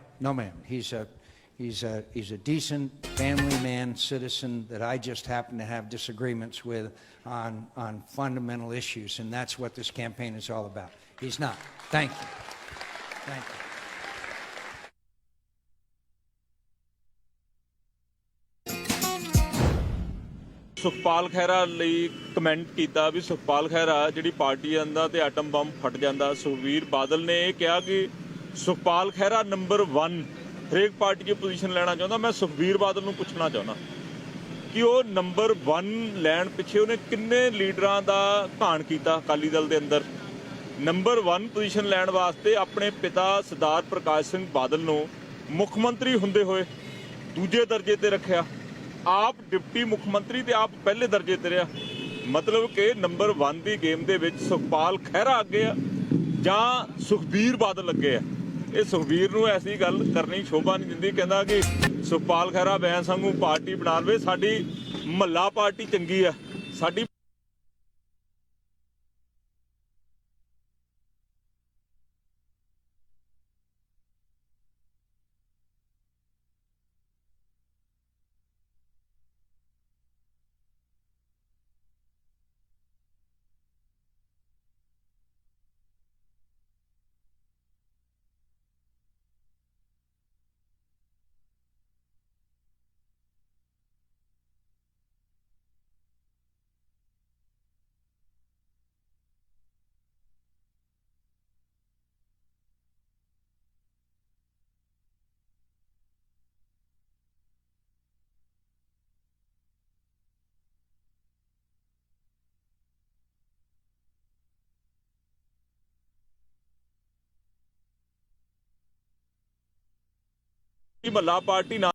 He's a decent family man, citizen that I just happen to have disagreements with on fundamental issues, and that's what this campaign is all about. He's not. Thank you. Thank you. Sukhpal Khaira ਲਈ comment ਕੀਤਾ ਵੀ ਸੁਖਪਾਲ ਖਹਿਰਾ ਜਿਹੜੀ party ਆਂਦਾ ਤੇ atom bomb ਫਟ ਜਾਂਦਾ। ਸੁਖਬੀਰ ਬਾਦਲ ਨੇ ਇਹ ਕਿਹਾ ਕਿ ਸੁਖਪਾਲ ਖਹਿਰਾ ਨੰਬਰ 1 ਹਰੇਕ ਪਾਰਟੀ ਦੀ ਪੋਜੀਸ਼ਨ ਲੈਣਾ ਚਾਹੁੰਦਾ। ਮੈਂ ਸੁਖਬੀਰ ਬਾਦਲ ਨੂੰ ਪੁੱਛਣਾ ਚਾਹੁੰਦਾ ਕਿ ਉਹ ਨੰਬਰ 1 ਲੈਣ ਪਿੱਛੇ ਉਹਨੇ ਕਿੰਨੇ ਲੀਡਰਾਂ ਦਾ ਘਾਣ ਕੀਤਾ ਅਕਾਲੀ ਦਲ ਦੇ ਅੰਦਰ। ਨੰਬਰ 1 ਪੋਜੀਸ਼ਨ ਲੈਣ ਵਾਸਤੇ ਆਪਣੇ ਪਿਤਾ ਸਰਦਾਰ ਪ੍ਰਕਾਸ਼ ਸਿੰਘ ਬਾਦਲ ਨੂੰ ਮੁੱਖ ਮੰਤਰੀ ਹੁੰਦੇ ਹੋਏ ਦੂਜੇ ਦਰਜੇ ਤੇ ਰੱਖਿਆ। ਆਪ ਡਿਪਟੀ ਮੁੱਖ ਮੰਤਰੀ ਤੇ ਆਪ ਪਹਿਲੇ ਦਰਜੇ ਤੇ ਰਿਹਾ। ਮਤਲਬ ਕਿ ਨੰਬਰ 1 ਦੀ ਗੇਮ ਦੇ ਵਿੱਚ ਸੁਖਪਾਲ ਖਹਿਰਾ ਅੱਗੇ ਆ ਜਾਂ ਸੁਖਬੀਰ ਬਾਦਲ ਅੱਗੇ ਆ। ਇਹ ਸੁਖਬੀਰ ਨੂੰ ਐਸੀ ਗੱਲ ਕਰਨੀ ਸ਼ੋਭਾ ਨਹੀਂ ਦਿੰਦੀ। ਕਹਿੰਦਾ ਕਿ ਸੁਖਪਾਲ ਖਹਿਰਾ ਬੈਂਸ ਵਾਂਗੂ ਪਾਰਟੀ ਬਣਾ ਲਵੇ, ਸਾਡੀ ਮਹੱਲਾ ਪਾਰਟੀ ਚੰਗੀ ਆ। ਸਾਡੀ ਮਹੱਲਾ ਪਾਰਟੀ ਨਾਲ